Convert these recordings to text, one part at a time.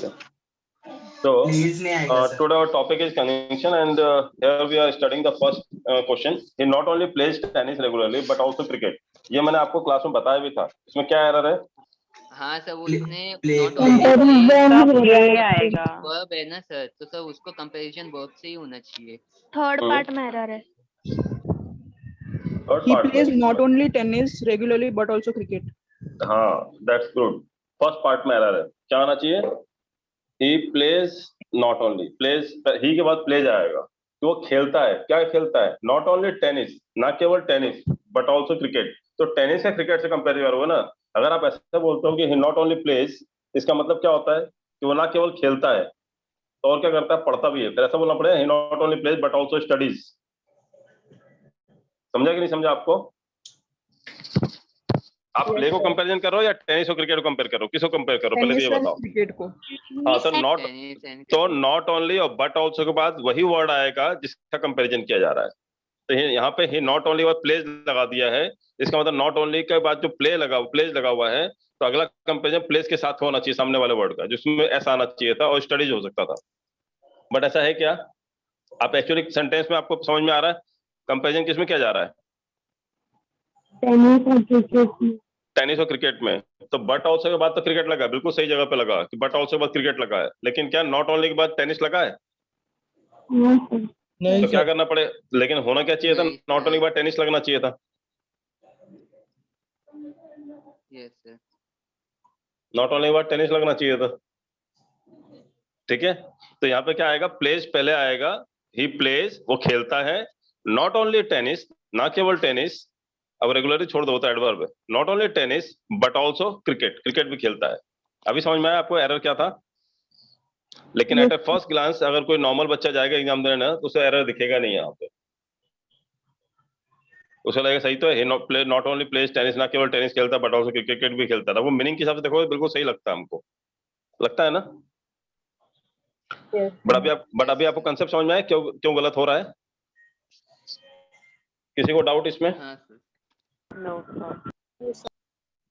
Okay. So today our topic is conjunction, and here we are studying the first question. He not only plays tennis regularly but also cricket. ये मैंने आपको class में बताया भी था. इसमें क्या एरर है? हाँ सर, वो उसने नॉट ओनली आएगा वर्ब है ना सर, तो सर उसको कंपैरिजन वर्ब से ही होना चाहिए. थर्ड पार्ट में एरर है. Third He part plays में. not only tennis regularly but also cricket. हाँ, that's good. First part में एरर है. क्या होना चाहिए? He plays not only plays. he के बाद plays आएगा. तो वो खेलता है. क्या खेलता है? Not only tennis, ना केवल टेनिस, but also cricket. तो टेनिस या क्रिकेट से कंपेयर करोगे ना. अगर आप ऐसा बोलते हो कि he not only plays, इसका मतलब क्या होता है कि वो ना केवल खेलता है तो और क्या करता है, पढ़ता भी है. फिर ऐसा बोलना पड़ेगा he not only plays but also studies. समझा कि नहीं समझा आपको? आप प्ले को कंपैरिजन कर रहे हो या टेनिस और क्रिकेट को कंपेयर कर रहे हो? किसको कंपेयर कर रहे हो पहले तो ये बताओ. क्रिकेट को. हाँ, तो नॉट ओनली और बट ऑल्सो के बाद वही वर्ड आएगा जिसका कंपैरिजन किया जा रहा है. तो यहाँ पे ही नॉट ओनली और प्लेज लगा दिया है. इसका मतलब नॉट ओनली के बाद जो प्लेज लगा हुआ है तो अगला कंपैरिजन प्लेस के साथ होना चाहिए सामने वाले वर्ड का, जिसमें ऐसा आना चाहिए था और स्टडीज हो सकता था. बट ऐसा है क्या? आप एक्चुअली सेंटेंस में आपको समझ में आ रहा है कंपैरिजन किसमें किया जा रहा है? टेनिस और क्रिकेट में. तो बट ऑल्सो के बाद तो क्रिकेट लगा, बिल्कुल सही जगह पे लगा कि बट ऑल्सो के बाद क्रिकेट लगा है. लेकिन क्या नॉट ओनली के बाद टेनिस लगा है? नहीं तो क्या करना पड़े? लेकिन होना क्या चाहिए था? नॉट ओनली के बाद टेनिस लगना चाहिए था. यस सर, नॉट ओनली के बाद टेनिस लगना चाहिए था. ठीक है, तो यहाँ पे क्या आएगा? प्लेज पहले आएगा. ही प्लेज, वो खेलता है. नॉट ओनली टेनिस, ना केवल टेनिस. अब रेगुलरली छोड़ दो, होता है adverb. Not only tennis but also cricket, cricket भी खेलता है. अभी समझ में आया आपको एरर क्या था? लेकिन एट ए फर्स्ट ग्लांस अगर कोई नॉर्मल बच्चा जाएगा एग्जाम देने ना तो उसे एरर दिखेगा नहीं. यहाँ पे उसे लगेगा सही तो है, नॉट ओनली प्लेज टेनिस, ना केवल टेनिस खेलता बट ऑल्सो क्रिकेट भी खेलता था. वो मीनिंग के हिसाब से देखो बिल्कुल सही लगता है हमको, लगता है ना? बट अभी आपको कंसेप्ट समझ में आया क्यों क्यों गलत हो रहा है? किसी को डाउट इसमें? हाँ सर.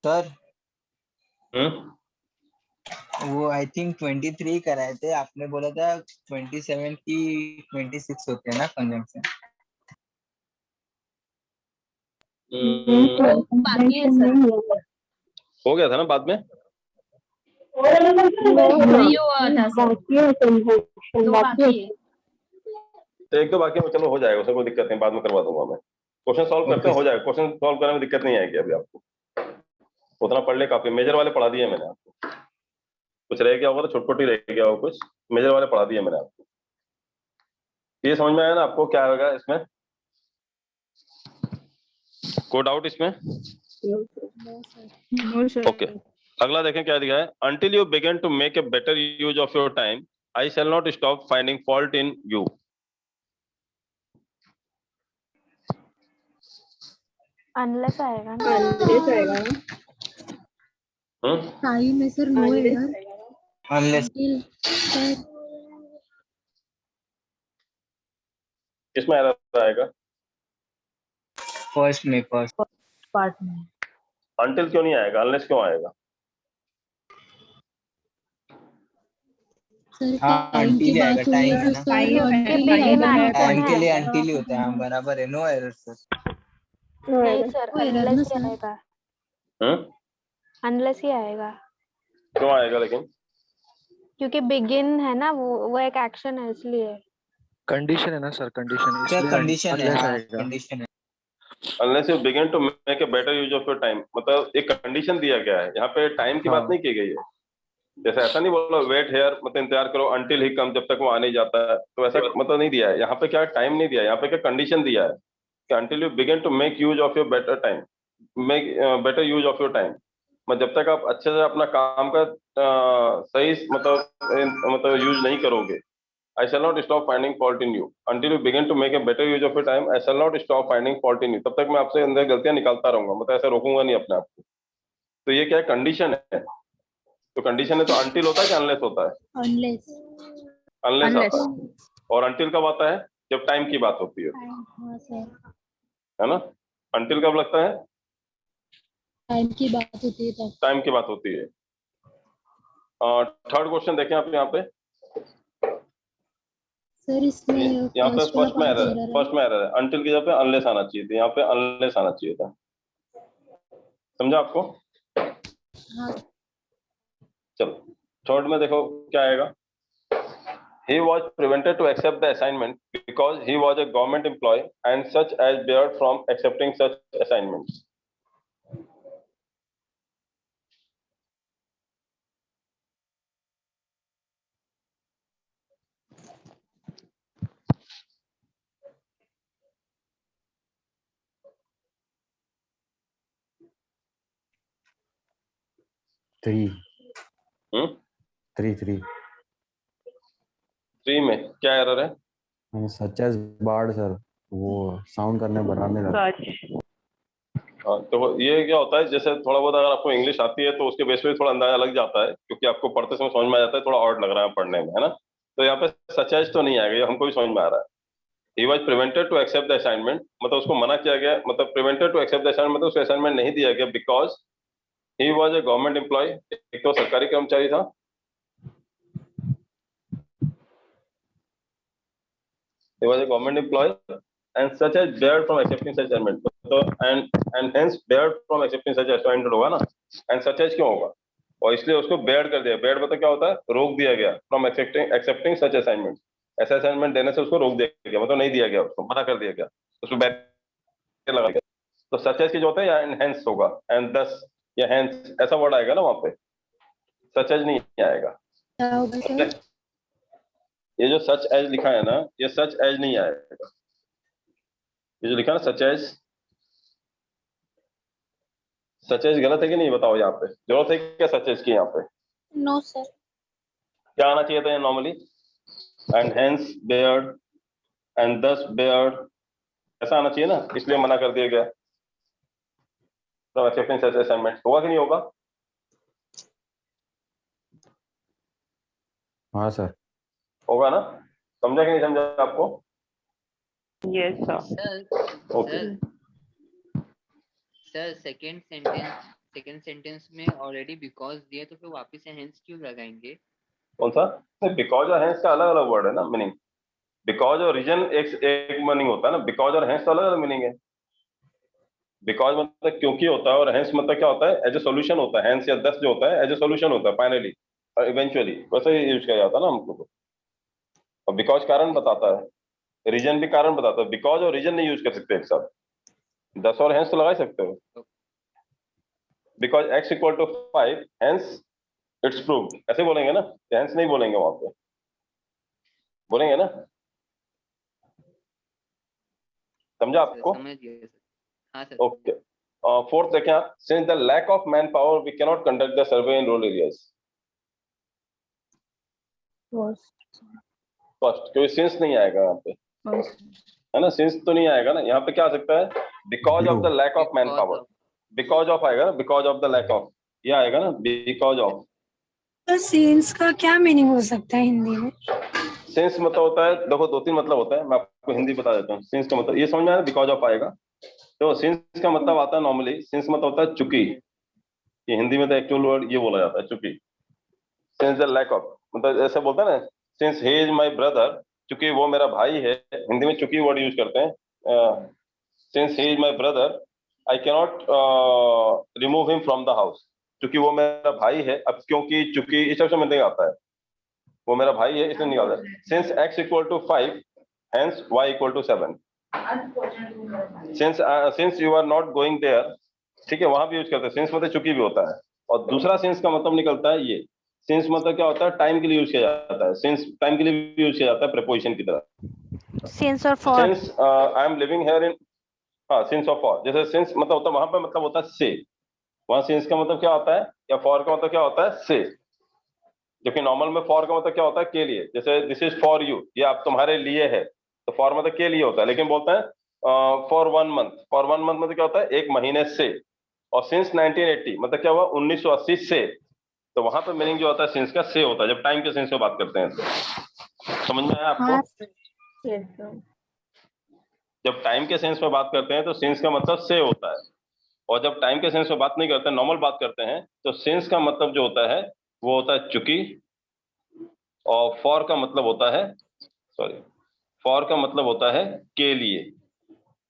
सर हम्म, वो आई थिंक 23 कराए थे, आपने बोला था 27 की 26 होते हैं ना कंजंक्शन. बाकी है सर. हो गया था ना बाद में. नहीं हुआ था सर. दो बाकी है. तो एक दो बाकी में चलो हो जाएगा, उसमें कोई दिक्कत नहीं, बाद में करवा दूंगा मैं. क्वेश्चन सॉल्व करते हैं, हो जाएगा. क्वेश्चन सॉल्व करने में दिक्कत नहीं आएगी. अभी आपको उतना पढ़ ले काफी. मेजर वाले पढ़ा दिए मैंने आपको. कुछ रह गया होगा तो छोटी रह गया होगा, कुछ मेजर वाले पढ़ा दिए मैंने आपको. ये समझ में आया ना आपको क्या होगा इसमें? कोई डाउट इसमें? No, sir. ओके, अगला देखें क्या दिया है. Until you begin to make a better use of your time, I shall not stop finding fault in you. Unless आएगा ना. टाइम में sir no error unless sir. किसमें एरर आएगा? फर्स्ट पार्ट में Until क्यों नहीं आएगा? Unless क्यों आएगा? सर हाँ, टाइम की until बात आएगा, हुई है time है तो ना. सर टाइम के लिए until ही होता है. हाँ बराबर है, नो एरर सर. नहीं सर, कोई error अनलेस ना ही सर. आएगा. अनलेस ही आएगा क्यों आएगा लेकिन? क्योंकि बिगिन है ना, वो एक एक्शन है इसलिए. कंडीशन है ना सर, कंडीशन क्या इसलिए कंडीशन है? unless हाँ आएगा. कंडीशन है. Unless you begin to make a better use of your time, मतलब एक कंडीशन दिया गया है. यहाँ पे टाइम की बात हाँ. नहीं की गई है. जैसे ऐसा नहीं बोला वेट हेयर, मतलब इंतजार करो until ही कम, जब तक वो आ नहीं जाता है. तो ऐसा मतलब नहीं दिया है. यहाँ पे क्या टाइम नहीं दिया है, यहाँ पे क्या कंडीशन दिया है कि until you begin to make use of your better time, make better use of your time. मतलब जब तक आप अच्छे से अपना काम का सही मतलब यूज नहीं करोगे. I shall not stop finding fault in you until you begin to make a better use of your time. I shall not stop finding fault in you. तब तक मैं आपसे अंदर गलतियां निकालता रहूंगा, मतलब ऐसा रोकूंगा नहीं अपने आप को. तो ये क्या है? कंडीशन है. तो कंडीशन है तो until होता है कि unless होता है? unless आता है. और until कब आता है? जब टाइम की बात होती है, हाँ सर, है ना? until कब लगता है? टाइम की बात होती है तब. टाइम की बात होती है. थर्ड क्वेश्चन देखें आप यहाँ पे, सर इसमें यहाँ पे फर्स्ट वाला फर्स्ट में पार्ट एरर एरर है। फर्स्ट में एरर है, अनटिल की जगह पे अनलेस आना चाहिए था, यहाँ पे अनलेस आना चाहिए था। समझा आपको? हाँ चलो थर्ड में देखो क्या आएगा। He was prevented to accept the assignment because he was a government employee and such as barred from accepting such assignments. Three hmm, three three 3 में क्या एरर है? सच एज बार्ड सर, वो sound करने बनाने लगा। हाँ, तो ये क्या होता है, जैसे थोड़ा बहुत अगर आपको इंग्लिश आती है तो उसके बेस पे थोड़ा अंदाजा लग जाता है, क्योंकि आपको पढ़ते समय समझ में आ जाता है, थोड़ा ऑड लग रहा है पढ़ने में, है ना। तो यहाँ पे सच एज तो नहीं आएगा, ये हमको भी समझ में आ रहा है। He was prevented to accept the assignment, मतलब उसको मना किया गया, मतलब prevented to accept the assignment मतलब उसको असाइनमेंट नहीं दिया गया because he was a government employee, एक तो सरकारी कर्मचारी था, he was a government employee and such as barred from accepting such assignment, तो and hence barred from accepting such assignment होगा ना, and such as क्यों होगा, और इसलिए उसको barred कर दिया। barred मतलब क्या होता है, रोक दिया गया, from accepting such assignment, ऐसा असाइनमेंट देने से उसको रोक दिया गया, मतलब नहीं दिया गया, उसको मना कर दिया गया, उसको बैरियर लगा गया। तो सच एज की जो होता है या एनहेंस होगा, एंड दस या हेंस ऐसा वर्ड आएगा ना वहां पे, सच एज नहीं आएगा। क्या होगा सर? ये जो सच एज लिखा है ना, ये सच एज नहीं आएगा, ये जो लिखा है ना सच एज गलत है कि नहीं बताओ, यहाँ पे जरूरत है क्या सच एज की? यहाँ पे नो सर। क्या आना चाहिए था normally, and hence Baird and दस बेयर्ड, ऐसा आना चाहिए ना, इसलिए मना कर दिया गया। तो एक्सेप्टिंग सच असाइनमेंट होगा कि नहीं होगा? हाँ सर। होगा ना, समझा कि नहीं समझा आपको? Yes, sir. Sir okay, sir second sentence में ऑलरेडी बिकॉज दिया, तो फिर वापस से हेंस क्यों लगाएंगे? कौन सा? बिकॉज और हेंस का अलग अलग वर्ड है ना, मीनिंग। बिकॉज और रीजन एक मीनिंग होता है ना, बिकॉज और हेंस तो अलग अलग मीनिंग है। बिकॉज मतलब क्योंकि होता है, और हेंस मतलब क्या होता है, एज ए सोल्यूशन होता है। हेंस या दस जो होता है एज ए सोल्यूशन होता है, फाइनली और इवेंचुअली, वैसे ही यूज किया जाता है ना हमको। और बिकॉज कारण बताता है, रीजन भी कारण बताता है। बिकॉज और रीजन नहीं यूज कर सकते एक साथ, दस और हेंस तो लगा ही सकते हो। Because X equal to 5 hence it's proved, ऐसे बोलेंगे ना, हेंस नहीं बोलेंगे वहां पे, बोलेंगे ना। समझा आपको? समझ गया सर। हाँ सर। ओके, फोर्थ देखें आप, since the lack of man power we can not conduct the survey in rural areas. First, क्योंकि सिंस नहीं आएगा यहाँ पे, है ना, सिंस तो नहीं आएगा ना। यहाँ पे क्या आ सकता है, because of the lack of man power, because of आएगा ना, because of the lack of, ये आएगा ना, बिकॉज ऑफ। तो सिंस का क्या मीनिंग हो सकता है हिंदी में? सिंस मतलब होता है, देखो दो तीन मतलब होता है, मैं आपको हिंदी बता देता हूँ। सिंस का मतलब ये समझ में आया, बिकॉज ऑफ आएगा। तो सिंस का मतलब आता है नॉर्मली, सिंस मतलब होता है चूंकि, ये हिंदी में तो एक्चुअल वर्ड ये बोला जाता है, चूंकि। सिंस द लैक ऑफ मतलब ऐसे बोलता है ना, since he is my brother, चूंकि वो मेरा भाई है, हिंदी में चूंकि वर्ड यूज करते हैं। Since he is my brother I cannot remove him from the house, क्योंकि वो मेरा भाई है। अब क्योंकि चूंकि इस तरह से मिलने आता है, वो मेरा भाई है इसलिए निकालता है। Since X equal to 5 hence Y equal to 7, since you are not going there, ठीक है, वहां भी यूज करते हैं। सिंस मतलब चूंकि भी होता है। और दूसरा सिंस का मतलब निकलता है ये, सिंस मतलब क्या होता है, टाइम के लिए यूज किया जाता है। सिंस टाइम के लिए भी यूज किया जाता है प्रीपोजिशन की तरह। सिंस और for. Since I am living here in, हाँ सिंस और फॉर, जैसे सिंस मतलब होता है वहां पे, मतलब होता है से, वहां सिंस का मतलब क्या होता है, या फॉर का मतलब क्या होता है, से। जबकि नॉर्मल में फॉर का मतलब क्या होता है, के लिए। जैसे दिस इज फॉर यू, ये आप तुम्हारे लिए है, तो फॉर मतलब के लिए होता है। लेकिन बोलते हैं फॉर 1 मंथ, फॉर 1 मंथ मतलब क्या होता है, एक महीने से। और सिंस 1980 मतलब क्या हुआ, 1980 से। तो वहां पर मीनिंग जो होता है सिंस का, से होता है, जब टाइम के सेंस में बात करते हैं तो। समझ में आया आपको? हाँ जब टाइम के सेंस में बात करते हैं तो सिंस का मतलब से होता है, और जब टाइम के सेंस में बात नहीं करते, नॉर्मल बात करते हैं, तो सिंस का मतलब जो होता है वो होता है चूंकि, और फॉर का मतलब होता है, सॉरी, फॉर का मतलब होता है के लिए,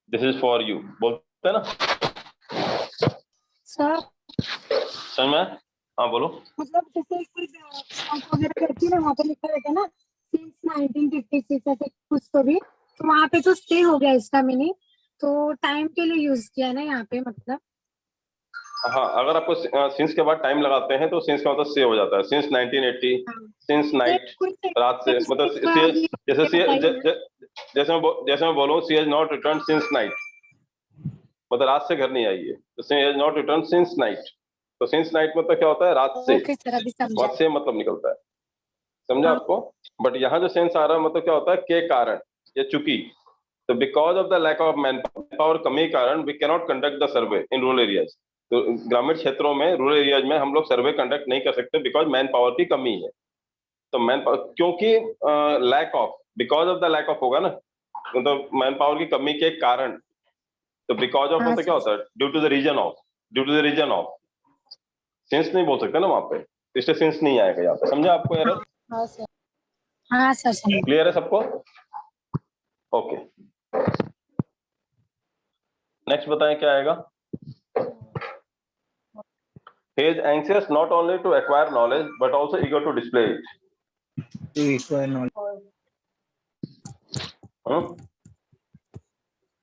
दिस इज फॉर यू बोलते हैं ना, सर समझ में? हाँ बोलो। मतलब जैसे कोई शॉप वगैरह रहती है ना, वहाँ पे लिखा रहता है ना सिंस 1956 ऐसे कुछ तो भी, तो वहाँ पे तो स्टे हो गया इसका मीनिंग, तो टाइम के लिए यूज किया है ना यहाँ पे मतलब। हाँ, अगर आपको सिंस के बाद टाइम लगाते हैं तो सिंस का मतलब से हो जाता है, सिंस 1980, सिंस नाइट, रात से, मतलब जैसे मैं बोलूँ she has not return since night, मतलब रात से घर नहीं आई है, तो she has not return since night, तो सिंस नाइट मतलब क्या होता है, रात से, ओके सर, अभी समझा। वहां से मतलब निकलता है, समझा हाँ। आपको? बट यहाँ जो सेंस आ रहा है मतलब क्या होता है, के कारण या चूंकि, तो because of the lack of man power, कमी के कारण we cannot conduct the survey in rural areas, तो ग्रामीण क्षेत्रों में, रूरल एरियाज में हम लोग सर्वे कंडक्ट नहीं कर सकते बिकॉज मैन पावर की कमी है। तो मैन पावर, क्योंकि lack of, because of the lack of होगा ना, मतलब मैन पावर की कमी के कारण, तो बिकॉज ऑफ हाँ मतलब क्या होता है, due to the reason of, due to the reason of, sense नहीं बोल सकते ना वहां पे, इसलिए सेंस नहीं आएगा यहाँ पे, समझा आपको यार? हाँ सर। हाँ सर समझ। क्लियर है सबको? ओके, नेक्स्ट बताएं क्या आएगा। He is anxious not only to acquire knowledge but also eager to display it. To acquire knowledge.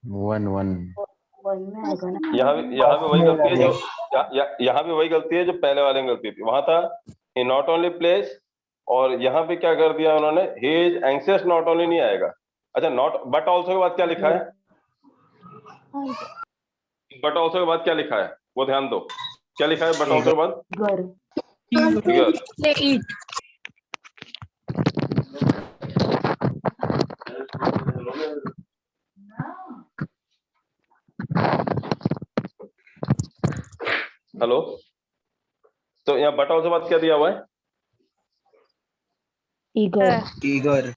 One यहाँ भी वही गलती है जो यहाँ भी वही गलती है जो पहले वाले में गलती थी। वहां था he not only plays, और यहाँ पे क्या कर दिया उन्होंने, he is anxious not only नहीं आएगा। अच्छा, not but also के बाद क्या लिखा है, but also के बाद क्या लिखा है वो ध्यान दो, क्या लिखा है but also के बाद? Eat. हेलो, तो यहाँ बट ऑल्सो बाद क्या दिया हुआ है? Eager. ईगर,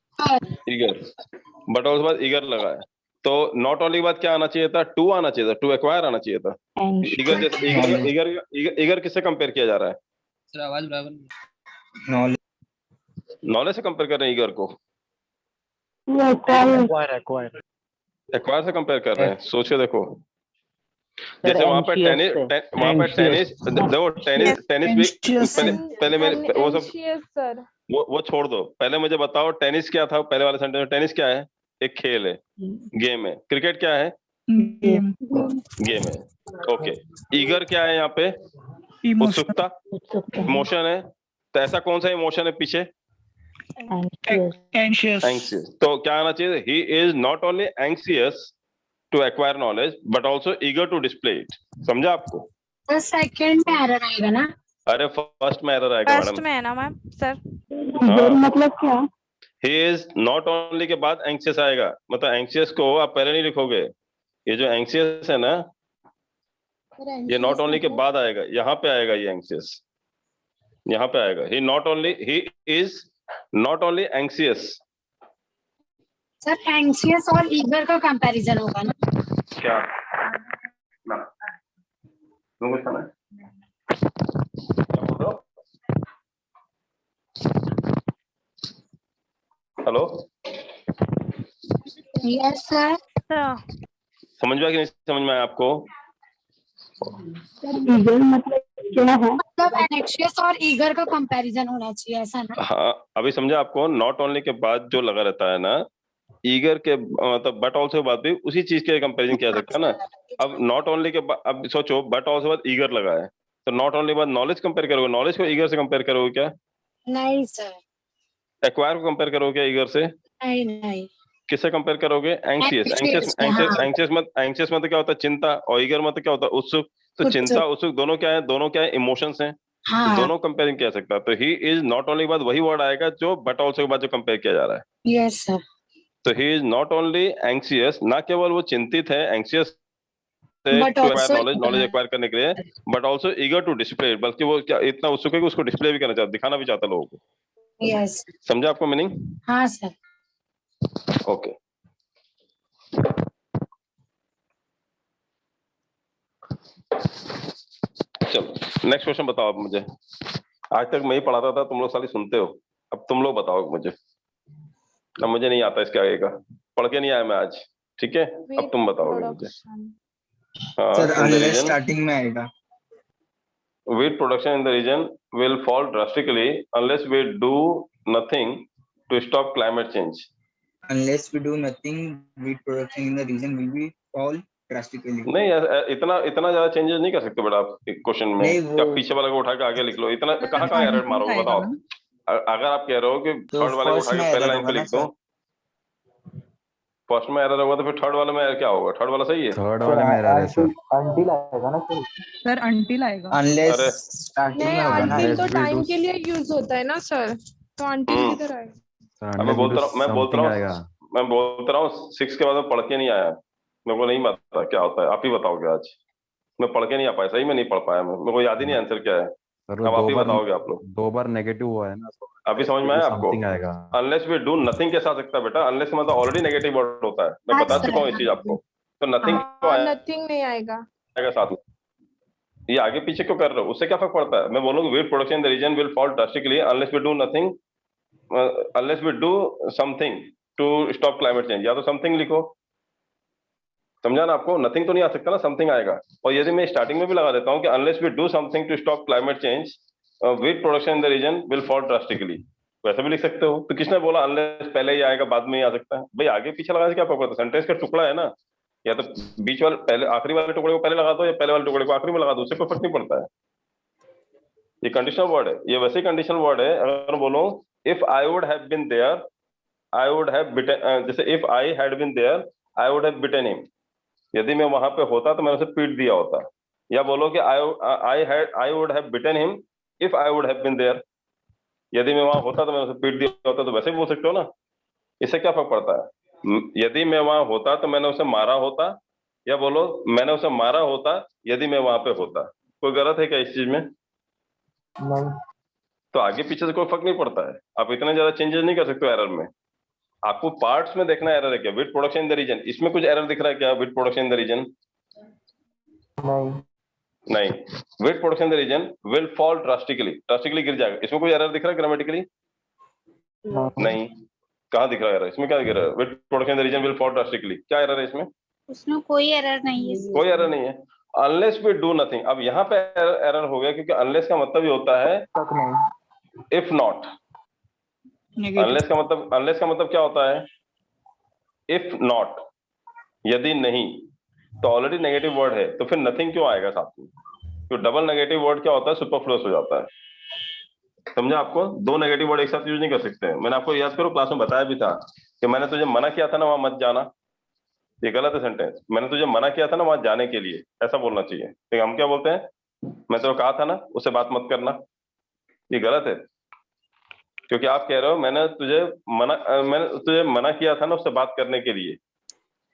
बट ऑल्सो बाद ईगर लगा है, तो नॉट ओनली के बाद क्या आना चाहिए था, टू आना चाहिए था, टू एक्वायर आना चाहिए था। ईगर जैसे ईगर किससे कंपेयर किया जा रहा है? सर आवाज बराबर Knowledge. नॉलेज से कंपेयर कर रहे हैं ईगर को, एक्वायर से कंपेयर कर रहे हैं, सोच के देखो। जैसे वहां पे टेनिस देखो, टेनिस भी पहले मेरे वो सब वो छोड़ दो, पहले मुझे बताओ टेनिस क्या था पहले वाले सेंटेंस में? टेनिस क्या है? एक खेल है, गेम है। क्रिकेट क्या है? गेम है। ओके, ईगर क्या है यहाँ पे? उत्सुकता, इमोशन है। तो ऐसा कौन सा इमोशन है पीछे? एंग्शियस। तो क्या आना चाहिए? He is not only anxious to acquire knowledge but also eager to display it. समझा आपको? तो सेकंड में एरर आएगा ना? अरे फर्स्ट में एरर आएगा मैडम। फर्स्ट में है ना मैम सर? मतलब क्या? ही इज नॉट ओनली के बाद एंग्शियस आएगा, मतलब एंग्शियस को आप पहले नहीं लिखोगे, ये जो एंग्शियस है ना, ये नॉट ओनली के बाद आएगा, यहाँ पे आएगा ये एंग्शियस, यहाँ पे आएगा। He not only, he is not only anxious. Sir anxious और ईगर का कंपैरिजन होगा ना? क्या ना तुम कुछ खाना है? क्या बोल रहे हो? Hello, yes sir. समझ में आया कि नहीं समझ में आया आपको? ईगर मतलब क्या है? मतलब एंग्शियस और ईगर का कंपैरिजन होना चाहिए, ऐसा ना? हाँ, अभी समझा आपको? नॉट ओनली के बाद जो लगा रहता है ना, ईगर के मतलब बट ऑल्सो के बाद भी उसी चीज के कंपैरिजन किया जा सकता है ना। अब नॉट ओनली के बाद, अब सोचो बट ऑल्सो बाद ईगर लगा है, तो नॉट ओनली बाद नॉलेज कंपेयर करोगे, नॉलेज को ईगर से कंपेयर करोगे क्या? नहीं सर। एक्वायर को कंपेयर करोगे क्या ईगर से? नहीं। किससे कंपेयर करोगे? एंग्शियस। एंग्शियस मतलब क्या होता है? चिंता। और ईगर मतलब क्या होता है? उत्सुक। तो चिंता उत्सुक दोनों क्या है? दोनों क्या है? इमोशंस हैं। हाँ। तो दोनों कंपेयरिंग किया सकता है। तो ही इज नॉट ओनली के बाद वही वर्ड आएगा जो बट ऑल्सो के बाद जो कंपेयर किया जा रहा है। Yes sir. तो he is not only anxious, ना केवल वो चिंतित है anxious But to acquire also- knowledge acquire करने के लिए, but also eager to display, बल्कि वो क्या इतना उत्सुक है कि उसको डिस्प्ले भी करना चाहता, दिखाना भी चाहता लोगों को। यस। समझा आपको मीनिंग? हाँ सर। ओके, चलो नेक्स्ट क्वेश्चन बताओ आप मुझे। आज तक मैं ही पढ़ाता था, तुम लोग साली सुनते हो। अब तुम लोग बताओ मुझे, अब मुझे नहीं आता इसके आगे का, पढ़ के नहीं आया मैं आज, ठीक है। अब तुम बताओगे मुझे। हाँ, sir in the unless region, starting में आएगा। wheat production in the region will fall drastically unless we do nothing to stop climate change. Unless we do nothing, wheat production in the region will be fall drastically. नहीं इतना इतना ज्यादा changes नहीं कर सकते बेटा आप क्वेश्चन में। नहीं, क्या वो पीछे वाले को उठा के आगे लिख लो, इतना कहाँ कहाँ एरर मारोगे बताओ। अगर आप कह रहे हो कि तो थर्ड वाले को फर्स्ट उठा में के पहले एरर लाइन होगा पे ना लिख दो, सर। फर्स्ट में एरर होगा तो फिर थर्ड वाले में क्या होगा? थर्ड वाला सही है। थर्ड वाले में एरर है सर। अंटिल आएगा ना सर? सर अंटिल आएगा। अनलेस अरे स्टार्टिंग नहीं, में होगा ना। until तो Unless we टाइम do- के लिए यूज होता है ना सर, तो until किधर आएगा? सर अब मैं unless we बोलता do रहा मैं बोलता something रहा आएगा। हूँ मैं बोलता रहा हूँ 6 के बाद मैं पढ़ के नहीं आया, मेरे को नहीं पता क्या होता है, आप ही बताओगे आज। मैं पढ़ के नहीं आ पाया, सही में नहीं पढ़ पाया मैं, मेरे को याद ही नहीं आंसर क्या है। सर अब वो आप ही बताओगे आप लोग। 2 बार नेगेटिव हुआ है ना, अभी समझ में आया आपको? समथिंग आएगा। अनलेस वी डू नथिंग कैसे आ सकता है बेटा? अनलेस का मतलब ऑलरेडी नेगेटिव वर्ड होता है, मैं बता चुका हूँ इस चीज आपको। तो नथिंग क्यों हाँ, आएगा नथिंग नहीं आएगा। साथ में? ये आगे पीछे क्यों कर रहे हो? उससे क्या फर्क पड़ता है? मैं बोलूंगा wheat production in the region will fall drastically unless we do nothing, unless we do something to stop climate change. या तो समथिंग लिखो, समझा ना आपको? नथिंग तो नहीं आ सकता ना, समथिंग आएगा। और यदि मैं स्टार्टिंग में भी लगा देता हूँ कि unless we do something to stop climate change wheat production in the region will fall drastically, वैसे भी लिख सकते हो। तो किसने बोला अनलेस पहले ही आएगा बाद में ही आ सकता है? भाई आगे पीछे लगाने से क्या फर्क पड़ता है? सेंटेंस का टुकड़ा है ना, या तो बीच वाले पहले आखिरी वाले टुकड़े को पहले लगा दो या पहले वाले टुकड़े को आखिरी में लगा दो, उससे कोई फर्क नहीं पड़ता है। ये कंडीशनल वर्ड है, ये वैसे कंडीशनल वर्ड है। अगर बोलो if I would have been there I would have beaten, जैसे if I had been there I would have beaten him, यदि मैं वहां पे होता तो मैंने उसे पीट दिया होता। या बोलो कि I would have beaten him if I would have been there, यदि मैं वहां होता तो मैंने उसे पीट दिया होता। तो वैसे भी बोल सकते हो ना, इससे क्या फर्क पड़ता है? यदि मैं वहां होता तो मैंने उसे मारा होता, या बोलो मैंने उसे मारा होता यदि मैं वहां पे होता। कोई गलत है क्या इस चीज में? नहीं। तो आगे पीछे से कोई फर्क नहीं पड़ता है, आप इतने ज्यादा चेंजेस नहीं कर सकते हो एरर में। आपको पार्ट्स में देखना एरर है क्या? With production in the region, इसमें कुछ एरर दिख रहा है क्या? With production in the region नहीं। With production in the region will fall drastically गिर जाएगा, इसमें कोई एरर दिख रहा है ग्रामेटिकली? नहीं। कहाँ दिख रहा है एरर? इसमें क्या दिख रहा है? With production in the region will fall drastically, क्या एरर है इसमें? उसमें कोई एरर नहीं है। कोई एरर नहीं है। अनलेस वी डू नथिंग, अब यहाँ पे एरर हो गया, क्योंकि अनलेस का मतलब ये होता है इफ नॉट। अनलेस का मतलब क्या होता है? इफ नॉट, यदि नहीं। तो ऑलरेडी नेगेटिव वर्ड है, तो फिर नथिंग क्यों आएगा साथ में? तो डबल नेगेटिव वर्ड क्या होता है? सुपरफ्लुअस हो जाता है। समझा आपको? 2 नेगेटिव वर्ड एक साथ यूज नहीं कर सकते। मैंने आपको याद करो क्लास में बताया भी था कि मैंने तुझे मना किया था ना वहां मत जाना, ये गलत है सेंटेंस। मैंने तुझे मना किया था ना वहां जाने के लिए, ऐसा बोलना चाहिए। लेकिन हम क्या बोलते हैं? मैं तो कहा था ना उससे बात मत करना, ये गलत है। क्योंकि आप कह रहे हो मैंने तुझे मना किया था ना उससे बात करने के लिए,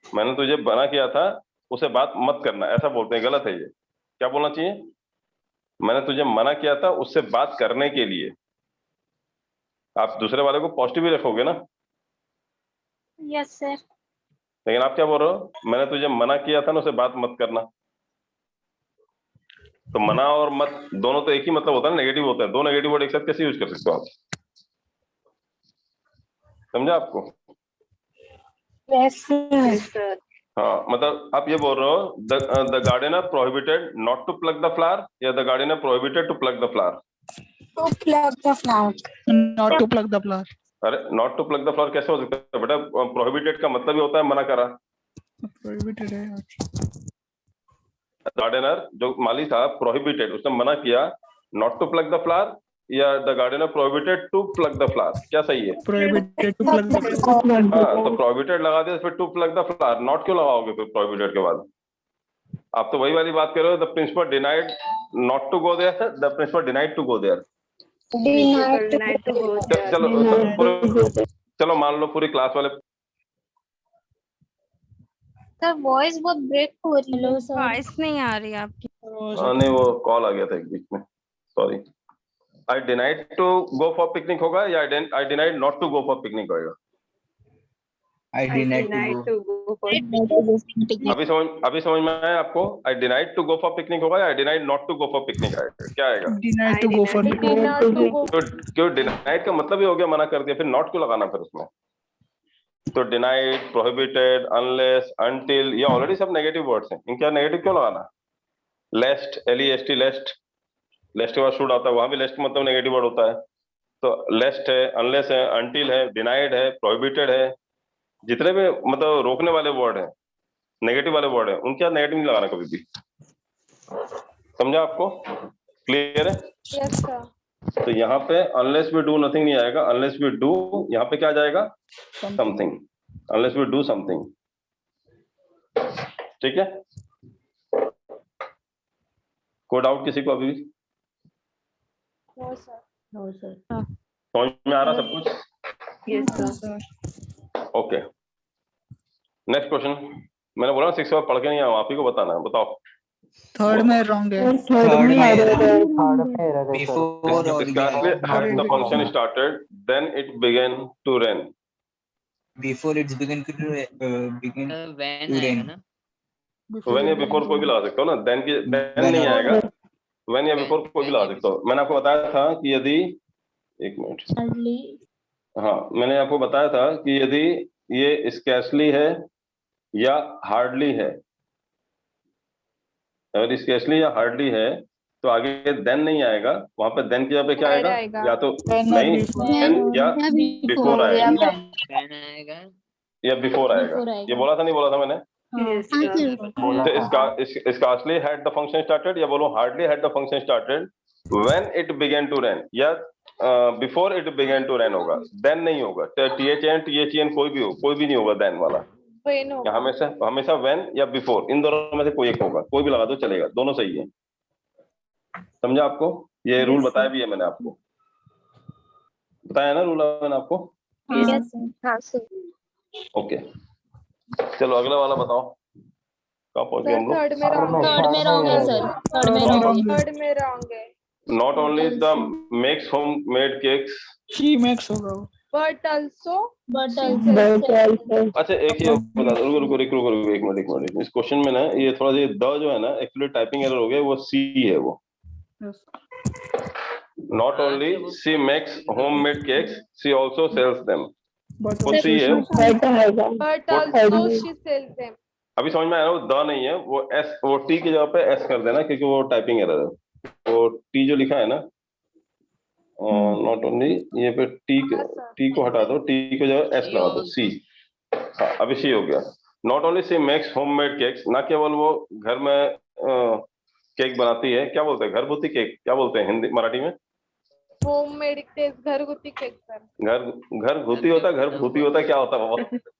मैंने तुझे मना किया था उसे बात मत करना, ऐसा बोलते हैं। गलत है ये। क्या बोलना चाहिए? मैंने तुझे मना किया था उससे बात करने के लिए। आप दूसरे वाले को पॉजिटिव ही रखोगे ना। Yes sir. लेकिन आप क्या बोल रहे हो? मैंने तुझे मना किया था ना उसे बात मत करना। तो मना और मत दोनों तो एक ही मतलब होता है, नेगेटिव होता है। 2 नेगेटिव वर्ड एक साथ कैसे यूज कर सकते हो आप? समझा आपको? Yes sir. हाँ, मतलब आप ये बोल रहे हो the gardener prohibited not to pluck the flower, या the gardener prohibited to pluck the flower? To pluck the flower. Not to pluck the flower. अरे not to pluck the flower कैसे हो सकता है बेटा? प्रोहिबिटेड का मतलब ही होता है मना करा। प्रोहिबिटेड है। गार्डनर जो माली था प्रोहिबिटेड, उसने मना किया not to pluck the flower, या the gardener prohibited to pluck the flower? क्या सही है? Prohibited to pluck the flower. हाँ, तो प्रोहिबिटेड लगा दिया, फिर to pluck the flower. Not क्यों लगाओगे फिर प्रोहिबिटेड के बाद? आप तो वही वाली बात कर रहे हो, the principal denied not to go there, the principal denied to go there. चलो मान लो पूरी क्लास वाले। सर वॉइस बहुत ब्रेक हो रही है। वॉइस नहीं आ रही आपकी। नहीं, वो कॉल आ गया था एक बीच में, sorry. I denied to go for picnic होगा या I denied not to go for picnic होगा? I denied to go. अभी समझ में आया आपको? I denied to go for picnic होगा या I denied not to go for picnic आएगा? क्या आएगा? Denied to go for क्यों डिनाइड का मतलब ही हो गया मना कर दिया, फिर नॉट क्यों लगाना फिर उसमें? तो डिनाइड, प्रोहिबिटेड, अनलेस, अनटिल, ये ऑलरेडी सब नेगेटिव वर्ड्स हैं, इनका नेगेटिव क्यों लगाना? लेस्ट, LEST, लेस्ट, लेस्ट के बाद शुड आता है, वहां भी लेस्ट मतलब नेगेटिव वर्ड होता है। तो लेस्ट है, अनलेस है, अनटिल है, डिनाइड है, प्रोहिबिटेड है, जितने भी मतलब रोकने वाले वर्ड हैं, नेगेटिव वाले वर्ड हैं, उनके नेगेटिव नहीं लगाना कभी भी। समझा आपको? क्लियर है? Yes sir. तो यहाँ पे अनलेस वी डू नथिंग नहीं आएगा, अनलेस वी डू, यहाँ पे क्या जाएगा? Something, unless we do something. ठीक है, कोई डाउट किसी को अभी? No sir. समझ में आ रहा सब कुछ? Yes, sir. Okay, next question. मैंने बोला 6 बार पढ़ के नहीं आया, आप ही को बताना है, बताओ। third में wrong है। थर्ड में थर्ड में error है सर। बिफोर और Scarcely had the function started, then it began to rain. Before it's begin to begin when to आएगा rain. ना? When या बिफोर कोई भी लगा सकते हो ना, then की then नहीं आएगा, when या बिफोर कोई भी लगा सकते हो। मैंने आपको बताया था कि यदि, एक मिनट, हाँ मैंने आपको बताया था कि यदि ये स्कैर्सली है या हार्डली है, अगर स्कैर्सली या हार्डली है तो आगे देन नहीं आएगा, वहां पे देन की जगह पे क्या Where आएगा? आएगा? या तो नहीं, देन या बिफोर आएगा, वैन आएगा या बिफोर आएगा। ये बोला था नहीं बोला था मैंने? Yes, sir. तो scarcely had the function started, या बोलो hardly had the function started when it began to rain, या before it began to rain होगा, then नहीं होगा। THN कोई भी हो, कोई भी नहीं होगा then वाला। When या होगा? हमेशा when या before, इन दोनों में से कोई एक होगा, कोई भी लगा दो चलेगा, दोनों सही है। समझा आपको? ये रूल बताया भी है मैंने आपको, बताया ना रूल मैंने आपको? हाँ सर। ओके, चलो अगला वाला बताओ, कहाँ पहुंचे हम लोग? थर्ड में wrong है। थर्ड में रॉन्ग है सर। थर्ड में wrong है। थर्ड में wrong है। Not only the makes homemade cakes, She makes होगा। But also. But अच्छा एक ही बता दो, रुको एक मिनट। इस क्वेश्चन में ना ये थोड़ा सा द जो है ना, एक्चुअली टाइपिंग एरर हो गया, वो सी है वो। Not only she makes homemade cakes, she also sells them. But वो सी है, But also she sells them. अभी समझ में आया वो द नहीं है, वो एस, वो टी की जगह पे एस कर देना, क्योंकि वो टाइपिंग एरर है। वो टी जो लिखा है ना, नॉट ओनली, ये पे टी को हटा दो, टी की जगह एस लगा दो, सी। हाँ अभी सी हो गया। Not only she makes homemade cakes, ना केवल वो घर में केक बनाती है, क्या बोलते हैं, घरगुती केक क्या बोलते हैं हिंदी मराठी में? Homemade cakes, घरगुती केक सर। घर घुती होता है, घर भूती होता है, क्या होता है बाबा?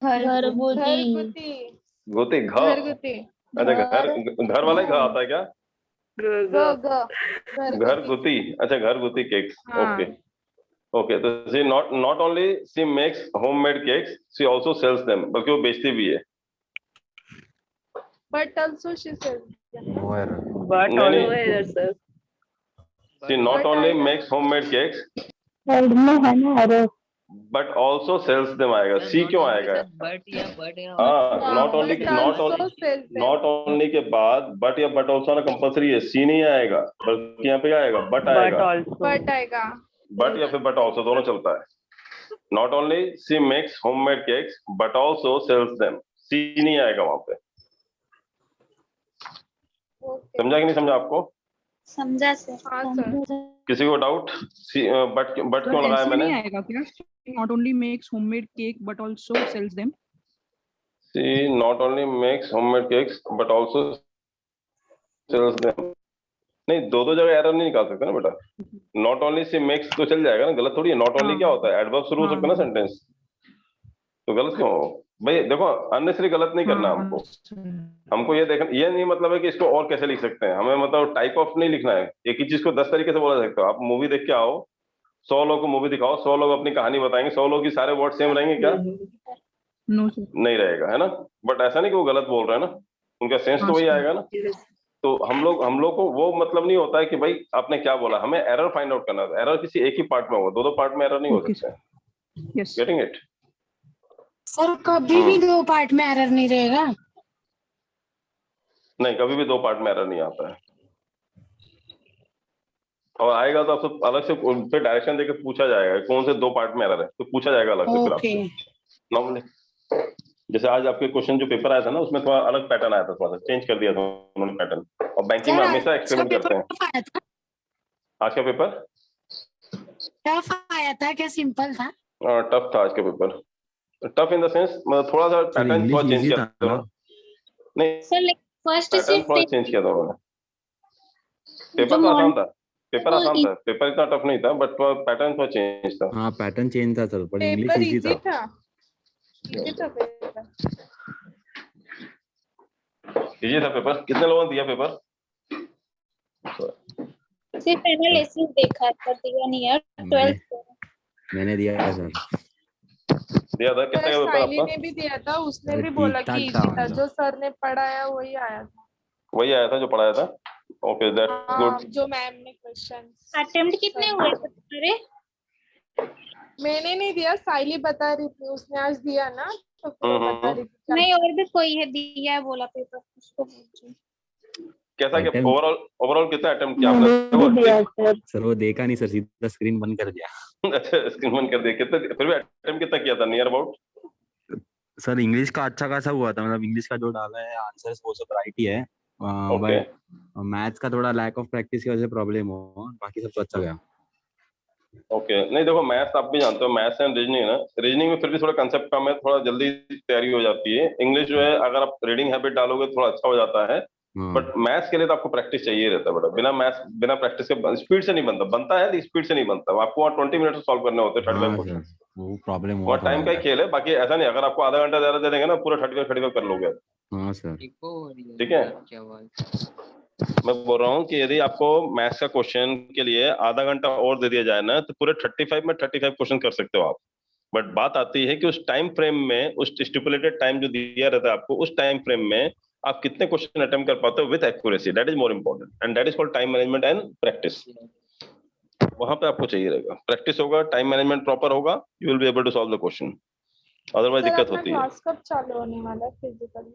घरगुती। घुती, घरगुती। अच्छा घर वाला ही घ आता है क्या? घर गुती, अच्छा घर गुती केक्स। ओके ओके, तो she not only she makes homemade cakes, she also sells them, बल्कि वो बेचती भी है। But also she sells them. No error. But No, no. also error, sir. She not only makes homemade cakes but also sells them आएगा। She क्यों आएगा? But या हाँ, नॉट But ओनली के बाद बट या बट आल्सो ना compulsory है, सी नहीं आएगा, बल्कि यहाँ पे क्या आएगा? बट But आएगा। also. but आएगा। बट या फिर बट आल्सो, दोनों चलता है। Not only she makes homemade cakes but also sells them, she नहीं आएगा वहां पे। Okay. समझा कि नहीं समझा आपको? समझा सर। हाँ सर। किसी को डाउट? बट क्यों लगाया ऐसे नहीं मैंने? आएगा क्या? Not only makes homemade cake but also sells them. She not only makes homemade cakes but also sells them. नहीं, दो जगह एरर नहीं निकाल सकते ना बेटा। नॉट ओनली सी मेक्स तो चल जाएगा ना, गलत थोड़ी है। नॉट ओनली क्या होता है? एडवर्ब शुरू हो सकता है ना सेंटेंस, तो गलत क्यों हो भाई? देखो अननेसेसरी गलत नहीं करना हमको। हमको ये देखना, ये नहीं मतलब है कि इसको और कैसे लिख सकते हैं, हमें मतलब टाइप ऑफ नहीं लिखना है। एक ही चीज को 10 तरीके से बोला सकते हो। आप मूवी देख के आओ, 100 लोग को मूवी दिखाओ, 100 लोग अपनी कहानी बताएंगे, 100 लोग की सारे वर्ड सेम रहेंगे क्या? No sir. नहीं रहेगा, है ना। बट ऐसा नहीं कि वो गलत बोल रहे हैं ना, उनका सेंस तो वही आएगा ना। तो हम लोग को वो मतलब नहीं होता है कि भाई आपने क्या बोला, हमें एरर फाइंड आउट करना है। एरर किसी एक ही पार्ट में होगा, दो पार्ट में एरर नहीं हो Okay, सकता है। Yes. Getting it? सर कभी भी 2 पार्ट में एरर नहीं रहेगा। नहीं, कभी भी 2 पार्ट में एरर नहीं आता है, और आएगा तो आपसे अलग से उन पे डायरेक्शन देके पूछा जाएगा कौन से 2 पार्ट में एरर है, तो पूछा जाएगा अलग से फिर ओके। आपसे नॉर्मली। जैसे आज आपके क्वेश्चन जो पेपर आया था ना, उसमें थोड़ा अलग पैटर्न आया था, थोड़ा सा चेंज कर दिया था उन्होंने पैटर्न, और बैंकिंग में सर हमेशा आज का एक्सपेरिमेंट करते पेपर हैं। टफ आया था? आज का पेपर टफ आया था क्या सिंपल था? टफ था आज का paper, tough in the sense मतलब थोड़ा सा पैटर्न इंग्लिश थोड़ा चेंज इजी किया था था, ना? नहीं सर फर्स्ट पैटर्न थोड़ा शिफ्ट चेंज किया था उन्होंने। पेपर जो तो आसान मॉर्निंग था, पेपर आसान था, पेपर इतना टफ नहीं था, बट थोड़ा पैटर्न थोड़ा चेंज था। हाँ पैटर्न चेंज था सर, पर इंग्लिश पेपर इजी इजी था। था, इजी था पेपर। इजी था पेपर। कितने लोगों ने दिया पेपर? सिर्फ एनालिसिस देखा था, दिया नहीं है। 12th मैंने दिया सर। दिया था? कितने का पेपर साइली आपका? ने भी दिया था, उसने अरे भी बोला ठीक-ठाक कि था इजी था, मतलब। जो सर ने पढ़ाया वही आया था। वही आया था जो पढ़ाया था? ओके दैट्स हाँ, गुड। जो मैम ने क्वेश्चन। अटेम्प्ट कितने हुए थे तुम्हारे? मैंने नहीं दिया, साइली बता रही थी, उसने आज दिया ना, तो फिर वो बता रही थी। नहीं, और भी कोई है दिया है बोला पेपर, उसको पूछो। कैसा क्या Attempt- ओवरऑल कितना अटेम्प्ट किया आपने? सर वो देखा नहीं सर, सीधा स्क्रीन बंद कर दिया। अच्छा स्क्रीन बंद कर दिया। कितने फिर भी अटेम्प्ट कितना किया था नियर अबाउट? सर इंग्लिश का अच्छा खासा हुआ था, मतलब इंग्लिश का जो डाला है आंसर्स वो सब राइट ही है, ओके बट मैथ्स का थोड़ा लैक ऑफ प्रैक्टिस की वजह से प्रॉब्लम हो, बाकी सब तो अच्छा गया। ओके। नहीं देखो मैथ्स आप भी जानते हो, मैथ्स एंड रीजनिंग है ना, रीजनिंग में फिर भी थोड़ा कंसेप्ट कम है, थोड़ा जल्दी तैयारी हो जाती है। इंग्लिश जो है अगर आप रीडिंग हैबिट डालोगे थोड़ा अच्छा हो जाता है, बट मैथ्स के लिए तो आपको प्रैक्टिस चाहिए रहता है बेटा। बिना मैथ्स बिना प्रैक्टिस के स्पीड से नहीं बनता, बनता है स्पीड से नहीं बनता। आपको वहाँ 20 मिनट सॉल्व करने होते हैं 35 क्वेश्चन, वो प्रॉब्लम हुआ वहाँ टाइम का ही खेल है। बाकी ऐसा नहीं, अगर आपको आधा घंटा ज्यादा दे देंगे ना पूरा 35 कर लोगे। हाँ सर। ठीक है, मैं बोल रहा हूँ कि यदि आपको मैथ्स का क्वेश्चन के लिए आधा घंटा और दे दिया जाए ना, तो पूरे 35 में 35 क्वेश्चन कर सकते हो आप। बट बात आती है कि उस टाइम फ्रेम में, उस स्टिपुलेटेड टाइम जो दिया रहता है आपको, उस टाइम फ्रेम में आप कितने क्वेश्चन अटेम्प्ट कर पाते हो with accuracy, that is more important, and that is called time management and practice. वहां पे आपको चाहिए रहेगा, प्रैक्टिस होगा, टाइम मैनेजमेंट प्रॉपर होगा, you will be able to solve the question, otherwise दिक्कत होती है। क्लास कब चालू होने वाला है फिजिकल?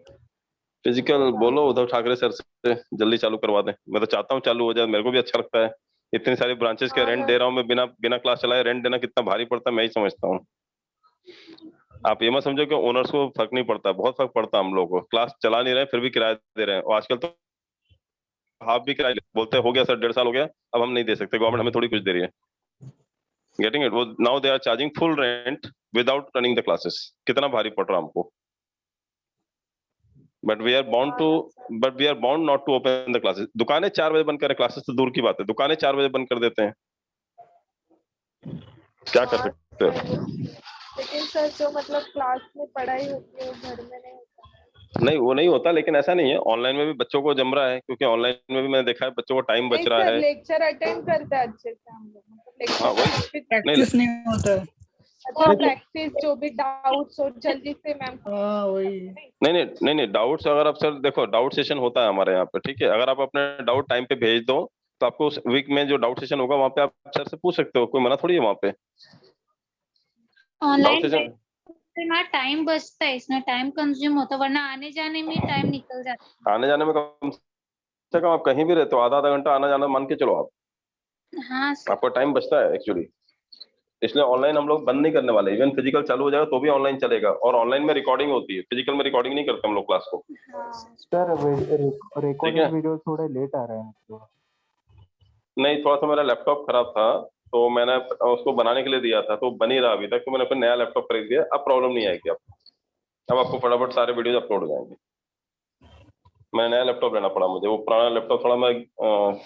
फिजिकल बोलो उद्धव ठाकरे सर से जल्दी चालू करवा दें। मैं तो चाहता हूँ चालू हो जाए, मेरे को भी अच्छा लगता है। इतनी सारी ब्रांचेस के रेंट दे रहा हूँ मैं, बिना बिना क्लास चलाए रेंट देना कितना भारी पड़ता है मैं ही समझता हूँ। आप ये मत समझो कि ओनर्स को फर्क नहीं पड़ता, बहुत फर्क पड़ता है हम लोगों को। क्लास चला नहीं रहे फिर भी किराया दे रहे हैं, और आजकल तो हाफ भी किराया बोलते हैं, हो गया सर 1.5 साल हो गया, अब हम नहीं दे सकते, गवर्नमेंट हमें थोड़ी कुछ दे रही है। Getting it? वो now they are charging full rent without running the classes. कितना भारी पड़ रहा है हमको। But we are bound not to open the classes. दुकानें 4 बजे बंद करें, क्लासेस तो दूर की बात है, दुकानें 4 बजे बंद कर देते हैं, क्या कर सकते हो? लेकिन सर जो मतलब क्लास में पढ़ाई होती है वो घर में नहीं होता। नहीं वो नहीं होता, लेकिन ऐसा नहीं है, ऑनलाइन में भी बच्चों को जम रहा है, क्योंकि ऑनलाइन में भी मैंने देखा है बच्चों को टाइम बच रहा है। लेक्चर अटेंड करते हैं अच्छे से हम लोग, मतलब हाँ वही प्रैक्टिस नहीं होता है। अच्छा प्रैक्टिस, जो भी डाउट्स हो जल्दी से मैम। हाँ वही। नहीं डाउट्स अगर आप सर देखो, डाउट सेशन होता है हमारे यहाँ पे, ठीक है। अगर आप अपने डाउट टाइम पे भेज दो तो आपको उस वीक में जो डाउट सेशन होगा वहाँ पे आप सर से पूछ सकते हो, कोई मना थोड़ी है वहाँ पे। ऑनलाइन ना टाइम बचता है, इसमें टाइम कंज्यूम होता है, वरना आने जाने में टाइम निकल जाता है। आने जाने में कम से कम आप कहीं भी रहते हो आधा घंटा आना जाना मान के चलो आप, हाँ आपका टाइम बचता है एक्चुअली। इसलिए ऑनलाइन हम लोग बंद नहीं करने वाले, इवन फिजिकल चालू हो जाएगा तो भी ऑनलाइन चलेगा, और ऑनलाइन में रिकॉर्डिंग होती है, फिजिकल में रिकॉर्डिंग नहीं करते हम लोग क्लास को। सर रिकॉर्डिंग वीडियो थोड़े लेट आ रहे हैं। नहीं थोड़ा सा मेरा लैपटॉप खराब था, तो मैंने उसको बनाने के लिए दिया था, तो बन ही रहा अभी तक, तो मैंने फिर नया लैपटॉप खरीद लिया। अब प्रॉब्लम नहीं आएगी अब आपको फटाफट सारे वीडियोज अपलोड हो जाएंगे। मैंने नया लैपटॉप लेना पड़ा मुझे, वो पुराना लैपटॉप थोड़ा मैं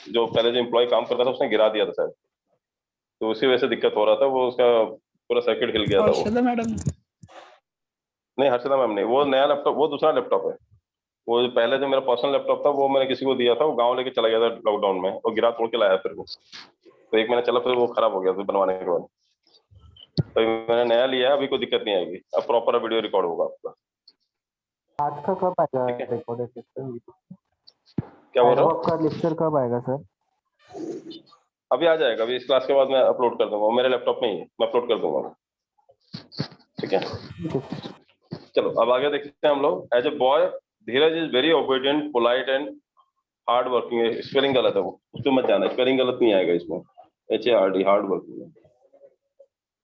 जो पहले जो एम्प्लॉय काम करता था उसने गिरा दिया था शायद, तो उसी वजह से दिक्कत हो रहा था, वो उसका पूरा सर्किट हिल गया था वो। हर्षदा मैडम? नहीं हर्षदा मैम नहीं, वो नया लैपटॉप, वो दूसरा लैपटॉप है। वो जो पहले जो मेरा पर्सनल लैपटॉप था वो मैंने किसी को दिया था, वो गाँव लेके चला गया था लॉकडाउन में, और गिरा तोड़ के लाया फिर वो, तो 1 महीना चला फिर वो खराब हो गया, फिर बनवाने के बाद तो मैंने नया लिया, अभी कोई दिक्कत नहीं आएगी, अब प्रॉपर वीडियो रिकॉर्ड होगा आपका। आज का कब आएगा रिकॉर्डेड लेक्चर? क्या बोल रहा हूँ? आपका लेक्चर कब आएगा सर? अभी आ जाएगा, अभी इस क्लास के बाद मैं अपलोड कर दूंगा, मेरे लैपटॉप में ही है, मैं अपलोड कर दूंगा। ठीक है चलो अब आगे देखते हैं हम लोग। As a boy Dheeraj is very obedient polite and hard working. Spelling गलत है, वो उसमें मत जाना, स्पेलिंग गलत नहीं आएगा इसमें, HARD हार्ड वर्किंग,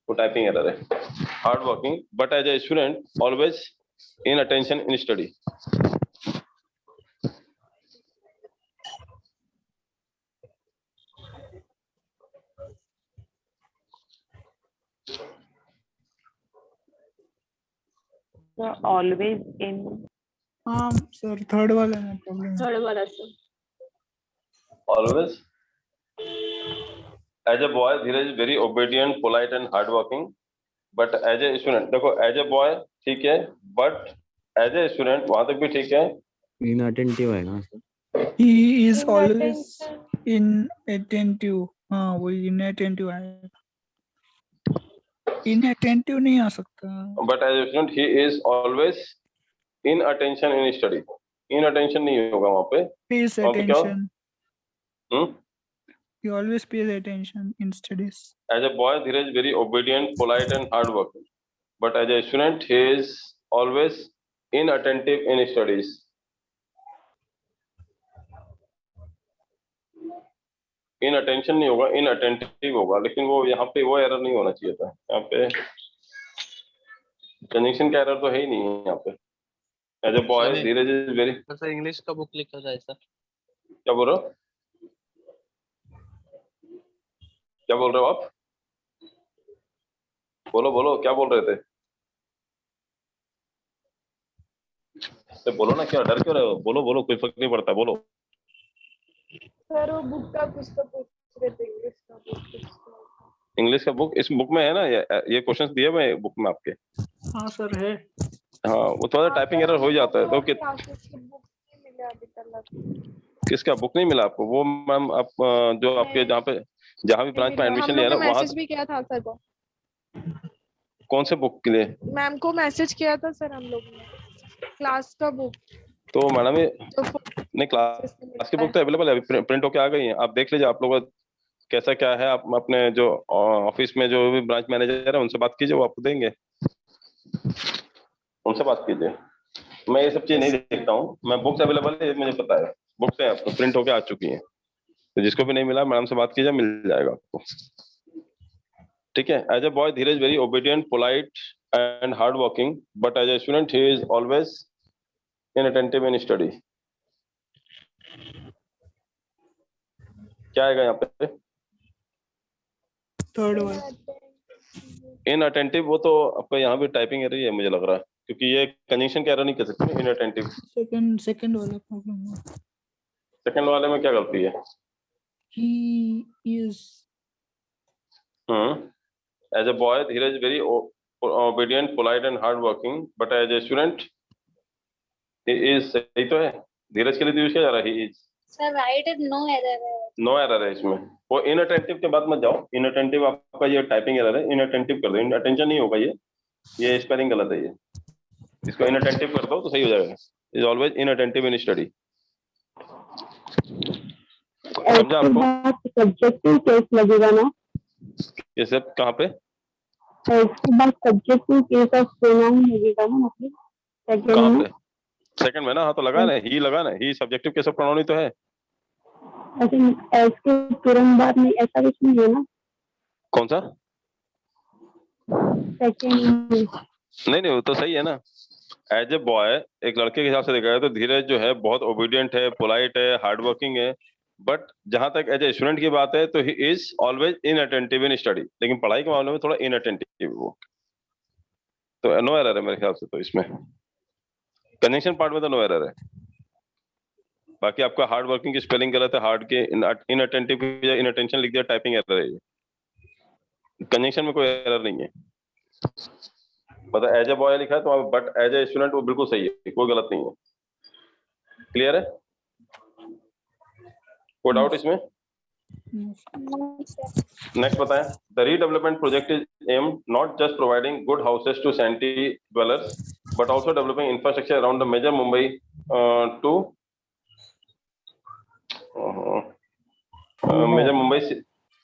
वो टाइपिंग एरर है। Hard working but as a student always in attention in study. Always in हाँ सर थर्ड वाला में प्रॉब्लम थर्ड वाला sir. Always as a boy Dheeraj is very obedient polite and hard working but as a student, देखो as a boy ठीक है but as a student वहां तक भी ठीक है। इनअटेंटिव है ना sir. He is always inattentive. हाँ वो इनअटेंटिव आएगा, इनअटेंटिव नहीं आ सकता। but as a student he is always in attention in study। in attention नहीं होगा वहां पे, pays वहां पे क्या हो? attention, he always pays attention in studies. As a boy Dheeraj is very obedient polite and hard working but as a student he is always inattentive in studies। inattention नहीं होगा, inattentive होगा, लेकिन वो यहाँ पे वो एरर नहीं होना चाहिए था। यहाँ पे कंजंक्शन का एरर तो है ही नहीं है यहाँ पे। As a boy Dheeraj is very. Sir English का बुक लिखा था ऐसा। क्या बोल रहे हो, क्या बोल रहे हो आप? बोलो बोलो, क्या बोल रहे थे? तो बोलो ना, क्या डर क्यों रहे हो? बोलो बोलो, कोई फर्क नहीं पड़ता, बोलो। सर वो बुक का कुछ तो पूछ रहे थे, इंग्लिश का बुक। इंग्लिश का बुक इस बुक में है ना, ये क्वेश्चंस दिए हुए हैं बुक में आपके। हाँ सर है। हाँ वो थोड़ा टाइपिंग एरर हो जाता है तो कि किसका बुक नहीं मिला आपको? वो मैम आप जो आपके जहाँ भी ब्रांच में एडमिशन लिया ना वहाँ मैसेज भी किया था सर को। कौन से बुक के लिए? मैम को मैसेज किया था सर हम लोग ने, क्लास का बुक। तो मैडम ये नहीं, क्लास की बुक तो अवेलेबल है, अभी प्रिंट होके आ गई है, आप देख लीजिए आप लोग कैसा क्या है। आप अपने जो ऑफिस में जो भी ब्रांच मैनेजर है उनसे बात कीजिए, वो आपको देंगे, उनसे बात कीजिए। मैं ये सब चीज नहीं देखता हूँ, मैं बुक्स अवेलेबल है मुझे पता है, बुक्स है आपको प्रिंट होके आ चुकी हैं, तो जिसको भी नहीं मिला मैडम से बात कीजिए, मिल जाएगा आपको। ठीक है। As a boy Dheeraj very obedient polite and hard working but as a student he is always inattentive in study. क्या आएगा यहाँ पे? थर्ड वाला इनअटेंटिव, वो तो आपका यहाँ भी टाइपिंग एरर ही है मुझे लग रहा है, क्योंकि ये कंजंक्शन का एरर नहीं कह सकते। इनअटेंटिव सेकंड वाला प्रॉब्लम है। सेकंड वाले में क्या गलती है? He is as a boy Dheeraj very obedient polite and hard working but as a student he is. सही तो है, धीरज के लिए यूज किया जा रहा है ही इज। सर राइट है, नो एरर है। नो एरर है इसमें। वो इनअटेंटिव के बाद मत जाओ, इनअटेंटिव आपका ये टाइपिंग एरर है, इनअटेंटिव कर दो। इनअटेंशन नहीं होगा, ये स्पेलिंग गलत है, ये इसको इनअटेंटिव कर दो तो सही हो जाएगा। Is always inattentive in study. समझा आपको? सब्जेक्टिव केस लगेगा ना? ये सब कहाँ पे? इसके बाद सब्जेक्टिव केस ऑफ प्रोनाउन लगेगा ना, मतलब कहाँ पे? सेकंड में ना। हाँ तो लगा ना, ही लगा ना, ही सब्जेक्टिव केस ऑफ प्रोनाउन ही तो है। इसके तुरंत बाद में ऐसा कुछ नहीं है ना? कौन सा? सेकंड नहीं नहीं, वो तो सही है ना। एज ए बॉय एक लड़के के हिसाब से देखा जाए तो धीरज जो है बहुत ओबीडियंट है, पोलाइट है, हार्ड वर्किंग है, बट जहां तक एज ए स्टूडेंट की बात है तो he is always inattentive in study. लेकिन पढ़ाई के मामले में थोड़ा इनअटेंटिव वो, तो नो एरर है मेरे ख्याल से। तो इसमें कंजंक्शन पार्ट में तो नो एरर है। बाकी आपका हार्ड वर्किंग की स्पेलिंग गलत है, हार्ड के इनअटेंटिव या इनअटेंशन लिख दिया, टाइपिंग एरर है ये। कंजंक्शन में कोई एरर नहीं है। मतलब एज ए बॉय लिखा है तो बट एज ए स्टूडेंट वो बिल्कुल सही है, कोई गलत नहीं है। क्लियर है? कोई डाउट इसमें? नेक्स्ट बताएं। The redevelopment project is aim not just providing good houses to shanty dwellers but also developing infrastructure around the major Mumbai to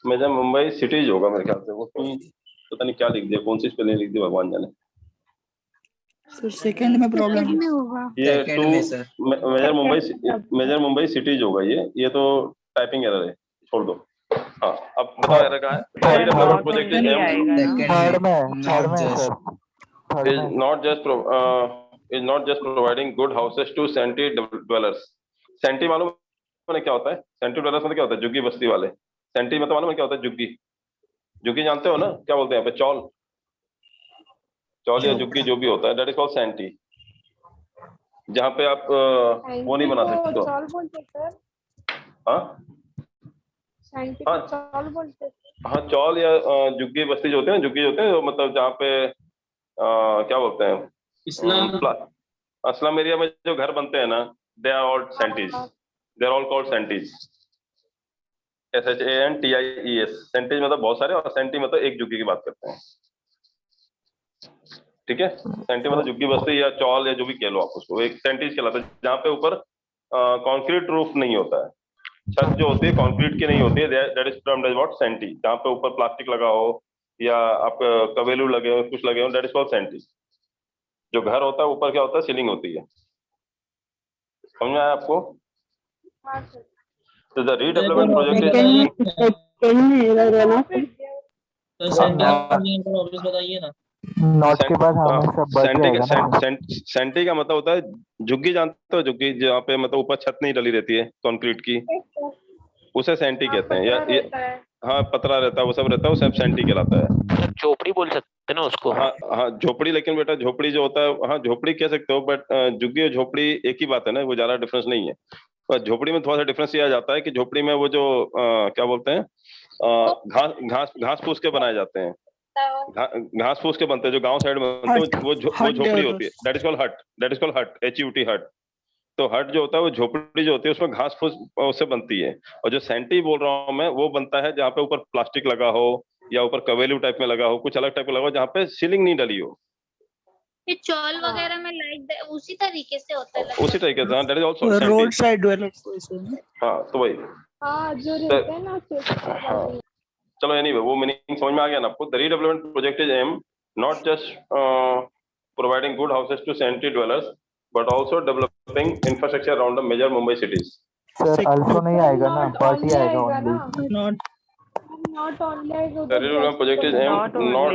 major Mumbai cities होगा मेरे ख्याल से। वो पता नहीं क्या लिख दिया, कौन सी स्पेलिंग लिख दी भगवान जाने। सर सेकंड में प्रॉब्लम सेकंड में होगा। ये सेकंड टू में सर मेजर मुंबई सिटीज होगा ये तो टाइपिंग एरर है, छोड़ दो। हाँ अब बताओ एरर कहाँ है? Not प्रोजेक्ट only थर्ड में नॉट है जस्ट सर, थर्ड is में। not just providing good houses to shanty dwellers. Senti मालूम है क्या होता है? सैंटी dwellers मतलब क्या होता है? झुग्गी बस्ती वाले। सैंटी मतलब मालूम है क्या होता है? झुग्गी। झुग्गी जानते हो ना क्या बोलते हैं यहाँ पे? चौल, चौल या झुग्गी जो भी होता है, दैट इज कॉल्ड सैंटी। जहाँ पे आप वो नहीं बना सकते हो। चौल बोलते सर। हाँ सैंटी हाँ। को चौल बोलते हैं। हाँ चौल या झुग्गी बस्ती जो होते हैं, झुग्गी होते हैं मतलब जहाँ पे क्या बोलते हैं, अस्लम एरिया में जो घर बनते हैं ना, they are all shanties, they are all called shanties. SHANTIES, shanties मतलब बहुत सारे, और सेंटी मतलब एक झुग्गी की बात करते हैं। ठीक है, सेंटी मतलब झुग्गी बस्ती या चौल या जो भी कह लो आप उसको, एक सेंटीज कहलाता है। जहाँ पे ऊपर कंक्रीट रूफ नहीं होता है, छत जो होती है कंक्रीट की नहीं होती है, that is termed as what? Shanty. जहाँ पे ऊपर प्लास्टिक लगा हो या आप कवेलू लगे हो, कुछ लगे हो, दैट इज कॉल्ड सेंटी। जो घर होता है ऊपर क्या होता है? सीलिंग होती है। समझ में आया आपको? हाँ सर। तो द रीडेवलपमेंट प्रोजेक्ट सेकंड में एरर है ना सर? बताइए ना। नॉट के बाद हमें सब बच जाएगा ना। सेंटी का मतलब होता है झुग्गी, जानते हो झुग्गी? जहाँ पे मतलब ऊपर छत नहीं डली रहती है कंक्रीट की, उसे सेंटी कहते हैं। या हाँ पतरा रहता है, वो सब रहता है, वो सब सेंटी कहलाता है। झोपड़ी बोल सकते हैं ना उसको। हाँ हाँ झोपड़ी, लेकिन बेटा झोपड़ी जो होता है, हाँ झोपड़ी कह सकते हो, बट झुग्गी और झोपड़ी एक ही बात है ना, वो ज्यादा डिफरेंस नहीं है। पर झोपड़ी में थोड़ा सा डिफरेंस ये आ जाता है कि झोपड़ी में वो जो क्या बोलते हैं, घास फूस के बनाए जाते हैं, घास फूस के बनते हैं, जो गांव साइड में बनते हैं वो झोपड़ी होती है। दैट इज कॉल्ड हट, दैट इज कॉल्ड हट, HUT हट। तो हट जो होता है वो झोपड़ी जो होती है उसमें घास फूस उससे बनती है। और जो सेंटी बोल रहा हूँ मैं, वो बनता है जहाँ पे ऊपर प्लास्टिक लगा हो या ऊपर कवेलू टाइप में लगा हो, कुछ अलग टाइप का लगा हो, जहाँ पे सीलिंग नहीं डली हो। ये चौल वगैरह में लाइक उसी तरीके से होता है। उसी तरीके से, that is also road side developers. हाँ तो वही। हाँ जो रहते हैं ना हाँ चलो एनीवे वो मीनिंग समझ में आ गया ना आपको? The redevelopment project is aim not just providing good houses to shanty dwellers but also developing infrastructure around the major Mumbai cities. Sir also नहीं आएगा ना, बट ही आएगा ओनली। नॉट ऑनली आएगा। The redevelopment project is aimed not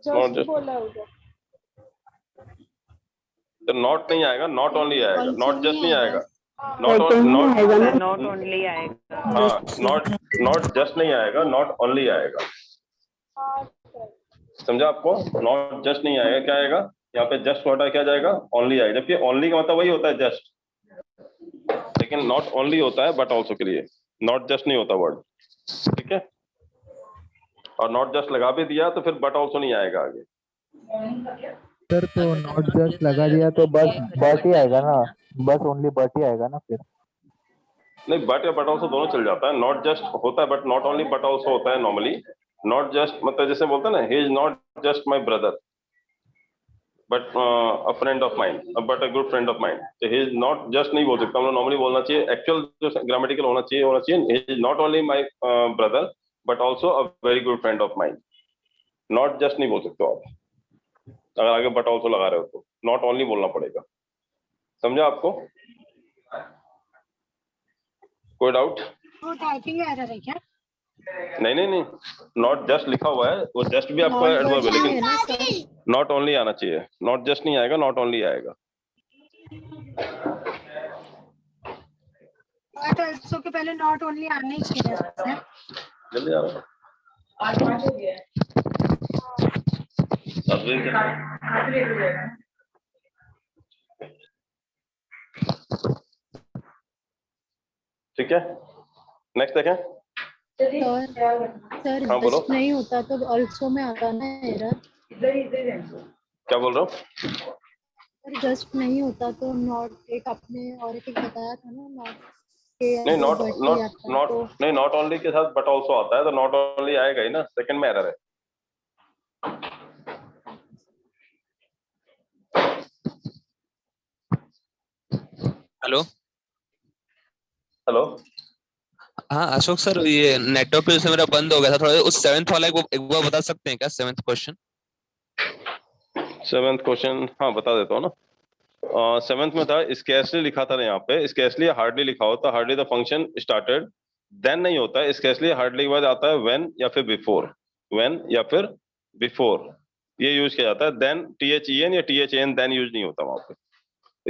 just बोला उधर। तो not नहीं आएगा, नॉट ओनली आएगा, नॉट जस्ट नहीं आएगा। नॉट ओनली आएगा। हाँ नॉट जस्ट नहीं आएगा, नॉट ओनली आएगा। समझा आपको? नॉट जस्ट नहीं आएगा, क्या आएगा? यहाँ पे जस्ट हटा क्या जाएगा? ओनली आएगा। जबकि ओनली का मतलब वही होता है जस्ट, लेकिन नॉट ओनली होता है बट ऑल्सो के लिए, नॉट जस्ट नहीं होता वर्ड। ठीक है, और नॉट जस्ट लगा भी दिया तो फिर बट ऑल्सो नहीं आएगा आगे। सर तो नॉट जस्ट लगा दिया तो बस बट ही आएगा ना, बस ओनली बट ही आएगा ना फिर? नहीं, बट या बट ऑल्सो दोनों चल जाता है। नॉट जस्ट होता है but not only but also होता है नॉर्मली। नॉट जस्ट मतलब जैसे बोलते हैं ना, ही is not just my brother but a friend of mine, but a good friend of mine. तो ही इज नॉट जस्ट नहीं बोल सकता, हम लोग नॉर्मली बोलना चाहिए, एक्चुअल जो ग्रामेटिकल होना चाहिए he is not only my brother but also a very good friend of mine. Not just नहीं बोल सकते आप, अगर आगे बट ऑल्सो लगा रहे हो तो नॉट ओनली बोलना पड़ेगा। समझा आपको? कोई डाउट? वो टाइपिंग एरर है क्या? नहीं, नॉट जस्ट लिखा हुआ है, वो जस्ट भी आपका एडवर्ब है, लेकिन नॉट ओनली आना चाहिए। नॉट जस्ट नहीं आएगा, नॉट ओनली आएगा। बट ऑल्सो के पहले नॉट ओनली आना ही चाहिए। जल्दी आ रहा ठीक है, नेक्स्ट देखें। सर हाँ बोलो। जस्ट नहीं होता तो ऑल्सो में आता ना एरर। क्या बोल रहे हो? सर जस्ट नहीं होता तो नॉट, एक आपने और एक बताया था ना नॉट नहीं, नॉट ओनली के साथ बट ऑल्सो आता है, तो नॉट ओनली आएगा ही ना, सेकंड में एरर है। Hello hello. हाँ अशोक सर, ये नेटवर्क पे से मेरा बंद हो गया था थोड़ा, उस 7th वाला एक बार बता सकते हैं क्या? 7th question. 7th क्वेश्चन, हाँ बता देता हूँ ना। 7th में था स्कैर्सली लिखा था ना, यहाँ पे स्कैर्सली हार्डली लिखा होता, hardly the function started, then नहीं होता है, स्कैर्सली हार्डली के बाद आता है व्हेन या फिर बिफोर, व्हेन या फिर बिफोर ये यूज किया जाता है। देन THEN या THAN देन यूज नहीं होता वहां पे,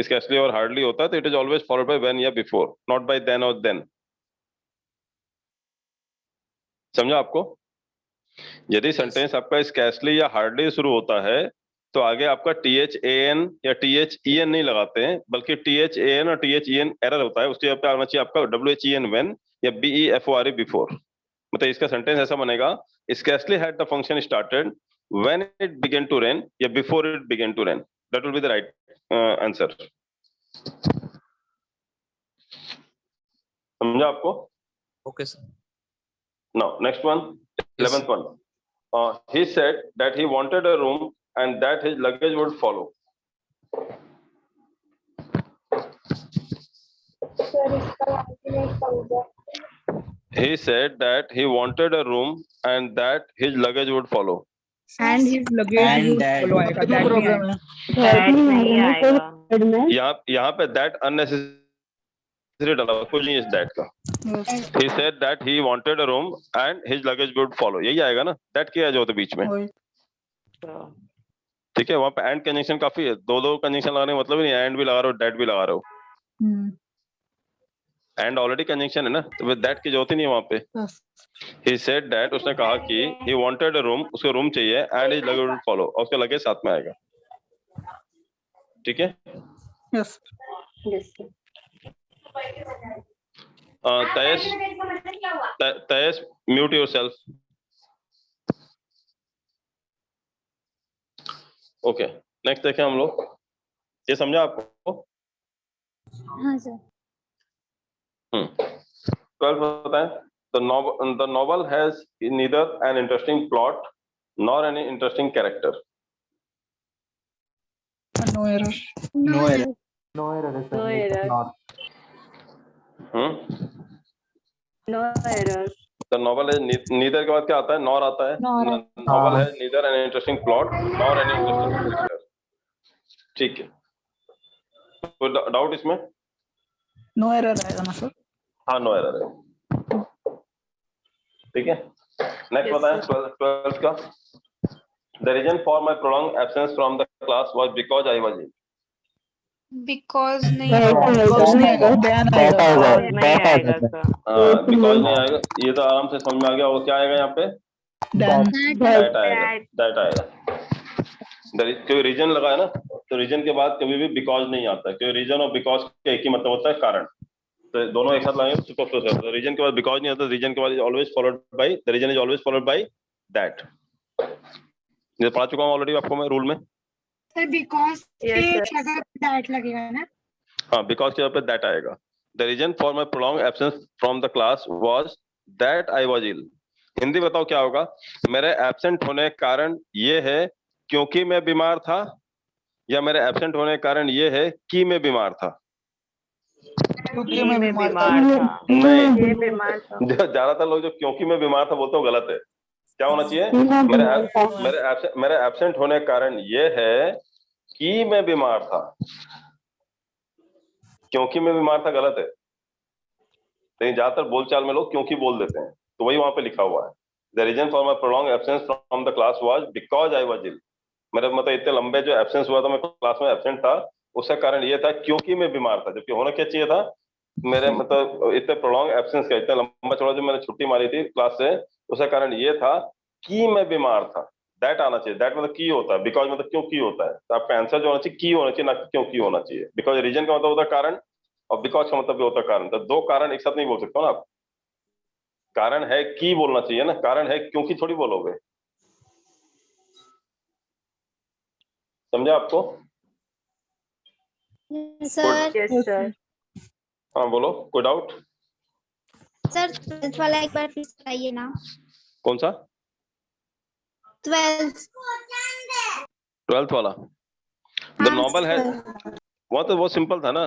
स्कैर्सली और हार्डली होता है, तो it is always followed by when या बिफोर, नॉट बाय देन और देन। समझा आपको? यदि सेंटेंस आपका स्कैर्सली या हार्डली शुरू होता है तो आगे आपका THAN या THEN नहीं लगाते हैं, बल्कि THAN और THEN एरर होता है, उसके जगह पे आना चाहिए आपका WHEN व्हेन या BEFORE बिफोर। मतलब इसका सेंटेंस ऐसा बनेगा, scarcely had the function started when it began to rain या before it began to rain, that will be the right answer. समझा आपको? Okay sir. Now, next one, 11th one. He said that he wanted a room and that his luggage would follow. He said that he wanted a room and that his luggage would follow. And his luggage And would that- follow आएगा, that नहीं problem आएगा। है। That नहीं आएगा। यहाँ पे that unnecessary डाला, कुछ नहीं है that का। He said that he wanted a room and his luggage would follow, यही आएगा ना, that क्या जो होता है बीच में, ठीक है? वहाँ पे and कंजंक्शन काफी है, दो कंजंक्शन लगाने का मतलब ही नहीं, and भी लगा रहे हो, that भी लगा रहे हो, and ऑलरेडी कंजंक्शन है ना, तो with that की जरूरत ही नहीं है वहाँ पे। He said that, उसने कहा कि he wanted a room, उसको रूम चाहिए, and his luggage would follow, और उसका लगेज साथ में आएगा, ठीक है? Yes. Tayesh, mute yourself. Okay, next देखें हम लोग, ये समझा आपको? हाँ सर। 12 बताएं। The novel has neither an interesting plot nor any interesting character. No error. No error. No error, sir. No error. Not. No error. The novel is neither के बाद क्या आता है? Nor आता है। Nor. Novel has neither an interesting plot nor any interesting character. ठीक है, कोई डाउट इसमें? No error आएगा ना सर? हाँ, नो एरर है, ठीक है। नेक्स्ट बताएं 12th का। The reason for my prolonged absence from the class was because I was ill. Because नहीं Because नहीं आएगा, then That आएगा। आएगा, नहीं that आएगा आएगा। सर। बिकॉज नहीं आएगा, ये तो आराम से समझ में आ गया, वो क्या आएगा यहाँ पे? Then दैट आएगा, दैट आएगा। कोई रीजन लगा है ना, तो रीजन के बाद कभी भी बिकॉज नहीं आता है, क्योंकि रीजन और बिकॉज का एक ही मतलब होता है, कारण। तो दोनों एक साथ लाएंगे तो रीजन के बाद बिकॉज नहीं आता, रीजन के बाद is always followed by, the reason is always followed by that. ये पढ़ा चुका हूँ ऑलरेडी आपको मैं रूल में। सर बिकॉज Yes, के sir. जगह दैट लगेगा ना? हाँ, बिकॉज के जगह पे दैट आएगा। The reason for my prolong absence from the class was that I was ill. Hindi बताओ क्या होगा? मेरे एब्सेंट होने का कारण ये है क्योंकि मैं बीमार था, या मेरे एब्सेंट होने का कारण ये है कि मैं बीमार था? क्योंकि मैं बीमार था। नहीं, ये बीमार था। ज्यादातर लोग जो क्योंकि मैं बीमार था बोलते हो, गलत है। क्या होना चाहिए? मेरे एब्सेंट होने का कारण ये है कि मैं बीमार था। क्योंकि मैं बीमार था गलत है, लेकिन ज्यादातर बोलचाल में लोग क्योंकि बोल देते हैं, तो वही वहां पे लिखा हुआ है। The reason for my prolong absence from the class was because I was ill. मेरा मतलब इतने लंबे जो एब्सेंस हुआ था, मैं क्लास में एब्सेंट था, उसका कारण ये था क्योंकि मैं बीमार था। जबकि होना क्या चाहिए था? मेरे मतलब इतने प्रोलॉन्ग एब्सेंस का, इतना लंबा चौड़ा जो मैंने छुट्टी मारी थी क्लास से, उसका कारण ये था कि मैं बीमार था। दैट आना चाहिए। दैट मतलब की होता है, बिकॉज मतलब क्यों की होता है। तो आपका आंसर जो होना चाहिए की होना चाहिए, ना क्यों की होना चाहिए। बिकॉज रीजन का मतलब होता है कारण, और बिकॉज का मतलब भी होता है कारण। तो दो कारण एक साथ नहीं बोल सकते ना आप। कारण है की बोलना चाहिए ना, कारण है क्योंकि थोड़ी बोलोगे। समझा आपको? Sir Yes, sir. हाँ बोलो, कोई डाउट? सर 12th वाला एक बार फिर बताइए ना। कौन सा? 12th वाला। द नॉवल है, वो तो बहुत सिंपल था ना।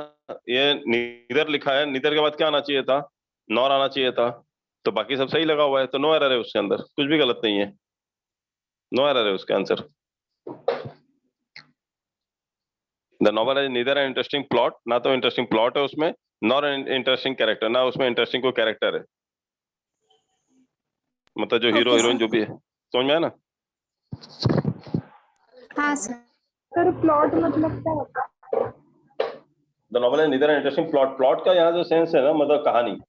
ये नीदर लिखा है, नीदर के बाद क्या आना चाहिए था? नॉर आना चाहिए था। तो बाकी सब सही लगा हुआ है, तो नो एरर है उसके अंदर, कुछ भी गलत नहीं है, नो एरर है उसका answer. The novel has neither an interesting plot, ना तो इंटरेस्टिंग प्लॉट है उसमें, नॉर एन इंटरेस्टिंग कैरेक्टर, ना उसमें इंटरेस्टिंग कोई कैरेक्टर है। मतलब जो हीरो हीरोइन जो भी है, समझ में आया ना? हाँ सर। सर प्लॉट मतलब क्या होता है? The novel has neither an interesting plot, plot का यहाँ जो सेंस है ना, मतलब कहानी,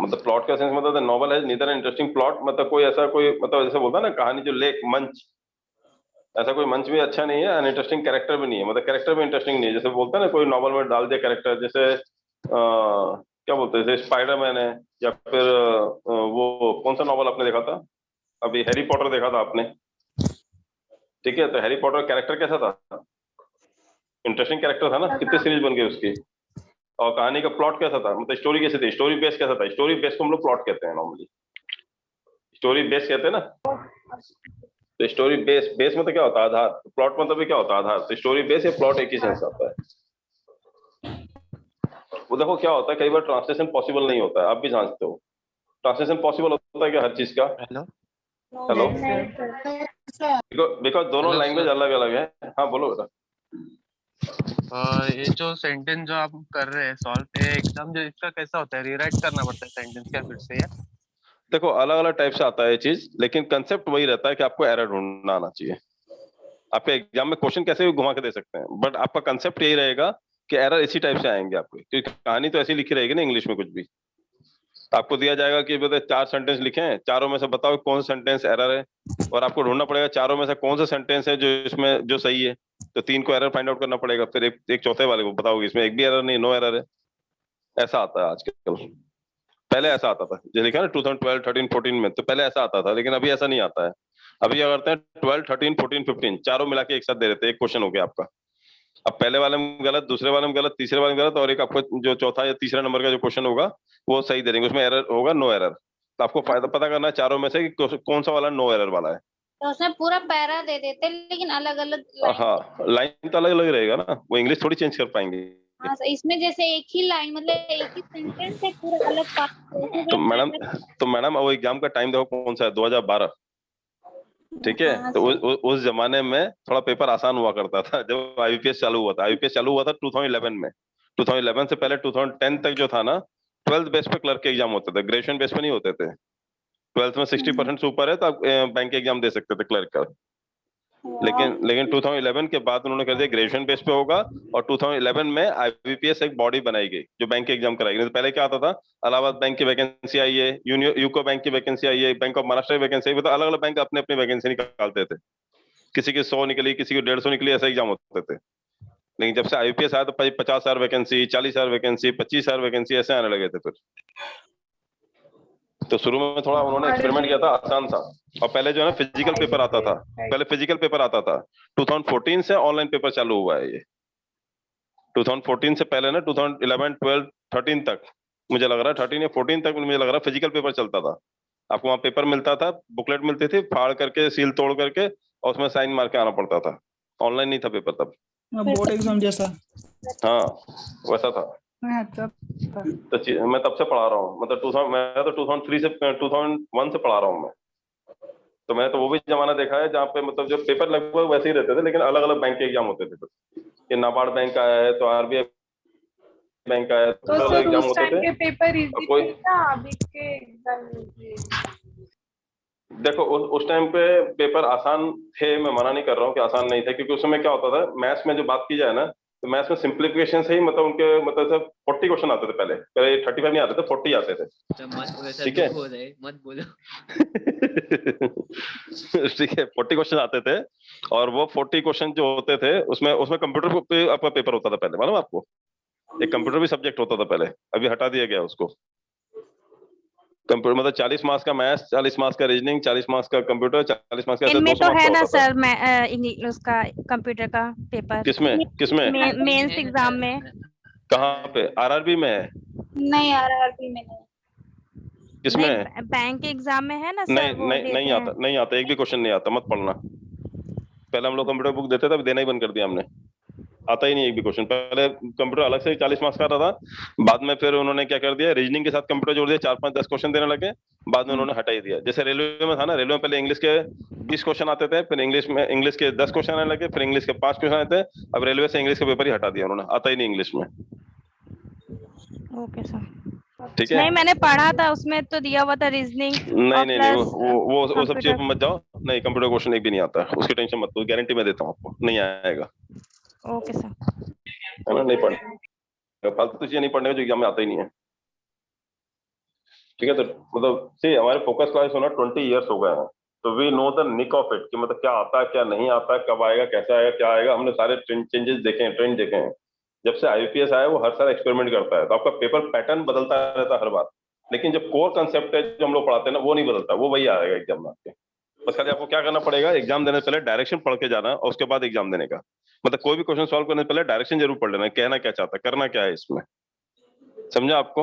मतलब प्लॉट का सेंस मतलब the novel has neither an interesting plot, मतलब कोई ऐसा कोई मतलब जैसे बोलता है ना कहानी जो लेख मंच, ऐसा कोई मंच भी अच्छा नहीं है, अनइंटरेस्टिंग कैरेक्टर भी नहीं है, मतलब कैरेक्टर भी इंटरेस्टिंग नहीं है। जैसे बोलते हैं ना कोई नॉवल में डाल दिया कैरेक्टर, जैसे क्या बोलते हैं, जैसे स्पाइडरमैन है, या फिर वो कौन सा नॉवल आपने देखा था अभी, हैरी पॉटर देखा था आपने, ठीक है? तो हैरी पॉटर कैरेक्टर कैसा था? इंटरेस्टिंग कैरेक्टर था ना, कितने सीरीज बन गए उसकी। और कहानी का प्लॉट कैसा था, मतलब स्टोरी कैसी थी, स्टोरी बेस कैसा था? स्टोरी बेस को हम लोग प्लॉट कहते हैं नॉर्मली, स्टोरी बेस कहते हैं ना। तो स्टोरी बेस, बेस मतलब क्या होता है? आधार। प्लॉट मतलब भी क्या होता है? आधार। तो स्टोरी बेस या प्लॉट एक ही सेंस आता है। वो देखो क्या होता है, कई बार ट्रांसलेशन पॉसिबल नहीं होता है, आप भी जानते हो। ट्रांसलेशन पॉसिबल होता है क्या हर चीज का? हेलो हेलो, सर बिकॉज दोनों हेलो लैंग्वेज सर, अलग अलग है। हाँ बोलो बेटा। ये जो सेंटेंस जो आप कर रहे हैं सॉल्व, ये एग्जाम जो इसका कैसा होता है, रीराइट करना पड़ता है सेंटेंस क्या फिर से या? देखो अलग अलग टाइप से आता है ये चीज, लेकिन कंसेप्ट वही रहता है कि आपको एरर ढूंढना आना चाहिए। आपके एग्जाम में क्वेश्चन कैसे भी घुमा के दे सकते हैं, बट आपका कंसेप्ट यही रहेगा कि एरर इसी टाइप से आएंगे आपके, क्योंकि कहानी तो ऐसी लिखी रहेगी ना इंग्लिश में। कुछ भी आपको दिया जाएगा कि बताए 4 सेंटेंस लिखे हैं, चारों में से बताओ कौन सा सेंटेंस एरर है, और आपको ढूंढना पड़ेगा चारों में से कौन सा सेंटेंस है जो इसमें जो सही है। तो 3 को एरर फाइंड आउट करना पड़ेगा, फिर एक चौथे वाले को बताओगे इसमें एक भी एरर नहीं, नो एरर है। ऐसा आता है आजकल, पहले ऐसा आता था जो लिखा ना 2012, 13, 14 में, तो पहले ऐसा आता था, लेकिन अभी ऐसा नहीं आता है। अभी क्या करते हैं 12, 13, 14, 15 चारों मिला के एक साथ दे देते हैं, एक क्वेश्चन हो गया आपका। अब पहले वाले में गलत, दूसरे वाले में गलत, तीसरे वाले में गलत, और एक आपको जो चौथा या तीसरा नंबर का जो क्वेश्चन होगा वो सही दे देंगे, उसमें एरर होगा नो एरर। तो आपको फायदा पता करना है चारों में से कि कौन सा वाला नो एरर वाला है। तो उसमें पूरा पैरा दे देते लेकिन अलग अलग हाँ, लाइन तो अलग अलग रहेगा ना, वो इंग्लिश थोड़ी चेंज कर पाएंगे। हाँ सर, इसमें जैसे एक ही लाइन मतलब एक ही सेंटेंस है पूरा अलग पार्ट। तो मैडम वो एग्जाम का टाइम देखो कौन सा है, 2012, ठीक है? हाँ तो उस जमाने में थोड़ा पेपर आसान हुआ करता था जब आईबीपीएस चालू हुआ था। आईबीपीएस चालू हुआ था 2011 में। 2011 से पहले 2010 तक जो था ना, 12th बेस पे क्लर्क के एग्जाम होते थे, ग्रेजुएशन बेस पे नहीं होते थे। 12th में 60% से ऊपर है तो आप बैंक के एग्जाम दे सकते थे क्लर्क का। लेकिन 2011 के बाद उन्होंने कर दिया ग्रेजुएशन बेस पे होगा, और 2011 में आईबीपीएस एक बॉडी बनाई गई जो बैंक के एग्जाम कराएगी। तो पहले क्या आता था, इलाहाबाद बैंक की वैकेंसी आई है, यूको बैंक की वैकेंसी आई है, बैंक ऑफ महाराष्ट्र की वैकेंसी आई है, तो अलग अलग बैंक अपने अपनी वैकेंसी निकालते थे। किसी की 100 निकली, किसी की 150 निकली, ऐसा एग्जाम होते थे। लेकिन जब से आईपीएस आया तो 50,000 वैकेंसी, 40,000 वैकेंसी, 25,000 वैकेंसी ऐसे आने लगे थे फिर। तो शुरू में थोड़ा उन्होंने एक्सपेरिमेंट किया था, आसान था। और पहले जो है ना फिजिकल पेपर आता था, पहले फिजिकल पेपर आता था। 2014 से ऑनलाइन पेपर चालू हुआ है ये। 2014 से पहले ना 2011, 12, 13 तक मुझे लग रहा है, 13 या 14 तक मुझे लग रहा है फिजिकल पेपर चलता था। आपको वहाँ पेपर मिलता था, बुकलेट मिलती थी, फाड़ करके सील तोड़ करके और उसमें साइन मार के आना पड़ता था। ऑनलाइन नहीं था पेपर तब। बोर्ड एग्जाम जैसा। हाँ वैसा था। अच्छा। तो मैं तब से पढ़ा रहा हूँ, मतलब मैं तो 2003 से 2001 से पढ़ा रहा हूँ मैं। तो मैंने तो वो भी जमाना देखा है जहाँ पे मतलब जो पेपर लगभग वैसे ही रहते थे, लेकिन अलग अलग बैंक के एग्जाम होते थे। ये नाबार्ड बैंक आया है तो आरबीआई बैंक आया है, तो अलग सर एग्जाम उस होते टाइम थे। के पेपर इजी कोई थे ना अभी के एग्जाम इजी? देखो उस टाइम पे पेपर आसान थे, मैं मना नहीं कर रहा हूँ कि आसान नहीं थे, क्योंकि उस समय क्या होता था मैथ्स में जो बात की जाए ना, तो मैथ्स में सिंप्लीफिकेशन से ही मतलब उनके मतलब सब 40 क्वेश्चन आते थे। पहले 35 नहीं आते थे, 40 आते थे। मत वैसा ठीक है दुख हो रहे, मत बोलो। ठीक है 40 क्वेश्चन आते थे, और वो 40 क्वेश्चन जो होते थे उसमें कंप्यूटर पे आपका पेपर होता था पहले, मालूम आपको? एक कंप्यूटर भी सब्जेक्ट होता था पहले, अभी हटा दिया गया उसको। कंप्यूटर मतलब 40 मार्क्स का मैथ्स, 40 मार्क्स का रीजनिंग, 40 मार्क्स का कंप्यूटर, 40 मार्क्स का, इनमें 200 तो मार्क्स है का ना होता था। सर मैं उसका कंप्यूटर का पेपर किसमें किसमें मेंस एग्जाम में। कहाँ पे? आरआरबी में है? नहीं आरआरबी में नहीं। किसमें? नहीं बैंक के एग्जाम में है ना सर, नहीं वो नहीं देते नहीं आता, हैं। नहीं आता, एक भी क्वेश्चन नहीं आता, मत पढ़ना। पहले हम लोग कंप्यूटर बुक देते थे, अब देना ही बंद कर दिया हमने। आता ही नहीं एक भी क्वेश्चन। पहले कंप्यूटर अलग से 40 मार्क्स का आता था, बाद में फिर उन्होंने क्या कर दिया, रीजनिंग के साथ कंप्यूटर जोड़ दिया, 4-5-10 क्वेश्चन देने लगे, बाद में उन्होंने हटा ही दिया। जैसे रेलवे में था ना, रेलवे में पहले इंग्लिश के 20 क्वेश्चन आते थे, फिर इंग्लिश के 10 क्वेश्चन आने लगे, फिर इंग्लिश के 5 क्वेश्चन आते थे। अब रेलवे से इंग्लिश का पेपर ही हटा दिया उन्होंने, आता ही नहीं इंग्लिश में। Okay sir. ठीक है, नहीं मैंने पढ़ा था, उसमें तो दिया हुआ था रीजनिंग नहीं नहीं नहीं, वो सब चीजों कंप्यूटर। पर मत जाओ। नहीं, कंप्यूटर क्वेश्चन एक भी नहीं आता, उसकी टेंशन मत लो, गारंटी मैं देता हूँ आपको, नहीं आएगा। Okay sir. है ना, नहीं पढ़ फालतू चीजें नहीं पढ़ने का जो एग्जाम में आता ही नहीं है। ठीक है, तो मतलब सी हमारे फोकस क्लास होना 20 इयर्स हो गए हैं, तो we know the knack of it, कि मतलब क्या आता है क्या नहीं आता है, कब आएगा कैसा आएगा क्या आएगा। हमने सारे चेंजेस देखे हैं, ट्रेंड देखे हैं। जब से आईपीएस आया वो हर साल एक्सपेरिमेंट करता है, तो आपका पेपर पैटर्न बदलता रहता है हर बार, लेकिन जो कोर कंसेप्ट है जो हम लोग पढ़ाते हैं ना, वो नहीं बदलता, वो वही आएगा एग्जाम में आपके। बस खाली आपको क्या करना पड़ेगा, एग्जाम देने से पहले डायरेक्शन पढ़ के जाना और उसके बाद एग्जाम देने का। मतलब कोई भी क्वेश्चन सॉल्व करने से पहले डायरेक्शन जरूर पढ़ लेना, कहना क्या चाहता है, करना क्या है इसमें। समझा आपको?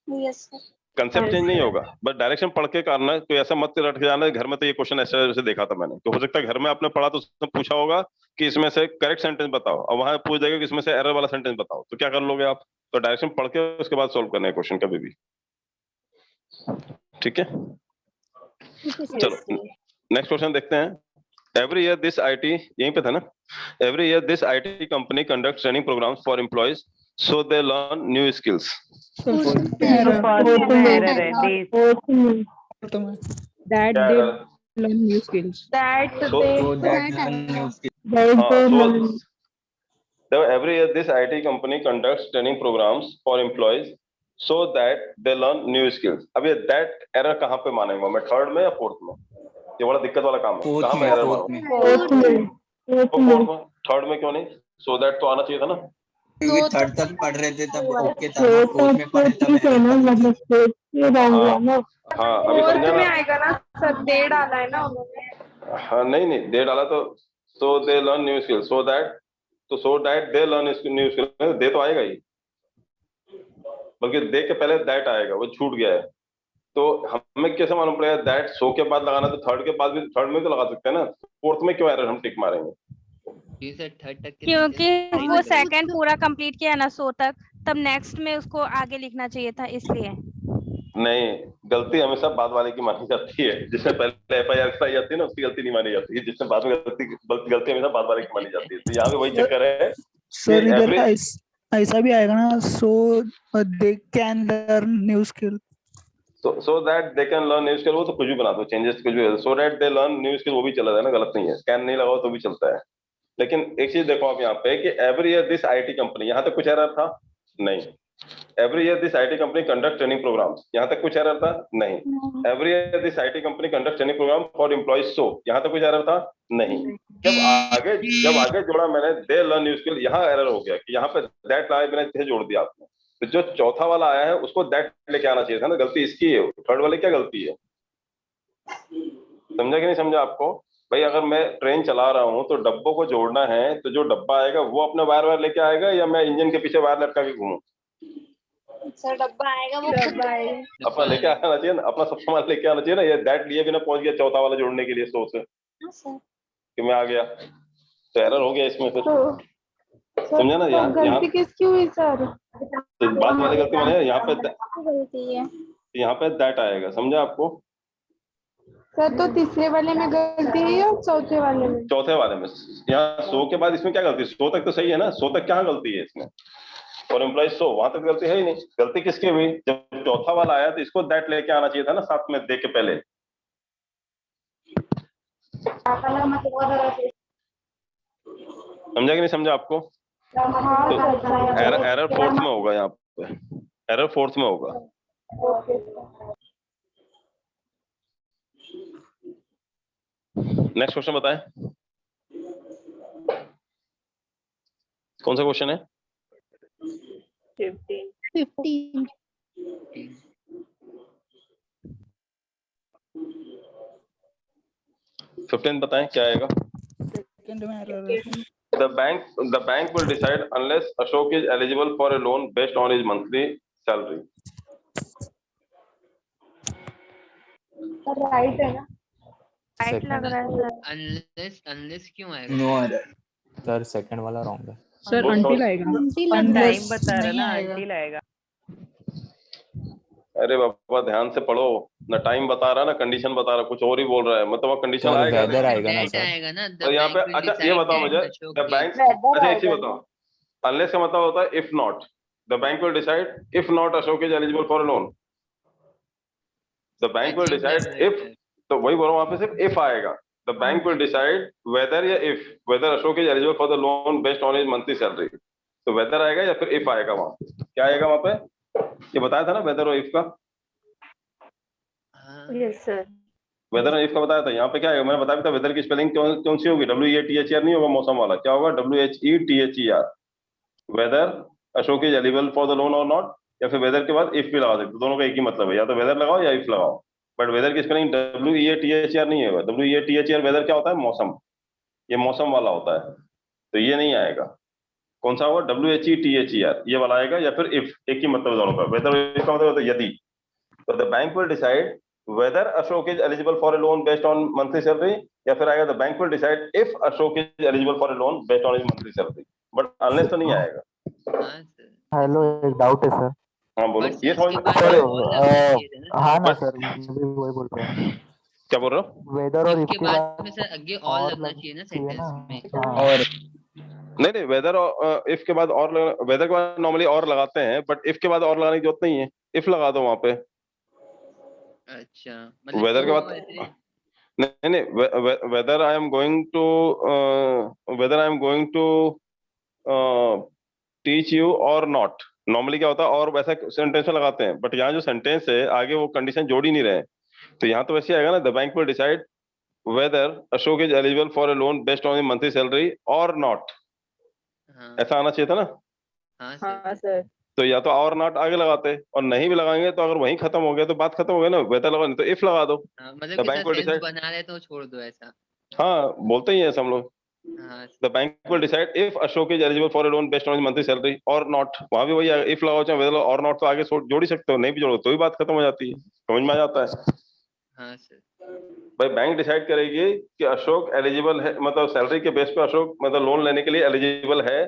Yes sir. कंसेप्ट चेंज नहीं होगा, बस डायरेक्शन पढ़ के करना है। तो ऐसा मत रट के जाना घर में तो ये क्वेश्चन ऐसे देखा था मैंने, तो हो सकता है घर में आपने पढ़ा तो उसने पूछा होगा कि इसमें से करेक्ट सेंटेंस बताओ, और वहां पूछ देगा कि इसमें से एरर वाला सेंटेंस बताओ, तो क्या कर लोगे आप? तो डायरेक्शन पढ़ के उसके बाद सोल्व करना है क्वेश्चन कभी भी। ठीक है, चलो नेक्स्ट क्वेश्चन देखते हैं। एवरी ईयर दिस आईटी, यहीं पे था ना, every year this IT company conduct training programmes for employees so they learn new skills. That they learn new skills. So every year this IT company conducts training programs for employees so that they learn new skills. अब ये that error कहाँ पे मानेंगे मैं, third में या fourth में? ये बड़ा दिक्कत वाला काम है, कहाँ पे एरर मानूंगा? फोर्थ में, थर्ड में क्यों नहीं? so that तो आना चाहिए था ना, क्योंकि थर्ड तक पढ़ रहे थे तब ओके था, फोर्थ में पढ़े तब हाँ अभी समझा ना? आएगा ना सर, दे डाला है ना उन्होंने। हाँ नहीं दे डाला तो so they learn new skills so that, तो so that they learn new skills, दे तो आएगा ही, बल्कि दे के पहले दैट आएगा, वो छूट गया है। तो हमें कैसे मालूम पड़ेगा दैट सो के बाद लगाना? तो थर्ड के बाद भी, थर्ड में तो लगा सकते हैं ना, फोर्थ में क्यों एरर हम टिक मारेंगे? थर्ड तक क्योंकि वो सेकंड पूरा कंप्लीट किया ना 100 तक, तब नेक्स्ट में उसको आगे लिखना चाहिए था, इसलिए। नहीं, गलती हमेशा बाद वाले की मानी जाती है, जिसमें पहले एफआईआर कराई जाती है ना उसकी गलती नहीं मानी जाती है, जिसमें बाद में गलती हमेशा बाद वाले की मानी जाती है। तो यहाँ पे वही चक्कर है। सर इधर ऐसा भी आएगा ना, so they can learn new skill. so that they can learn new skill, वो तो कुछ भी बना दो, चेंजेस कुछ भी, so that they learn new skill वो भी चला है ना, गलत नहीं है, कैन नहीं लगाओ तो भी चलता है। लेकिन एक चीज देखो आप यहाँ पे कि every year this IT company, यहाँ तक कुछ एरर था नहीं। Every year this IT company conduct training programs, यहाँ तक कुछ एरर था नहीं। Every year this IT company conduct training program for employees so, यहाँ तक कुछ एरर था नहीं। जब आगे जोड़ा मैंने दे लर्न न्यू स्किल, यहाँ एरर हो गया कि यहाँ पे दैट लाया मैंने इसे जोड़ दिया आपने, तो जो चौथा वाला आया है उसको दैट लेके आना चाहिए था ना, गलती इसकी है, थर्ड वाले क्या गलती है? समझा कि नहीं समझा आपको? भाई अगर मैं ट्रेन चला रहा हूँ तो डब्बों को जोड़ना है, तो जो डब्बा आएगा वो अपने वायर लेके आएगा या मैं इंजन के पीछे वायर लटका के घूमूं? सर डब्बा आएगा, वो डब्बा आएगा, अपना लेके आना चाहिए ना, अपना सब सामान लेके आना चाहिए ना। ये दैट लिए बिना पहुंच गया चौथा वाला जोड़ने के लिए सोच से कि मैं आ गया, तो एरर हो गया इसमें फिर। समझा ना? यहाँ गलती किसकी हुई सर? तो बात वाली गलती मैंने यहाँ पे गलती है, यहाँ पे दैट आएगा, समझा आपको? सर तो तीसरे वाले में गलती है या चौथे वाले में? चौथे वाले में। यहाँ सो के बाद इसमें क्या गलती? सो तक तो सही है ना, सो तक क्या गलती है इसमें? और एम्प्लॉइज सो, वहां तक गलती है ही नहीं। गलती किसकी हुई? जब चौथा वाला आया तो इसको दैट लेके आना चाहिए था ना साथ में, दे के पहले। समझा कि नहीं समझा आपको? तो एरर फोर्थ में होगा, यहाँ पे एरर फोर्थ में होगा। नेक्स्ट क्वेश्चन बताएं, कौन सा क्वेश्चन है? 15 15 बताएं क्या आएगा? The bank will decide unless Ashok is eligible for a loan based on his monthly salary. Right है ना? राइट लग रहा है सर। अनलेस क्यों आएगा? No error. सर सेकंड वाला रॉन्ग है। सर वो until short- आएगा Until unless बता रहा है नहीं ना, आएगा। until आएगा। अरे बाबा ध्यान से पढ़ो ना, टाइम बता रहा है ना, कंडीशन बता रहा है, कुछ और ही बोल रहा है। मतलब वहाँ कंडीशन सर आएगा वेदर आएगा ना That सर। आएगा ना, तो the यहाँ पे bank will अच्छा ये decide बताओ that मुझे, Ashok the is- bank whether अच्छा एक आएगा चीज ना। बताओ, अनलेस का मतलब होता है if not, the bank will decide if not Ashok is eligible for loan, the bank will Assume decide that if, तो वही बोल रहा हूँ वहाँ पे सिर्फ इफ आएगा, the bank will decide whether या if, whether Ashok is eligible for the loan based on his monthly salary. तो वेदर आएगा या फिर इफ आएगा, वहाँ क्या आएगा वहाँ पे, ये बताया था ना वेदर और इफ का, हाँ, यस सर। वेदर और इफ का बताया था। यहाँ पे क्या है, मैंने बताया था वेदर की स्पेलिंग कौन सी होगी, WEATHER नहीं होगा मौसम वाला, क्या होगा WHETHER, whether Ashok is eligible for the loan और नॉट, या फिर वेदर के बाद इफ भी लगा सकते, दोनों का एक ही मतलब है, या तो वेदर लगाओ या इफ लगाओ, बट वेदर की स्पेलिंग WEATHER नहीं होगा। WEATHER वेदर क्या होता है, मौसम, ये मौसम वाला होता है, तो ये नहीं आएगा। कौन सा होगा, WHETHER ये वाला आएगा, या फिर इफ, एक ही मतलब दोनों का, वेदर का मतलब होता है यदि। तो the bank will decide weather Ashok is eligible for a loan based on monthly salary, या फिर आएगा the bank will decide if Ashok is eligible for a loan based on his monthly salary, but unless तो नहीं आएगा। हाँ sir. Hello, एक doubt है sir. हाँ बोलो, बट ये समझ इसके बाद सर और लगना चाहिए था ना हाँ ना बस सर, मैं भी वही बोल रहा हूँ। क्या बोल रहा हूँ, वेदर और इसके इसके बाद बाद में सर आगे और और लगना लग चाहिए ना चाहिए ना। सेंटेंस में। हाँ। और नहीं नहीं, वेदर और इफ के बाद और वेदर के बाद नॉर्मली और लगाते हैं, बट इफ के बाद और लगाने की जरूरत नहीं है, इफ लगा दो वहां पे। अच्छा, मतलब वेदर के तो बाद ऐसे नहीं नहीं, whether I am going to, whether I am going to teach you और नॉट, नॉर्मली क्या होता है और वैसा सेंटेंस में लगाते हैं, बट यहाँ जो सेंटेंस है आगे वो कंडीशन जोड़ ही नहीं रहे, तो यहाँ तो वैसे आएगा ना, the bank will decide weather Ashok is eligible for a loan based on monthly salary और नॉट, हाँ ऐसा आना चाहिए था ना। हाँ सर। हाँ सर। तो या तो और नॉट आगे लगाते, और नहीं भी लगाएंगे तो अगर वहीं खत्म हो गया तो बात खत्म हो गया ना, वेदर लगा नहीं तो इफ लगा दो, हाँ, मतलब द कि bank sir will sense decide. बना रहे तो छोड़ दो ऐसा। हाँ बोलते ही हैं सब लोग, हाँ the bank will decide if Ashok is eligible for a loan based on monthly salary और नॉट, वहां भी वही इफ लगाओ चाहे वेदर और नॉट, तो आगे जोड़ ही सकते हो, नहीं भी जोड़ो तो भी बात खत्म हो जाती है, समझ में आ जाता है। हाँ सर। भाई बैंक डिसाइड करेगी कि अशोक एलिजिबल है, मतलब सैलरी के बेस पे अशोक मतलब लोन लेने के लिए एलिजिबल है,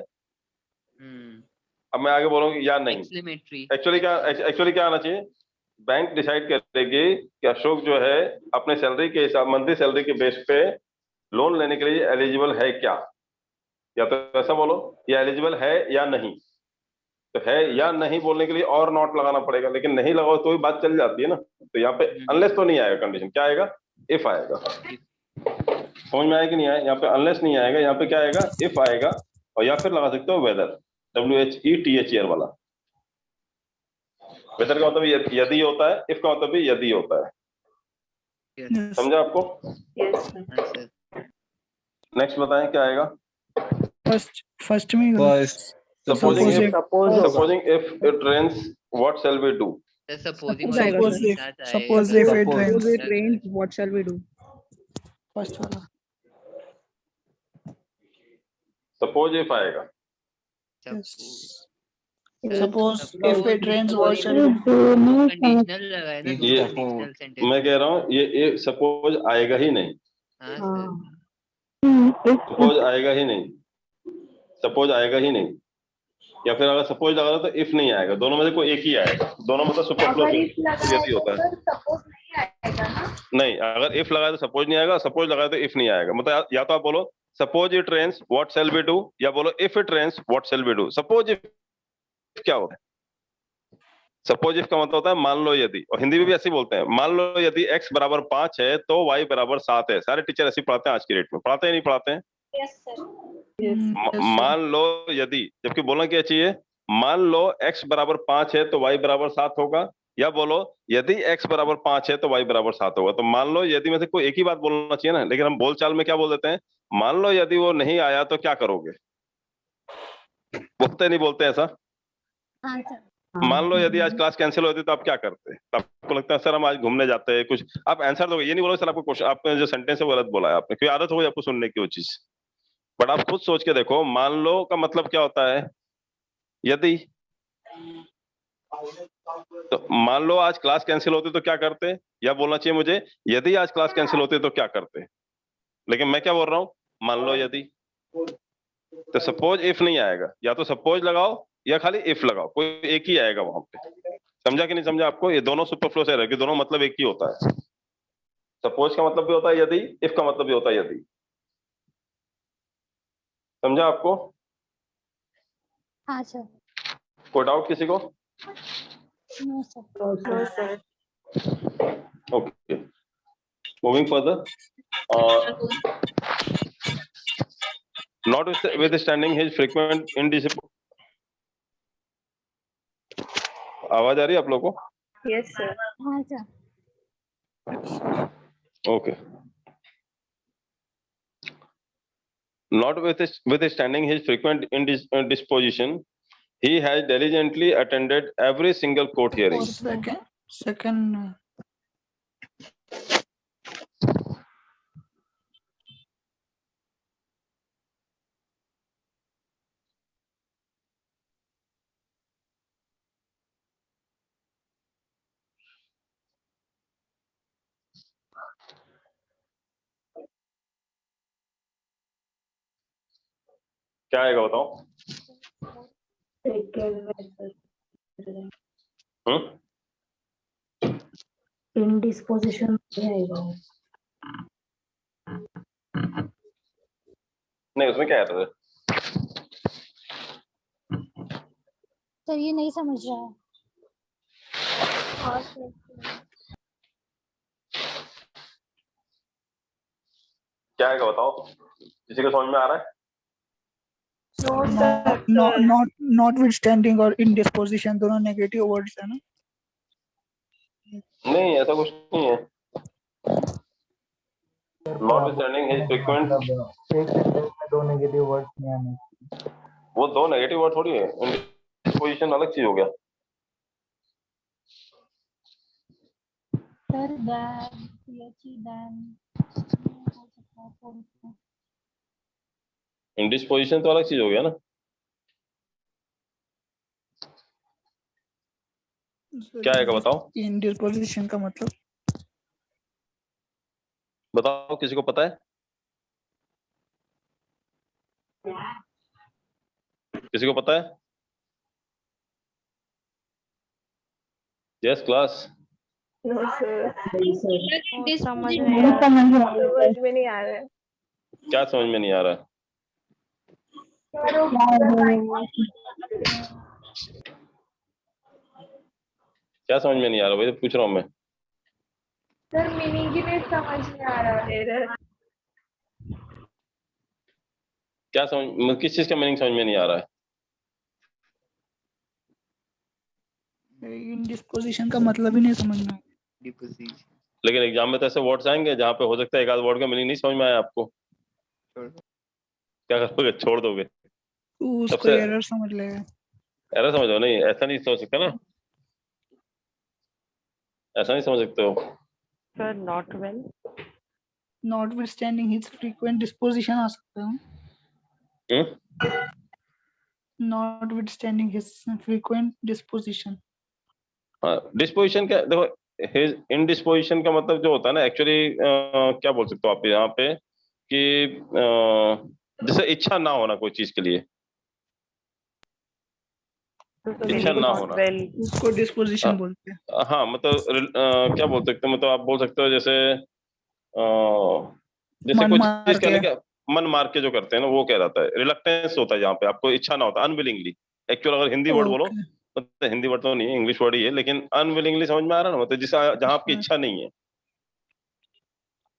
अब मैं आगे बोलूंगी या नहीं। एक्सक्लेमेटरी। एक्चुअली क्या आना चाहिए, बैंक डिसाइड करेगी कि अशोक जो है अपने सैलरी के हिसाब, मंथली सैलरी के बेस पे लोन लेने के लिए एलिजिबल है क्या, या तो ऐसा बोलो या एलिजिबल है या नहीं, तो है या नहीं बोलने के लिए और नॉट लगाना पड़ेगा, लेकिन नहीं लगाओ तो भी बात चल जाती है ना। तो यहाँ पे अनलेस तो नहीं आएगा, कंडीशन क्या आएगा, इफ आएगा, समझ में आया कि नहीं आया, यहाँ पे अनलेस नहीं आएगा, यहाँ पे क्या आएगा, इफ आएगा, और या फिर लगा सकते हो वेदर, WHETHER वाला। वेदर का मतलब यदि होता है, इफ का मतलब भी यदि होता है, Yes. समझा आपको। यस हाँ सर। नेक्स्ट बताएं क्या आएगा। फर्स्ट में ही गलत। First Supposing Suppose if, suppose होगा। supposing if it rains, what shall we do? Sir supposing Suppose वाले if- के साथ आए। Suppose if it Suppose. rains, अलग अलग। what shall we do? First वाला। Suppose if आएगा, Suppose if it rains, what shall we do? दोनों conditional लगाए ना, दो ये कंडीशनल सेंटेंस। मैं कह रहा हूँ ये सपोज आएगा ही नहीं, हाँ सर। सपोज आएगा ही नहीं, सपोज आएगा ही नहीं, या फिर अगर सपोज लगा तो इफ नहीं आएगा, दोनों में से कोई एक ही आएगा, दोनों मतलब सुपरफ्लुअस यदि होता है। सपोज नहीं आएगा ना। नहीं, अगर इफ लगाए तो सपोज नहीं आएगा, सपोज लगाए तो इफ नहीं आएगा, मतलब या तो आप बोलो suppose it rains what shall we do, या बोलो if it rains what shall we do. Suppose if क्या होता है, सपोज इफ का मतलब होता है मान लो यदि, और हिंदी में भी ऐसे ही बोलते हैं, मान लो यदि x बराबर 5 है तो y बराबर 7 है, सारे टीचर ऐसे पढ़ाते हैं आज की डेट में, पढ़ाते हैं नहीं पढ़ाते हैं। Yes sir. मान लो यदि, जबकि बोलना क्या चाहिए, मान लो x बराबर 5 है तो y बराबर 7 होगा, या बोलो यदि x बराबर 5 है तो y बराबर 7 होगा। तो मान लो यदि में से कोई एक ही बात बोलना चाहिए ना, लेकिन हम बोलचाल में क्या बोल देते हैं, मान लो यदि वो नहीं आया तो क्या करोगे, बोलते नहीं बोलते ऐसा। हाँ सर। मान लो यदि आज क्लास कैंसिल होती तो आप क्या करते, तो आपको लगता है सर हम आज घूमने जाते हैं, कुछ आप आंसर दोगे, ये नहीं बोलो सर आपको क्वेश्चन, आपने जो सेंटेंस है वो गलत बोला है आपने, क्योंकि आदत हो गई आपको सुनने की वो चीज, बट आप खुद सोच के देखो, मान लो का मतलब क्या होता है, यदि। तो मान लो आज क्लास कैंसिल होती तो क्या करते, या बोलना चाहिए मुझे यदि आज क्लास कैंसिल होती तो क्या करते, लेकिन मैं क्या बोल रहा हूँ, मान लो यदि। तो सपोज इफ नहीं आएगा, या तो सपोज लगाओ या खाली इफ लगाओ, कोई एक ही आएगा वहां पे। समझा कि नहीं समझा आपको? ये दोनों सुपरफ्लो से रहेगी, दोनों मतलब एक ही होता है। सपोज का मतलब भी होता है यदि, इफ का मतलब भी होता है यदि। समझा आपको? हाँ सर। कोई डाउट किसी को? No sir. No sir. Okay. Moving further. Notwithstanding his frequent indiscipline. आवाज आ रही है आप लोगों को? Yes sir. हाँ sir. Okay. Notwithstanding his frequent indisposition, he has diligently attended every single court hearing. Second. क्या आएगा बताओ? इनडिस्पोजिशन नहीं, उसमें क्या आता है? सर ये नहीं समझ रहा है। क्या आएगा बताओ? किसी को समझ में आ रहा है? Notwithstanding और indisposition दोनों नेगेटिव वर्ड्स है ना? नहीं, ऐसा कुछ नहीं है। Notwithstanding his frequent, एक सेंटेंस में दो नेगेटिव वर्ड्स नहीं आने। वो दो नेगेटिव वर्ड थोड़ी है, इंडिस्पोजिशन अलग चीज हो गया। सर दैन, दैन इंडिस्पोजिशन तो अलग चीज हो गया ना। क्या आएगा बताओ? Indisposition का मतलब? बताओ, किसी को पता है? किसी को पता है? Yes class. No sir. समझ में नहीं आ रहा है। क्या समझ में नहीं आ रहा है? क्या समझ में नहीं आ रहा? वही तो पूछ रहा हूँ मैं। सर मीनिंग ही नहीं समझ में आ रहा है। क्या समझ, किस चीज का मीनिंग समझ में नहीं आ रहा है? Indisposition का मतलब ही नहीं समझना। लेकिन एग्जाम में तो ऐसे वर्ड्स आएंगे जहाँ पे हो सकता है एक आध वर्ड का मीनिंग नहीं समझ में आया आपको। क्या करोगे? छोड़ दोगे? उसको एरर समझ लेगा। एरर समझो? नहीं, ऐसा नहीं समझ सकते ना, ऐसा नहीं समझ सकते हो। Sir not well. Notwithstanding his frequent disposition आ सकता है। Notwithstanding his frequent disposition। हाँ, डिस्पोजिशन क्या देखो, हिज इनडिस्पोजिशन का मतलब जो होता है ना एक्चुअली, क्या बोल सकते हो आप यहाँ पे कि जैसे इच्छा ना होना कोई चीज के लिए, इच्छा ना होना, उसको डिस्पोजिशन बोलते हैं। हाँ मतलब क्या बोल सकते हो, मतलब आप बोल सकते हो जैसे जैसे कुछ चीज कहने का मन मार के जो करते हैं ना, वो कहलाता है रिलक्टेंस होता है, जहाँ पे आपको इच्छा ना होता, अनविलिंगली। एक्चुअल अगर हिंदी वर्ड बोलो, मतलब हिंदी वर्ड तो नहीं है, इंग्लिश वर्ड ही है, लेकिन अनविलिंगली समझ में आ रहा है ना, मतलब जिस जहाँ आपकी इच्छा नहीं है,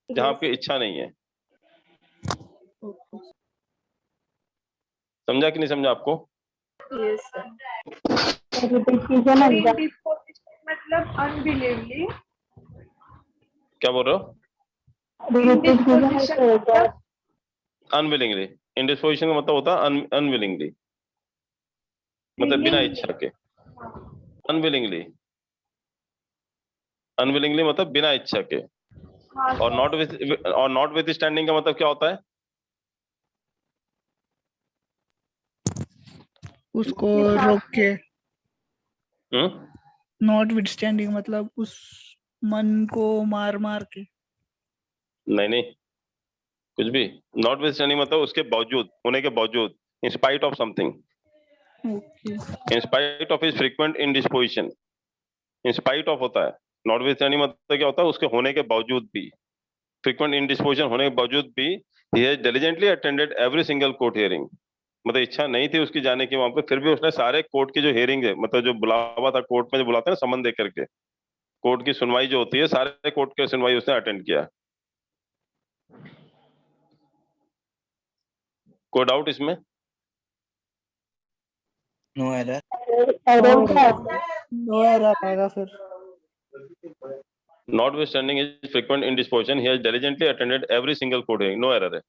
जहाँ आपकी इच्छा नहीं है। समझा कि नहीं समझा आपको? Yes sir. मतलब अनबिलीवली। क्या बोल रहे हो? अनविलिंगली। इंडिस्पोजिशन का मतलब होता है अनविलिंगली, मतलब बिना इच्छा के। अनविलिंगली, अनविलिंगली मतलब बिना इच्छा के। और नॉट विथ स्टैंडिंग का मतलब क्या होता है? उसको रोक के। Notwithstanding मतलब उस मन को मार मार के। नहीं, कुछ भी। नॉट विथ स्टैंडिंग मतलब उसके बावजूद, होने के बावजूद, in spite of something, Okay. In spite of his frequent indisposition. In spite of होता है, नॉट विथ एनी मतलब क्या होता है, उसके होने के बावजूद भी, फ्रीक्वेंट इंडिस्पोजिशन होने के बावजूद भी ही has diligently attended every single court hearing. मतलब इच्छा नहीं थी उसकी जाने की वहां पे, फिर भी उसने सारे कोर्ट की जो हियरिंग है, मतलब जो बुलावा था कोर्ट में, जो बुलाते हैं ना समन दे करके, कोर्ट की सुनवाई जो होती है, सारे कोर्ट की सुनवाई उसने अटेंड किया। कोई डाउट इसमें? No error. नो एरर आएगा फिर। Notwithstanding his frequent indisposition, he has diligently attended every single court hearing. No error है।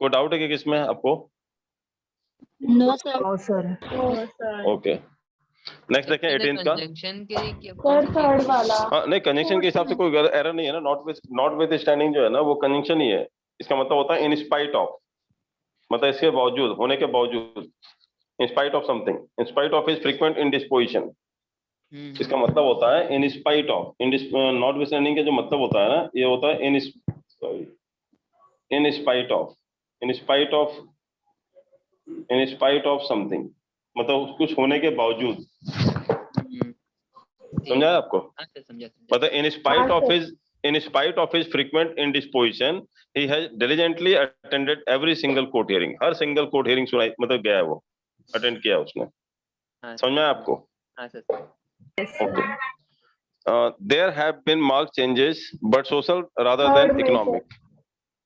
कोई डाउट है कि किसमें आपको? No sir. ओके, नेक्स्ट देखें 18 का। कंजंक्शन के लिए क्या? सर थर्ड वाला। हाँ नहीं, कंजंक्शन के हिसाब से कोई एरर नहीं है ना। नॉट विथ स्टैंडिंग जो है ना, वो कंजंक्शन ही है। इसका मतलब होता है इन स्पाइट ऑफ, मतलब इसके बावजूद, होने के बावजूद, in spite of something, in spite of his frequent indisposition. इसका मतलब होता है in spite of, notwithstanding का जो मतलब होता है ना, ये होता है in spite of, in spite of, in spite of something, मतलब कुछ होने के बावजूद। समझा आपको? मतलब in spite of his frequent indisposition he has diligently attended every single court hearing. हर सिंगल कोर्ट हियरिंग सुनाई, मतलब गया है वो, अटेंड किया उसने। समझ में आया आपको? Okay. There have been marked changes but social rather than economic.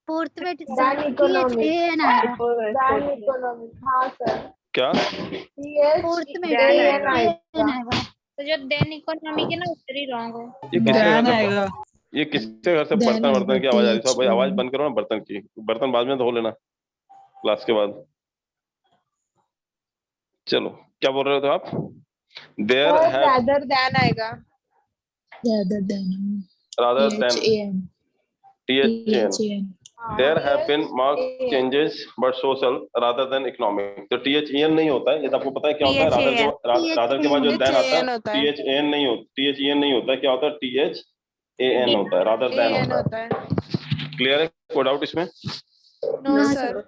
Fourth में Dan economic. Dan economic. हाँ सर। क्या? फोर्थ में Dan आएगा। तो जो देन इकोनॉमिक है ना उधर ही रॉन्ग है। ये किसके घर Dan से, आएगा। ये किसके घर से बर्तन की आवाज आ रही है? सब भाई आवाज बंद करो ना बर्तन की, बर्तन बाद में धो लेना क्लास के बाद। चलो, क्या बोल रहे थे आप? देयर हैव rather than आएगा। rather than THAN. There have been marked changes but social rather than economic. तो THEN नहीं होता है, ये तो आपको पता है क्या होता है? rather के बाद जो then आता है THAN नहीं होता, THEN नहीं होता है, क्या होता है? THAN होता है, rather than होता है। क्लियर है? कोई डाउट इसमें? No sir.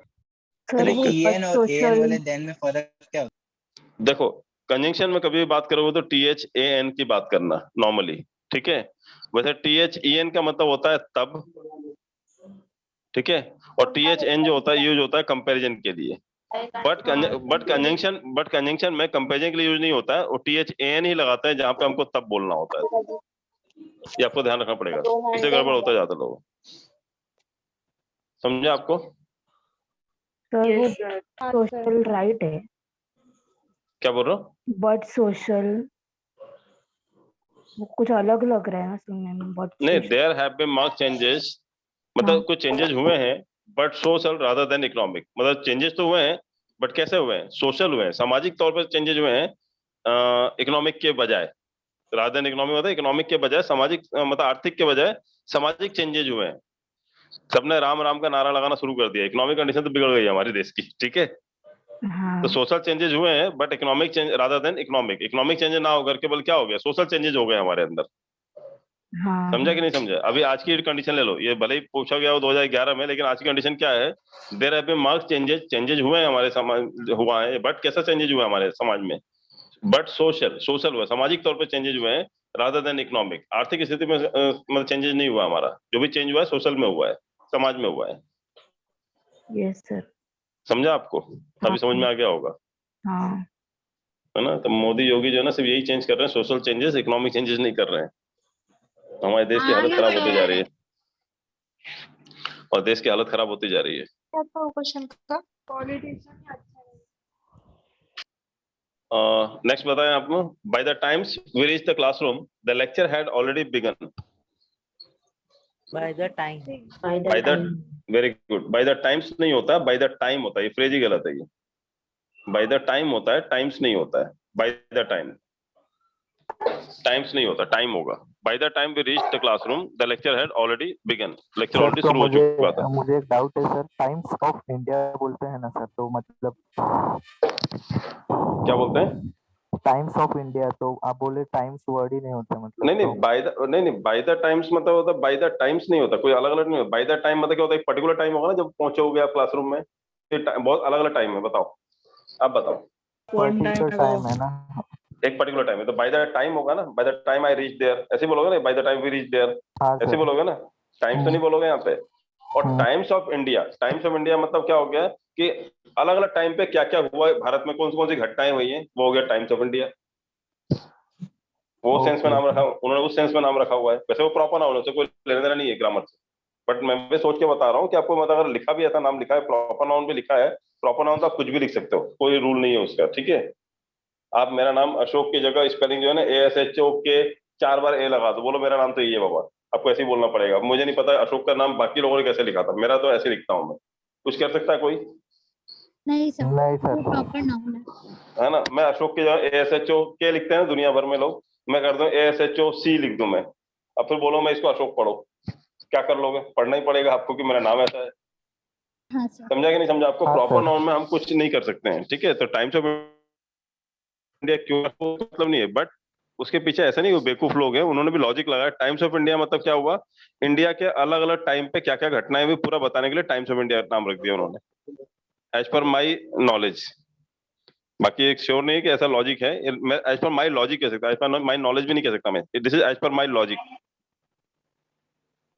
EN और AN वाले देन में फर्क क्या होता है? देखो, कंजंक्शन में कभी भी बात करोगे तो THAN की बात करना नॉर्मली, ठीक है? वैसे THEN का मतलब होता है तब, ठीक है? और THN जो होता है यूज होता है कंपैरिजन के लिए। बट कंजंक्शन में कंपैरिजन के लिए यूज नहीं होता है, और THAN ही लगाता है जहां पे हमको तब बोलना होता है। ये आपको ध्यान रखना पड़ेगा, इससे गड़बड़ होता जाता है लोगों। समझे आपको? सर वो सोशल राइट है, क्या बोल रहे हो? बट सोशल कुछ अलग लग रहा है ना सुनने में। बट नहीं, there have been marked changes, मतलब कुछ चेंजेस हुए हैं, but social rather than economic. मतलब चेंजेस तो हुए हैं, बट कैसे हुए हैं? सोशल हुए हैं, सामाजिक तौर पर चेंजेस हुए हैं, इकोनॉमिक के बजाय। रादर देन इकोनॉमिक होता है इकोनॉमिक के बजाय सामाजिक, मतलब आर्थिक के बजाय सामाजिक चेंजेस हुए हैं। सबने राम राम का नारा लगाना शुरू कर दिया, इकोनॉमिक कंडीशन तो बिगड़ गई है हमारे देश की, ठीक है? तो सोशल चेंजेस हुए हैं but economic change rather than economic changes ना होकर केवल क्या हो गया? सोशल चेंजेस हो गए हमारे अंदर। समझा कि नहीं समझा? अभी आज की कंडीशन ले लो, ये भले ही पूछा गया हो 2011 में, लेकिन आज की कंडीशन क्या है? There have been marked changes हुए हैं हमारे समाज, हुआ है, बट कैसा चेंजेस हुआ है हमारे समाज में? बट सोशल हुआ, सामाजिक तौर पे चेंजेस हुए हैं, रादर देन इकोनॉमिक। आर्थिक स्थिति में मतलब चेंजेस नहीं हुआ हमारा, जो भी चेंज हुआ है सोशल में हुआ है, समाज में हुआ है। Yes sir. समझा आपको? अभी समझ में आ गया होगा, हाँ। है ना? तो मोदी योगी जो है ना सिर्फ यही चेंज कर रहे हैं, सोशल चेंजेस, इकोनॉमिक चेंजेस नहीं कर रहे हैं। हमारे देश की हालत खराब होती जा रही है, और देश की हालत खराब होती जा रही है। क्वेश्चन का पॉलिटिशियन नेक्स्ट बताएं आपको। By the times we reach the classroom the lecture had already begun. By the time, by the, very good. By the times नहीं होता, बाय द टाइम होता है, ये फ्रेज ही गलत है। ये बाय द टाइम होता है, टाइम्स नहीं होता है। बाय द टाइम, टाइम्स नहीं होता, टाइम होगा। By the time we reach the classroom the lecture had already begun. Lecture already शुरू हो चुका था। मुझे एक डाउट है सर, टाइम्स ऑफ इंडिया बोलते हैं ना सर, तो मतलब क्या बोलते हैं? टाइम्स ऑफ इंडिया, तो आप बोले टाइम्स वर्ड ही नहीं होता मतलब? नहीं बाय द टाइम्स मतलब होता, बाय द टाइम्स नहीं होता, कोई अलग अलग नहीं होता। बाय द टाइम मतलब क्या होता है? एक पर्टिकुलर टाइम होगा ना जब पहुंचे हो गया क्लासरूम में, बहुत अलग अलग टाइम है, बताओ, आप बताओ। वन टाइम टाइम है ना, एक पर्टिकुलर टाइम है, तो बाय द टाइम होगा ना, by the time I reach there, ऐसे बोलोगे ना, by the time we reach there, ऐसे बोलोगे ना, टाइम्स तो नहीं बोलोगे यहाँ पे। और times of India, times of India मतलब क्या हो गया कि अलग अलग टाइम पे क्या क्या हुआ है भारत में, कौन सी घटनाएं हुई हैं, वो हो गया टाइम्स ऑफ इंडिया। वो सेंस में नाम रखा, उन्होंने उस सेंस में नाम रखा हुआ है, वैसे वो प्रॉपर नाउन है, उससे कोई लेना देना नहीं है ग्रामर से, बट मैं भी सोच के बता रहा हूँ कि आपको मतलब अगर लिखा भी ऐसा नाम लिखा है, प्रॉपर नाउन भी लिखा है, प्रॉपर नाउन तो आप कुछ भी लिख सकते हो, कोई रूल नहीं है उसका, ठीक है। आप मेरा नाम अशोक की जगह स्पेलिंग जो है ना ASHOK 4 बार ए लगा दो, बोलो मेरा नाम तो ये है बाबा, आपको ऐसे ही बोलना पड़ेगा। मुझे नहीं पता अशोक का नाम बाकी लोगों ने कैसे लिखा था, मेरा तो ऐसे लिखता हूँ मैं। कुछ कर सकता है कोई? नहीं सर, वो प्रॉपर नाउन है ना। मैं अशोक की जगह ASHOK लिखते हैं दुनिया भर में लोग, मैं कर दूं ASHOC लिख दूं मैं, अब फिर बोलो मैं इसको अशोक पढ़ो, क्या कर लोगे? पढ़ना ही पड़ेगा आपको कि मेरा नाम ऐसा है। हाँ सर। समझा कि नहीं समझा? आपको प्रॉपर नाउन में हम कुछ नहीं कर सकते हैं, ठीक है। तो टाइम्स ऑफ इंडिया क्यों मतलब नहीं है, बट उसके पीछे ऐसा नहीं, वो बेवकूफ लोग हैं, उन्होंने भी लॉजिक लगाया। टाइम्स ऑफ इंडिया मतलब क्या हुआ, इंडिया के अलग अलग टाइम पे क्या क्या घटनाएं हुई पूरा बताने के लिए टाइम्स ऑफ इंडिया नाम रख दिया उन्होंने, एज पर माई नॉलेज। बाकी एक श्योर नहीं है कि ऐसा लॉजिक है, मैं एज पर माई लॉजिक कह सकता, एज पर माई नॉलेज भी नहीं कह सकता मैं, this is as per my logic.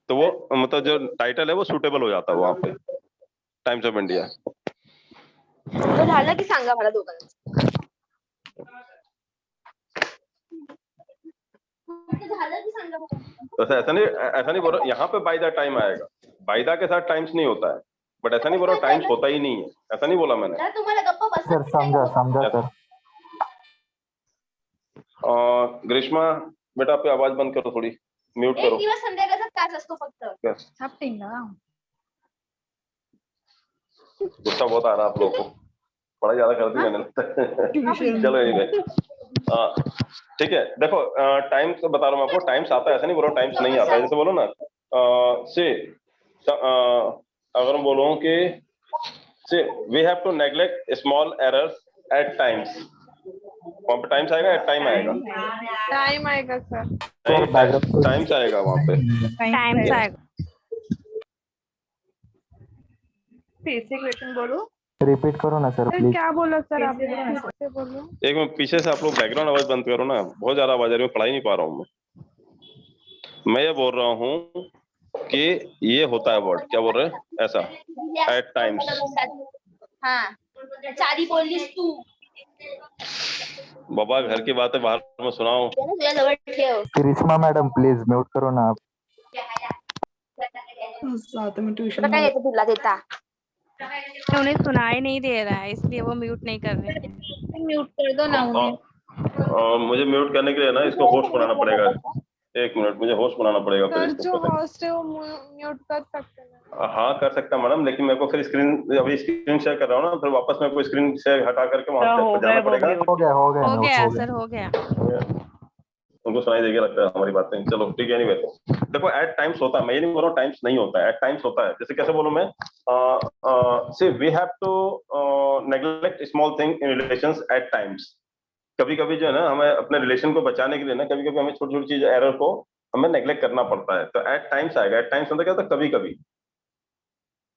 तो वो मतलब जो टाइटल है वो सुटेबल हो जाता है वहां पे, टाइम्स ऑफ इंडिया। तो झालं की सांगा मला दोघांचं. तो ऐसा नहीं बोल रहा, यहाँ पे बाय द टाइम आएगा, बाय द के साथ टाइम्स नहीं होता है, बट ऐसा नहीं बोल रहा टाइम्स होता ही नहीं है, ऐसा नहीं बोला मैंने। जरा तुम्हाला गप्प बसा. सर समझा सर। ग्रीष्मा बेटा आपकी आवाज बंद करो थोड़ी, म्यूट एक करो। दिवस संध्याकाळचा तास असतो फक्त. गुस्सा बहुत आ रहा है आप लोगों को, बड़ा ज्यादा कर दी मैंने। चलो ये ठीक है, देखो टाइम्स बता रहा हूँ मैं आपको, टाइम्स आता है, ऐसा नहीं बोलो टाइम्स नहीं आता है। जैसे बोलो ना से अगर हम बोलो कि say we have to neglect small errors at times, वहाँ पे टाइम्स आएगा, एट टाइम आएगा, टाइम आएगा सर, टाइम्स आएगा वहाँ पे, टाइम्स आएगा। फिर से क्वेश्चन बोलो, रिपीट करो ना सर प्लीज। क्या बोला सर आपने? कैसे बोलो? एक मिनट पीछे से आप लोग बैकग्राउंड आवाज बंद करो ना, बहुत ज्यादा आवाज आ रही है, पढ़ाई नहीं पा रहा हूँ मैं ये बोल रहा हूँ कि ये होता है वर्ड, क्या बोल रहे हैं ऐसा, एट टाइम्स। हाँ, चारी बोललीस तू. बाबा घर की बातें बाहर में सुनाओ। तुझ्या जवळ ठेव. करिश्मा मैडम प्लीज म्यूट करो ना आप। साथ में ट्यूशन तुला काय येतं तुला देता? उन्हें सुनाई नहीं दे रहा है, इसलिए वो म्यूट नहीं कर रहे हैं। म्यूट कर दो ना उन्हें. मुझे म्यूट करने के लिए ना इसको होस्ट बनाना पड़ेगा, एक मिनट मुझे होस्ट बनाना पड़ेगा फिर सर इसको। जो होस्ट है वो म्यूट कर सकते हैं। हाँ कर सकता मैडम, लेकिन मेरे को फिर अभी स्क्रीन शेयर कर रहा हूँ ना, फिर वापस मेरे को स्क्रीन शेयर हटा करके वहां पे जाना पड़ेगा। हो गया सर हो गया। उनको सुनाई देगी लगता है हमारी बातें। चलो ठीक है, एनीवे देखो एट टाइम्स होता है, मैं ये नहीं बोल रहा हूँ टाइम्स नहीं होता है, एट टाइम्स होता है। जैसे कैसे बोलूं मैं, see we have to neglect small thing in relations at times. कभी कभी जो है ना हमें अपने रिलेशन को बचाने के लिए ना कभी कभी हमें छोटी छोटी चीज एरर को हमें नेग्लेक्ट करना पड़ता है, तो एट टाइम्स आएगा। एट टाइम्स मतलब क्या होता है, कभी कभी,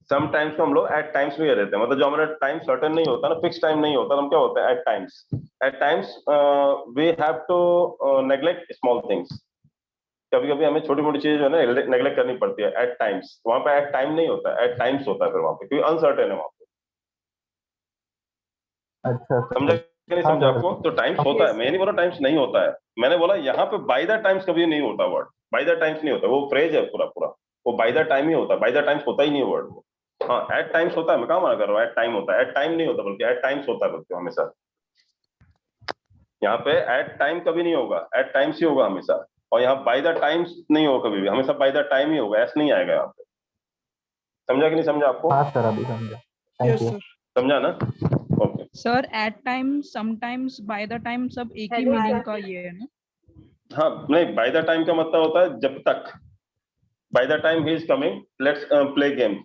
सम टाइम्स को हम लोग एट टाइम्स में रहते हैं, मतलब जो हमारा टाइम सर्टेन नहीं होता ना, फिक्स टाइम नहीं होता, हम क्या होता है at times. At times we have to neglect small things, कभी कभी हमें छोटी मोटी चीज जो है ना नेग्लेक्ट करनी पड़ती है एट टाइम्स। वहां पे एट टाइम नहीं होता है, एट टाइम्स होता है फिर वहां पे, क्योंकि अनसर्टेन है वहां पे। अच्छा समझा कि नहीं समझा आपको? तो टाइम्स होता है, मैं नहीं बोला टाइम्स नहीं होता है, मैंने बोला यहाँ पे बाय द टाइम्स कभी नहीं होता वर्ड, बाय द टाइम्स नहीं होता, वो फ्रेज है पूरा पूरा, वो बाय द टाइम ही होता है, बाय द टाइम्स होता ही नहीं है वर्ड। हाँ एट टाइम्स होता है, मैं कहाँ मना कर रहा हूँ, एट टाइम होता है, एट टाइम नहीं होता बल्कि एट टाइम्स होता है बल्कि हमेशा। यहाँ पे एट टाइम कभी नहीं होगा, एट टाइम्स ही होगा हमेशा, और यहाँ बाय द टाइम्स नहीं होगा कभी भी, हमेशा बाय द टाइम ही होगा, ऐसा नहीं आएगा यहाँ पे। समझा कि नहीं समझा आपको? हाँ सर अभी समझा, थैंक यू। समझा ना? Okay sir at time, sometimes, by the time सब एक ही मीनिंग का ये है ना? हाँ नहीं, बाय द टाइम का मतलब होता है जब तक, bye the time he is coming let's play game,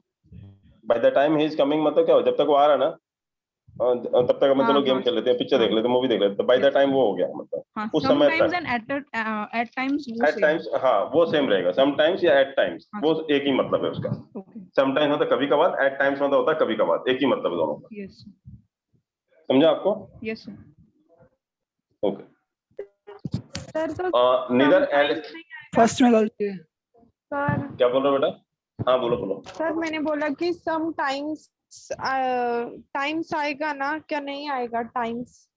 bye the time he is coming मतलब क्या हो, जब तक वो आ रहा है ना, तब तक हम चलो गेम खेल लेते हैं, पिक्चर देख लेते हैं, मूवी देख लेते हैं, बाय द टाइम वो हो गया, मतलब उस समय sometimes तक and at times वो एट same। टाइम्स, हाँ वो सेम रहेगा, समटाइम्स या एट टाइम्स, वो एक ही मतलब है उसका। समटाइम्स मतलब कभी कभार, एट टाइम्स मतलब होता है कभी कभार, एक ही मतलब है दोनों का। Yes, समझा आपको? yes sir। ओके। सर तो नीदर sometimes फर्स्ट में गलती है। सर क्या बोल रहे हो बेटा? हाँ बोलो बोलो। सर मैंने बोला कि समटाइम्स टाइम्स आएगा ना, क्या नहीं आएगा टाइम्स?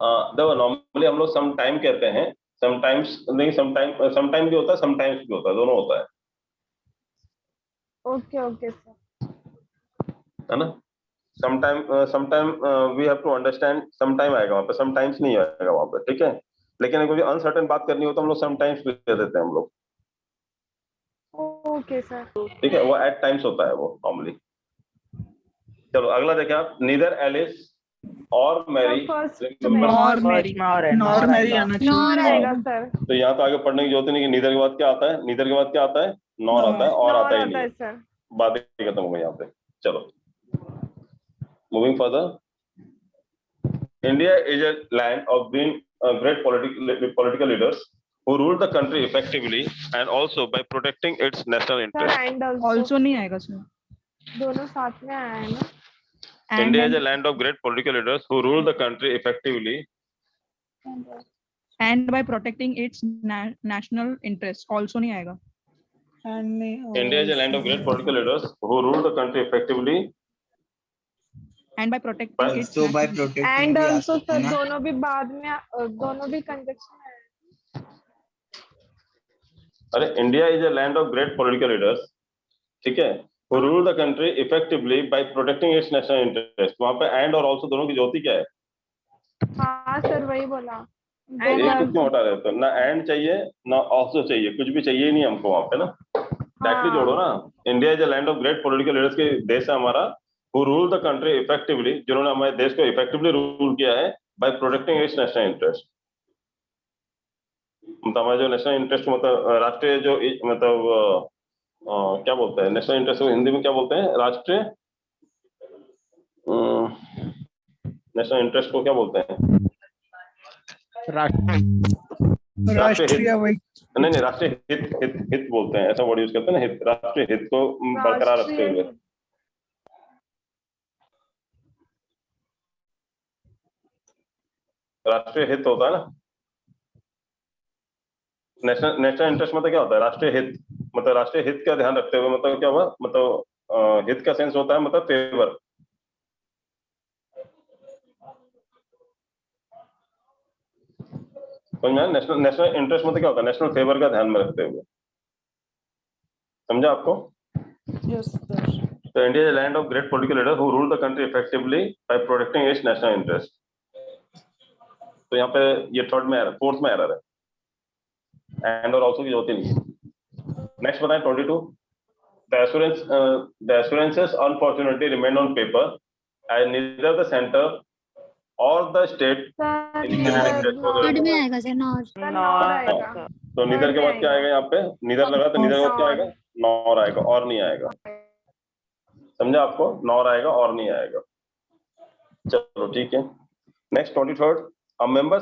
देखो नॉर्मली हम लोग सम टाइम कहते हैं, समटाइम्स नहीं, समटाइम भी होता है, समटाइम्स भी होता है, दोनों होता है, ओके ओके सर। है ना? Sometime we have to understand, sometime आएगा वहाँ पे, समटाइम्स नहीं आएगा वहाँ पे, ठीक है? लेकिन अगर कोई अनसर्टेन बात करनी हो तो हम लोग समटाइम्स भी कह देते हैं हम लोग, ओके सर। ठीक है? वो एट टाइम्स होता है वो नॉर्मली। चलो अगला देखें आप, नीदर एलिस और Mary, nor Mary, nor Mary आना चाहिए। नॉर आएगा सर। तो यहाँ तो आगे पढ़ने की जरूरत नहीं कि नीदर के बाद क्या आता है, नीदर के बाद क्या आता है, नॉर आता है, और आता ही आता नहीं है है, सर। बात ही खत्म हो गई यहाँ पे। चलो moving further, India is a land of being great political leaders who rule the country effectively and also by protecting its national sir interests. And Also नहीं आएगा सर। दोनों साथ में आया है ना? India is a land of great political leaders who rule the country effectively and by protecting its national interests, also नहीं आएगा। India is a land of great political leaders who rule the country effectively and by protecting its तो bye national protecting and भी आ also सकता है sir ना। दोनों भी बाद में दोनों भी कंजक्शन है। अरे India is a land of great political leaders, ठीक है, who rule the country effectively by protecting its national interest। वहाँ पे एंड और ऑल्सो दोनों की ज्योति क्या है? हाँ सर वही बोला। तो एक को क्यों हटा रहे हो? तो ना एंड चाहिए ना ऑल्सो चाहिए, कुछ भी चाहिए ही नहीं हमको वहाँ पे ना, डायरेक्टली जोड़ो ना। India is a land of great political leaders के देश है हमारा, who rule the country effectively, जिन्होंने हमारे देश को इफेक्टिवली रूल किया है by protecting its national interest। मतलब हमारा जो नेशनल इंटरेस्ट, मतलब राष्ट्रीय जो मतलब क्या बोलते हैं नेशनल इंटरेस्ट को हिंदी में क्या बोलते हैं? राष्ट्रीय नेशनल इंटरेस्ट को क्या बोलते हैं? राष्ट्रीय नहीं राष्ट्रीय हित, हित बोलते हैं, ऐसा वर्ड यूज करते हैं ना, हित, राष्ट्रीय हित को बरकरार रखते हुए। राष्ट्रीय हित होता है ना, नेशनल इंटरेस्ट मतलब क्या होता है? राष्ट्रीय हित, मतलब राष्ट्रीय हित का ध्यान रखते हुए, मतलब क्या हुआ, मतलब हित का सेंस होता है मतलब फेवर। नेशनल इंटरेस्ट मतलब क्या होता है? नेशनल फेवर का ध्यान में रखते हुए। समझा आपको? Yes sir. तो India is a land of great political leaders who rule the country effectively by protecting its national interest. तो यहाँ पे ये थर्ड में एरर, फोर्थ में एरर है, एंड और आल्सो की जरूरत ही नहीं। नेक्स्ट बताएं 22, the assurances unfortunately remain on paper as neither the center or the state third में आएगा सर नॉर। तो नीदर के बाद क्या आएगा? यहाँ पे नीदर लगा तो नीदर के बाद क्या आएगा? नॉर आएगा, और नहीं आएगा। समझा आपको? नॉर आएगा और नहीं आएगा। चलो ठीक है। Next 23rd, a member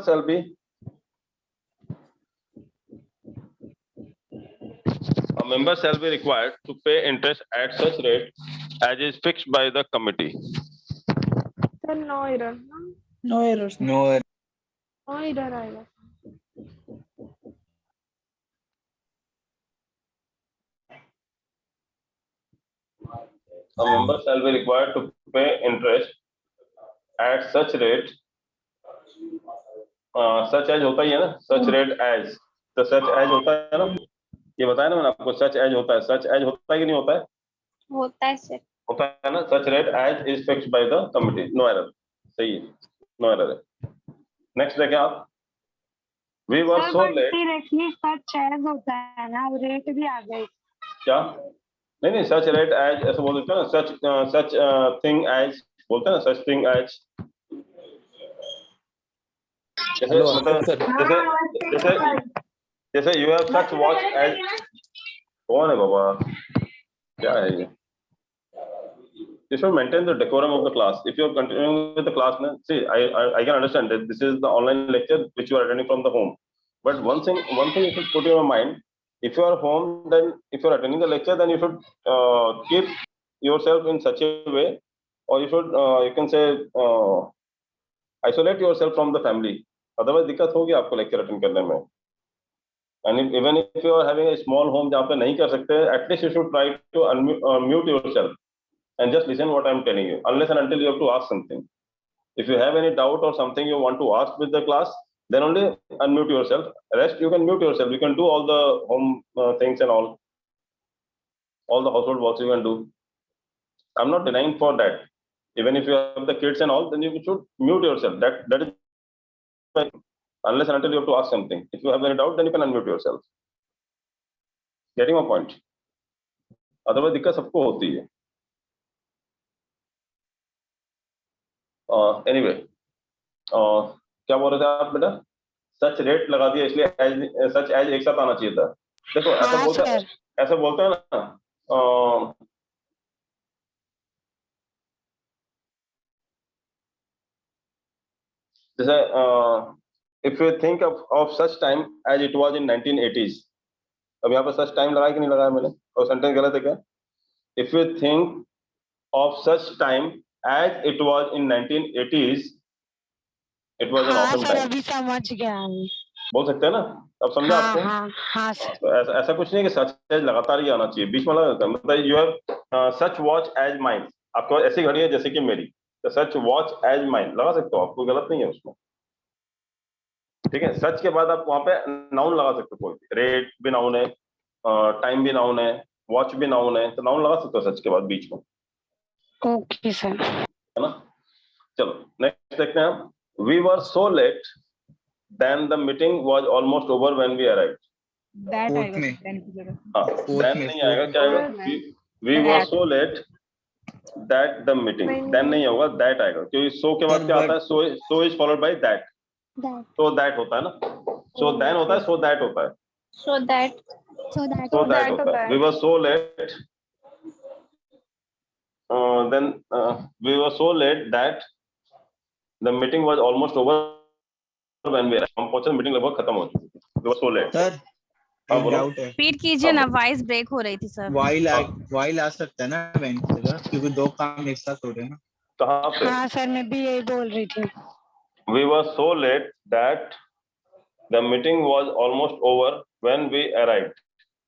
shall be required to pay interest at such rate as is fixed by the committee। Sir no error, no errors, no आएगा। A member shall be required to pay interest at such rate, such as होता ही है ना, such rate as, तो such as होता है ना, ये बताया ना मैंने आपको, such as होता है, such as होता है कि नहीं होता है? होता है सर। होता है ना, such rate as is fixed by the committee। No error, सही है, नो एरर है। नेक्स्ट देखें आप, we were so late। Such as होता है ना, रेट भी आ गई। क्या? नहीं such rate as ऐसा बोल देते हैं ना, such thing as बोलते हैं ना, such thing as, जैसे मतलब जैसे you have such watch as, कौन है बाबा, क्या है ये? you should maintain the decorum of the class. If you are continuing with the class, see, I can understand that this is the online lecture which you are attending from the home. But one thing you should put in your mind: if you are home, then if you are attending the lecture, then you should keep yourself in such a way, or you should you can say isolate yourself from the family. Otherwise, दिक्कत होगी आपको lecture attend करने में. And even if you are having a small home जहाँ पे नहीं कर सकते, at least you should try to mute yourself and just listen what I'm telling you, unless and until you have to ask something. If you have any doubt or something you want to ask with the class, then only unmute yourself. Rest you can mute yourself. You can do all the home things and all the household works you can do. I'm not denying for that. Even if you have the kids and all, then you should mute yourself. That is unless and until you have to ask something. If you have any doubt, then you can unmute yourself. Getting my point? Otherwise दिक्कत सबको होती है. Anyway, क्या बोल रहे थे आप बेटा? सच रेट लगा दिया इसलिए सच एज एक साथ आना चाहिए था. देखो ऐसा बोलते हैं ना, जैसे if you think of such time as it was in 1980s. अब यहाँ पर such time लगाया कि नहीं लगाया मैंने? और सेंटेंस गलत है क्या? If you think of such time as it was in 1980s, it was an awesome time. अभी समझ गया. बोल सकते हैं ना? अब समझा आपको? हाँ सर. तो ऐसा कुछ नहीं है कि सच एज लगातार ही आना चाहिए, बीच में लगा. मतलब you have such watch as mine. आपको ऐसी घड़ी है जैसे कि मेरी, तो such watch as mine लगा सकते हो आप, कोई गलत नहीं है उसमें. ठीक है. सच के बाद आप वहां पे नाउन लगा सकते हो. कोई रेट भी नाउन है, टाइम भी नाउन है, वॉच भी नाउन है, तो नाउन लगा सकते हो सच के बाद बीच में. Okay sir. है ना? चलो नेक्स्ट देखते हैं हम. We were so late, then the meeting was almost over when we arrived. That Fourth में. हाँ, then नहीं आएगा, क्या आएगा? We were so late that the meeting. Then नहीं होगा, that आएगा, क्योंकि so के बाद क्या आता है? So is followed by that. So that होता है ना? So then होता है, so that होता है. So that होता है. We were so late. Then we were so late that the meeting was almost over when we arrived. हम पहुंचे, मीटिंग लगभग खत्म हो चुकी थी. We were so late. Sir एक डाउट है. रिपीट कीजिए ना, वॉइस ब्रेक हो रही थी सर. वाइल आ सकता है ना when की जगह, क्योंकि दो काम एक साथ हो रहे हैं ना. कहाँ पे? हाँ सर, मैं भी यही बोल रही थी. We were so late that the meeting was almost over when we arrived.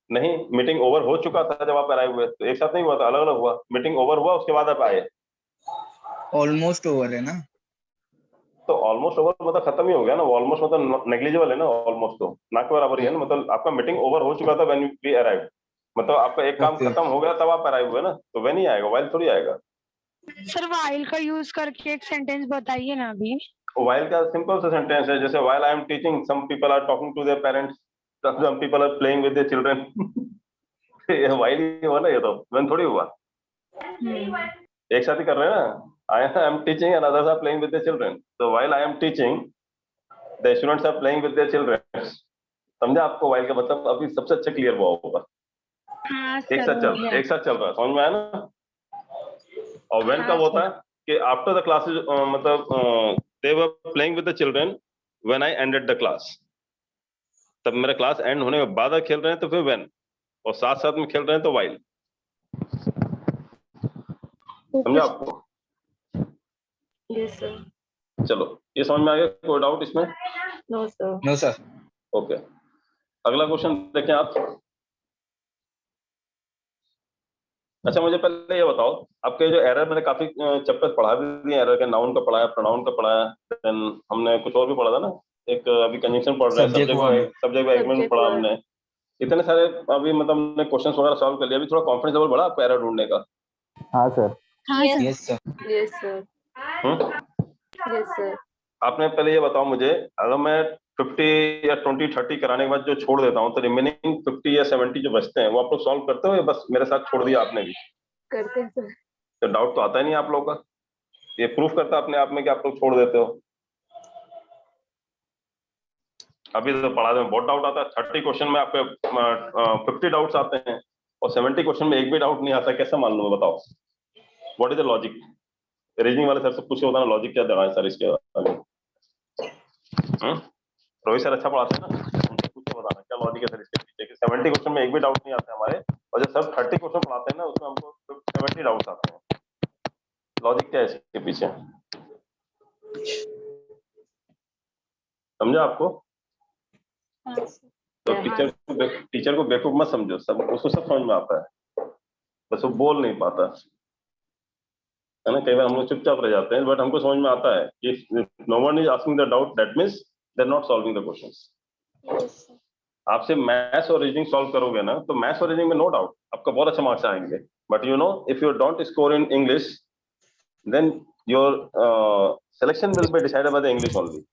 नहीं, मीटिंग ओवर हो चुका था जब आप अराइव हुए. तो एक साथ नहीं हुआ था, अलग अलग हुआ. मीटिंग ओवर हुआ, उसके बाद आप आए. ऑलमोस्ट ओवर है ना? तो ऑलमोस्ट ओवर मतलब खत्म ही हो गया ना. ऑलमोस्ट मतलब नेग्लिजिबल है ना. ऑलमोस्ट तो ना के बराबर ही है ना. मतलब आपका मीटिंग ओवर हो चुका था व्हेन वी अराइव्ड. मतलब आपका एक काम खत्म हो गया तब आप अराइव हुए ना. तो व्हेन ही आएगा, व्हाइल थोड़ी आएगा. सर वाइल का यूज करके एक सेंटेंस बताइए ना अभी. व्हाइल का सिंपल सा सेंटेंस है, जैसे while I am teaching some people are talking to their parents, some people are playing with their children. ये while ही हुआ ना, ये तो when थोड़ी हुआ. एक साथ ही कर रहे हैं ना. I am teaching and others are playing with their children. So while I am teaching, the students are playing with their children. समझा आपको while का मतलब? अभी सबसे अच्छा क्लियर हुआ होगा. एक साथ चल रहा है, समझ में आया ना? और when कब होता है कि after the classes, मतलब they were playing with the children when I ended the class. तब मेरा क्लास एंड होने के बाद खेल रहे हैं तो फिर व्हेन, और साथ साथ में खेल रहे हैं तो व्हाइल. समझा आपको? Yes sir. चलो ये समझ में आ गया? कोई डाउट इसमें? No sir. No sir. Okay, अगला क्वेश्चन देखें आप. अच्छा मुझे पहले ये बताओ, आपके जो एरर, मैंने काफी चैप्टर पढ़ा भी दिए एरर के. नाउन का पढ़ाया, प्रोनाउन का पढ़ाया, देन हमने कुछ और भी पढ़ा था ना. एक अभी कंजंक्शन पढ़ रहे हैं, सब्जेक्ट एग्रीमेंट पढ़ा हमने. इतने सारे अभी मतलब हमने क्वेश्चंस वगैरह सॉल्व कर लिया. अभी थोड़ा कॉन्फिडेंस लेवल बढ़ा आपका एरर ढूंढने का? हाँ sir. Yes sir. Yes sir. Yes sir. आपने पहले ये बताओ मुझे, अगर मैं 50 या 20 30 कराने के बाद जो छोड़ देता हूँ, तो रिमेनिंग 50 या 70 जो बचते हैं वो आप लोग सॉल्व करते हो या बस मेरे साथ छोड़ दिया आपने भी? करते हैं सर. तो डाउट तो आता ही नहीं आप लोगों का. ये प्रूफ करता है अपने आप में कि आप लोग छोड़ देते हो. अभी तो पढ़ाने में बहुत डाउट आता है. 30 क्वेश्चन में आपके 50 डाउट्स आते हैं और 70 क्वेश्चन में एक भी डाउट नहीं आता. कैसे मान लूं मैं, बताओ? What is the logic? Reasoning वाले सर से पूछे होता ना लॉजिक क्या दे सर इसके आगे। रोहित सर अच्छा पढ़ाते हैं ना, उनसे पूछ के बताना क्या लॉजिक है सर इसके पीछे। कि 70 क्वेश्चन में एक भी डाउट नहीं आते हमारे, और जब सर 30 क्वेश्चन पढ़ाते हैं ना उसमें हमको 70 डाउट्स आते हैं। लॉजिक क्या है इसके पीछे, समझा आपको? तो टीचर को बेवकूफ मत समझो, सब उसको सब समझ में आता है, बस वो बोल नहीं पाता है ना। कई बार हम लोग चुपचाप रह जाते हैं, बट हमको समझ में आता है कि no one is asking the doubt, that means they are not solving the questions. आपसे मैथ्स और रीजनिंग सॉल्व करोगे ना, तो मैथ्स और रीजनिंग में नो डाउट आपका बहुत अच्छा मार्क्स आएंगे, but you know if you don't score in English then your selection will be decided by the English only.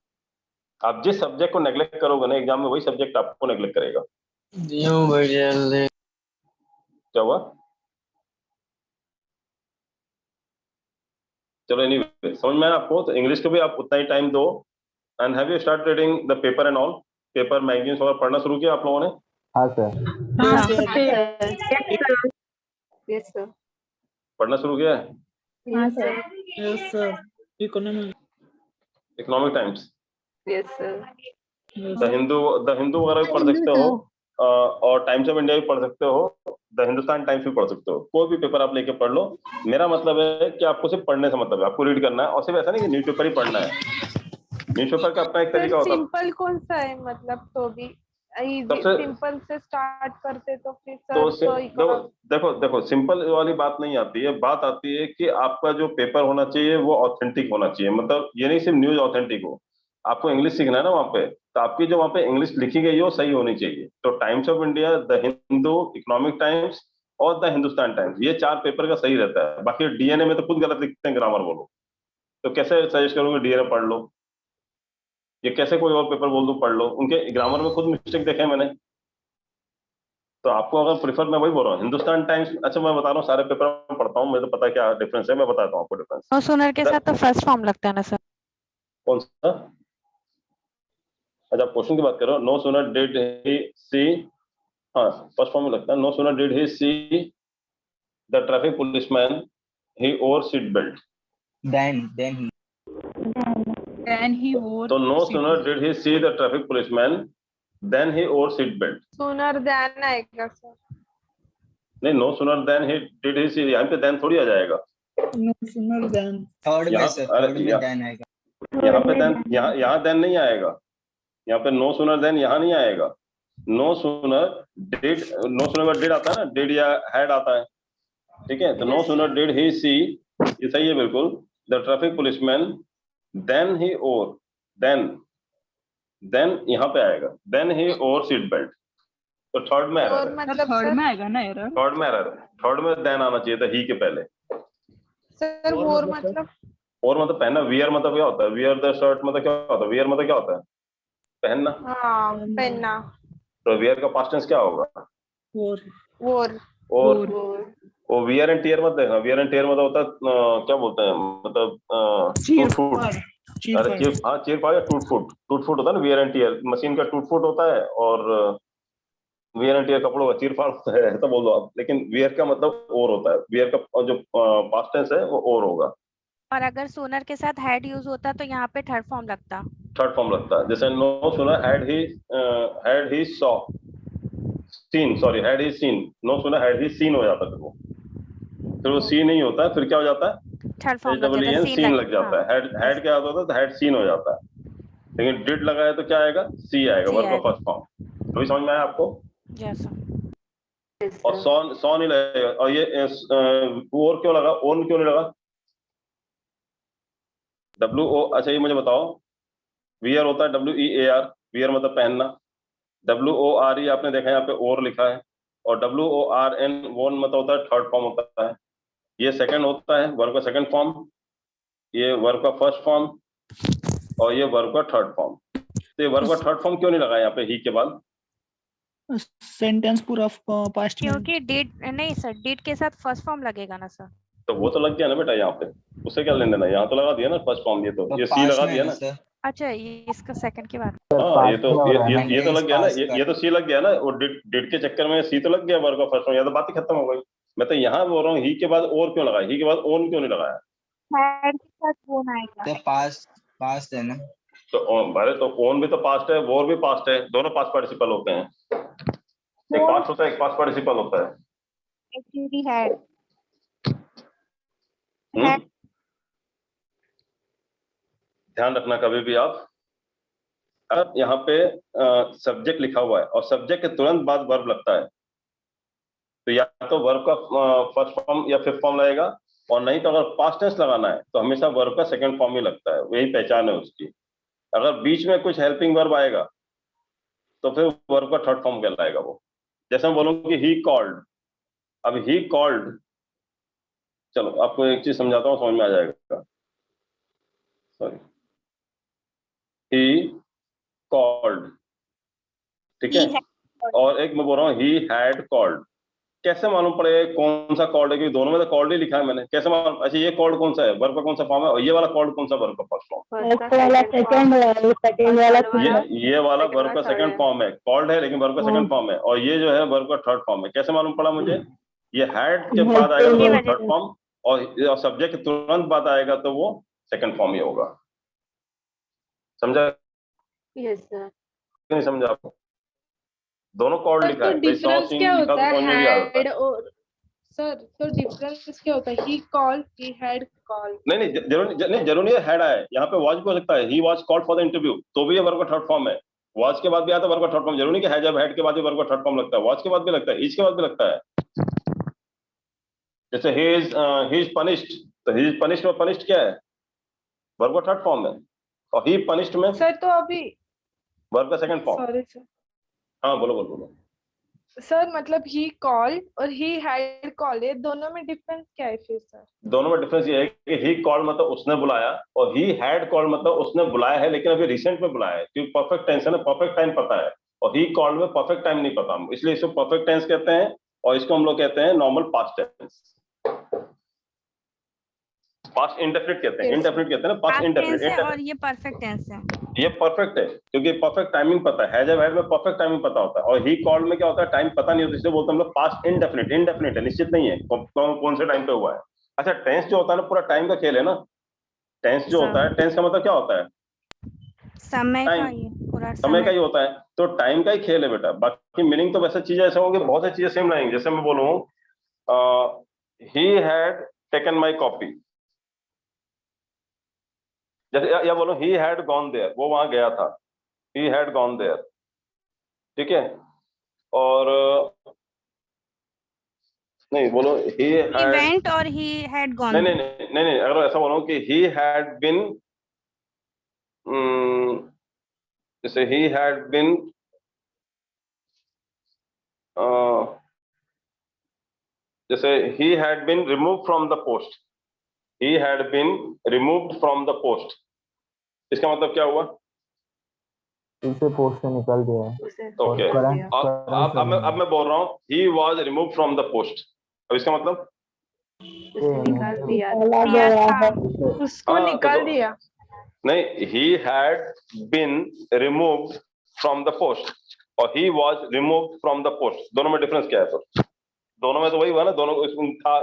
आप जिस सब्जेक्ट को नेग्लेक्ट करोगे ना एग्जाम में, वही सब्जेक्ट आपको नेग्लेक्ट करेगा। क्या हुआ? चलो एनीवे समझ में आया आपको? तो इंग्लिश को भी आप उतना ही टाइम दो। And have you start reading the paper and all? Paper magazines वगैरह पढ़ना शुरू किया आप लोगों ने? हाँ सर। Yes sir. पढ़ना शुरू किया है? हाँ sir. Yes sir. Economic times, yes sir. The Hindu वगैरह भी पढ़ सकते हो, और टाइम्स ऑफ इंडिया भी पढ़ सकते हो, द हिंदुस्तान टाइम्स भी पढ़ सकते हो। कोई भी पेपर आप लेके पढ़ लो। मेरा मतलब है कि आपको सिर्फ पढ़ने से मतलब है, आपको रीड करना है, और सिर्फ ऐसा नहीं कि न्यूज़पेपर ही पढ़ना है। न्यूज़पेपर का अपना एक तरीका होता है। सिंपल कौन सा है मतलब? तो भी सबसे सिंपल से स्टार्ट करते तो फिर तो सर देखो सिंपल वाली बात नहीं आती है, बात आती है कि आपका जो पेपर होना चाहिए वो ऑथेंटिक होना चाहिए। मतलब ये नहीं सिर्फ न्यूज ऑथेंटिक हो, आपको इंग्लिश सीखना है ना वहाँ पे, तो आपकी जो वहाँ पे इंग्लिश लिखी गई हो सही होनी चाहिए। तो times of India, the Hindu, economic times और द हिंदुस्तान टाइम्स, ये 4 पेपर का सही रहता है। बाकी डीएनए में तो खुद गलत लिखते हैं, ग्रामर बोलो तो कैसे सजेस्ट करूंगे डीएनए पढ़ लो, ये कैसे कोई और पेपर बोल दो पढ़ लो, उनके ग्रामर में खुद मिस्टेक देखे मैंने। तो आपको अगर प्रिफर, मैं वही बोल रहा हूँ हिंदुस्तान टाइम्स। अच्छा मैं बता रहा हूँ, सारे पेपर में पढ़ता हूँ, मुझे तो पता है क्या डिफरेंस है, मैं बताता हूँ आपको डिफरेंस। नो सूनर के साथ तो फर्स्ट फॉर्म लगता है ना सर? कौन सा? अच्छा क्वेश्चन की बात कर रहे हो। No sooner did he see, हाँ फर्स्ट फॉर्म में लगता है। No sooner did he see the traffic policeman he over seat belt then he wore तो no seat sooner belt. Did he see the traffic policeman then he over seat belt. Sooner ध्यान आएगा सर। नहीं, no sooner then he did he see, यहाँ पे then थोड़ी आ जाएगा। No sooner than. Third में यहाँ सर, थर्ड में then आएगा। यहाँ पे देन, यहाँ देन नहीं आएगा। यहाँ पे नो सूनर देन यहाँ नहीं आएगा। No sooner did, no sooner did आता है ना, डिड या हैड आता है, ठीक है। तो no sooner did he see, ये सही है बिल्कुल, the traffic policeman then he over, than यहाँ पे आएगा, than he over seat belt. तो थर्ड में एरर है। मतलब थर्ड में आएगा ना एरर? थर्ड में एरर है, थर्ड में देन आना चाहिए था ही के पहले। सर और मतलब? और मतलब पहनना, वियर मतलब क्या होता है? वियर द शर्ट मतलब क्या होता है? वियर मतलब क्या होता है? पहनना। हाँ पहनना। तो वियर का पास्ट टेंस क्या होगा? वोर। और वो वियर एंड टियर मत देखना, वियर एंड टियर मतलब होता है क्या बोलते हैं, मतलब टूट फूट। अरे चीर, हाँ चीर फाड़ या टूट फूट, टूट फूट होता है ना वियर एंड टियर। मशीन का टूट फूट होता है और वियर एंड टियर कपड़ों का चीर फाड़ होता है, ऐसा बोल दो आप। लेकिन वियर का मतलब और होता है, वियर का जो पास्ट टेंस है वो और होगा। और अगर सोनर के साथ हैड यूज होता तो यहाँ पे थर्ड फॉर्म लगता। थर्ड फॉर्म लगता है, जैसे no sooner had he saw seen, sorry had he seen, no sooner had he seen हो जाता है। फिर वो सी नहीं होता है, फिर क्या हो जाता है? थर्ड फॉर्म सीन लग जाता है। हैड क्या होता है? तो हैड सीन हो जाता है। लेकिन डिड लगा है तो क्या आएगा? सी आएगा, वर्ब का फर्स्ट फॉर्म। अभी समझ में आया आपको? यस। और सॉ नहीं लगेगा। और ये और क्यों लगा? ओन क्यों नहीं लगा? WO, अच्छा ये मुझे बताओ, वियर होता है WEAR, वियर मतलब पहनना। WORE आपने देखा यहाँ पे और लिखा है, और WORN वोन मतलब होता है थर्ड फॉर्म होता है। ये सेकंड होता है, वर्ब का सेकंड फॉर्म, ये वर्ब का फर्स्ट फॉर्म, और ये वर्ब का थर्ड फॉर्म। तो ये वर्ब का थर्ड फॉर्म क्यों नहीं लगा यहाँ पे ही के बाद? सेंटेंस पूरा पास्ट में। क्योंकि डिड नहीं सर, डिड के साथ फर्स्ट फॉर्म लगेगा ना सर। तो वो तो लग गया ना बेटा यहाँ पे, उससे क्या लेना देना? यहाँ तो लगा दिया ना फर्स्ट फॉर्म, ये तो ये सी लगा दिया ना। अच्छा ये इसका सेकंड की बात। हाँ ये तो लग गया ना, ये तो सी लग गया ना। वो डिड के चक्कर में सी तो लग गया वर्ब का फर्स्ट फॉर्म, या तो बात ही खत्म हो गई। मैं तो यहाँ बोल रहा हूँ ही के बाद और क्यों लगाया, ही के बाद ओन क्यों नहीं लगाया? हैड के साथ ओन आएगा। तो पास्ट है ना। तो अरे तो ओन भी तो पास्ट है, वोर भी पास्ट है, दोनों पास्ट पार्टिसिपल होते हैं। एक पास्ट होता है, एक पास्ट पार्टिसिपल होता है। एक्चुअली हैड ध्यान रखना कभी भी आप, अब यहाँ पे सब्जेक्ट लिखा हुआ है और सब्जेक्ट के तुरंत बाद वर्ब लगता है, तो या तो वर्ब का फर्स्ट फॉर्म या फिफ्थ फॉर्म लगेगा, और नहीं तो अगर पास्ट टेंस लगाना है तो हमेशा वर्ब का सेकंड फॉर्म ही लगता है, वही पहचान है उसकी। अगर बीच में कुछ हेल्पिंग वर्ब आएगा तो फिर वर्ब का थर्ड फॉर्म कहलाएगा वो। जैसे मैं बोलूँ कि ही कॉल्ड, अब ही कॉल्ड, चलो आपको एक चीज समझाता हूँ, समझ में आ जाएगा। सॉरी, ही कॉल्ड, ठीक है, और एक मैं बोल रहा हूँ ही हैड कॉल्ड। कैसे मालूम पड़ेगा कौन सा कॉल्ड है, क्योंकि दोनों में तो कॉल्ड ही लिखा है मैंने, कैसे मालूम? अच्छा ये कॉल्ड कौन सा है, वर्ब का कौन सा फॉर्म है, और ये वाला कॉल्ड कौन सा वर्ब का फर्स्ट फॉर्म? ये वाला वर्ब का सेकंड फॉर्म है, कॉल्ड है लेकिन वर्ब का सेकंड फॉर्म है, और ये जो है वर्ब का थर्ड फॉर्म है। कैसे मालूम पड़ा मुझे? ये हैड के बाद आएगा तो वर्ब थर्ड फॉर्म, और सब्जेक्ट के तुरंत बाद आएगा तो वो सेकंड फॉर्म ही होगा। समझा? Yes sir. नहीं समझा आपको? दोनों कॉल्ड लिखा है, डिफरेंस क्या होता है हैड है। और सर, तो डिफरेंस क्या होता है? He called, he had called. नहीं जरूर नहीं हैड आए, यहाँ पे वॉच भी हो सकता है, he was called for the interview, तो भी ये वर्ब का थर्ड फॉर्म है। वॉच के बाद भी आता है वर्ब का थर्ड फॉर्म, जरूर नहीं कि हैज हैड के बाद भी वर्ब का थर्ड फॉर्म लगता है, वॉच के बाद भी लगता है, इज के बाद भी लगता है। जैसे ही इज पनिश्ड, तो ही इज पनिश्ड में पनिश्ड क्या है? वर्ब का थर्ड फॉर्म है, और ही पनिश्ड में सर तो अभी वर्ब का सेकंड फॉर्म। Sorry sir. हाँ बोलो। सर मतलब ही कॉल्ड और ही हैड कॉल्ड, ये दोनों में डिफरेंस क्या है फिर सर? दोनों में डिफरेंस ये है कि ही कॉल्ड मतलब उसने बुलाया, और ही हैड कॉल्ड मतलब उसने बुलाया है लेकिन अभी रिसेंट में बुलाया है, क्योंकि परफेक्ट टेंस है ना, परफेक्ट टाइम पता है, और ही कॉल्ड में परफेक्ट टाइम नहीं पता, इसलिए इसको परफेक्ट टेंस कहते हैं, और इसको हम लोग कहते हैं normal past tense. Past indefinite कहते हैं, इंडेफिनिट कहते हैं ना, पास्ट इंडेफिनिट। और ये परफेक्ट टेंस है, ये परफेक्ट है क्योंकि परफेक्ट टाइमिंग पता है, हैज हैड में परफेक्ट टाइमिंग पता होता है, और ही कॉल्ड में क्या होता है, टाइम पता नहीं होता, इसलिए बोलते हैं हम लोग पास्ट इंडेफिनिट। इंडेफिनिट है, निश्चित नहीं है कौन से टाइम पे हुआ है। अच्छा टेंस जो होता है ना, पूरा टाइम का खेल है ना। टेंस जो होता है, टेंस का मतलब क्या होता है? समय का, ये पूरा समय का ही होता है, तो टाइम का ही खेल है बेटा। बाकी मीनिंग तो वैसे चीजें ऐसे होंगे, बहुत सी चीजें सेम रहेंगी। जैसे मैं बोलूँ he had taken my copy, जैसे या बोलो ही हैड गॉन देयर, वो वहां गया था, ही हैड गॉन देयर, ठीक है। और नहीं बोलो ही वेंट और ही हैड गॉन। नहीं, अगर ऐसा बोलो कि ही हैड बिन, जैसे ही हैड बिन जैसे ही had bin remove from the post, he had been removed from the post, इसका मतलब क्या हुआ? इसे पोस्ट से निकाल दिया। ओके, अब मैं बोल रहा हूँ he was remove from the post, अब इसका मतलब निकाल दिया, उसको निकाल दिया। नहीं, he had been removed from the post और he was removed from the post, दोनों में डिफरेंस क्या है? तो दोनों में तो वही हुआ ना, दोनों था,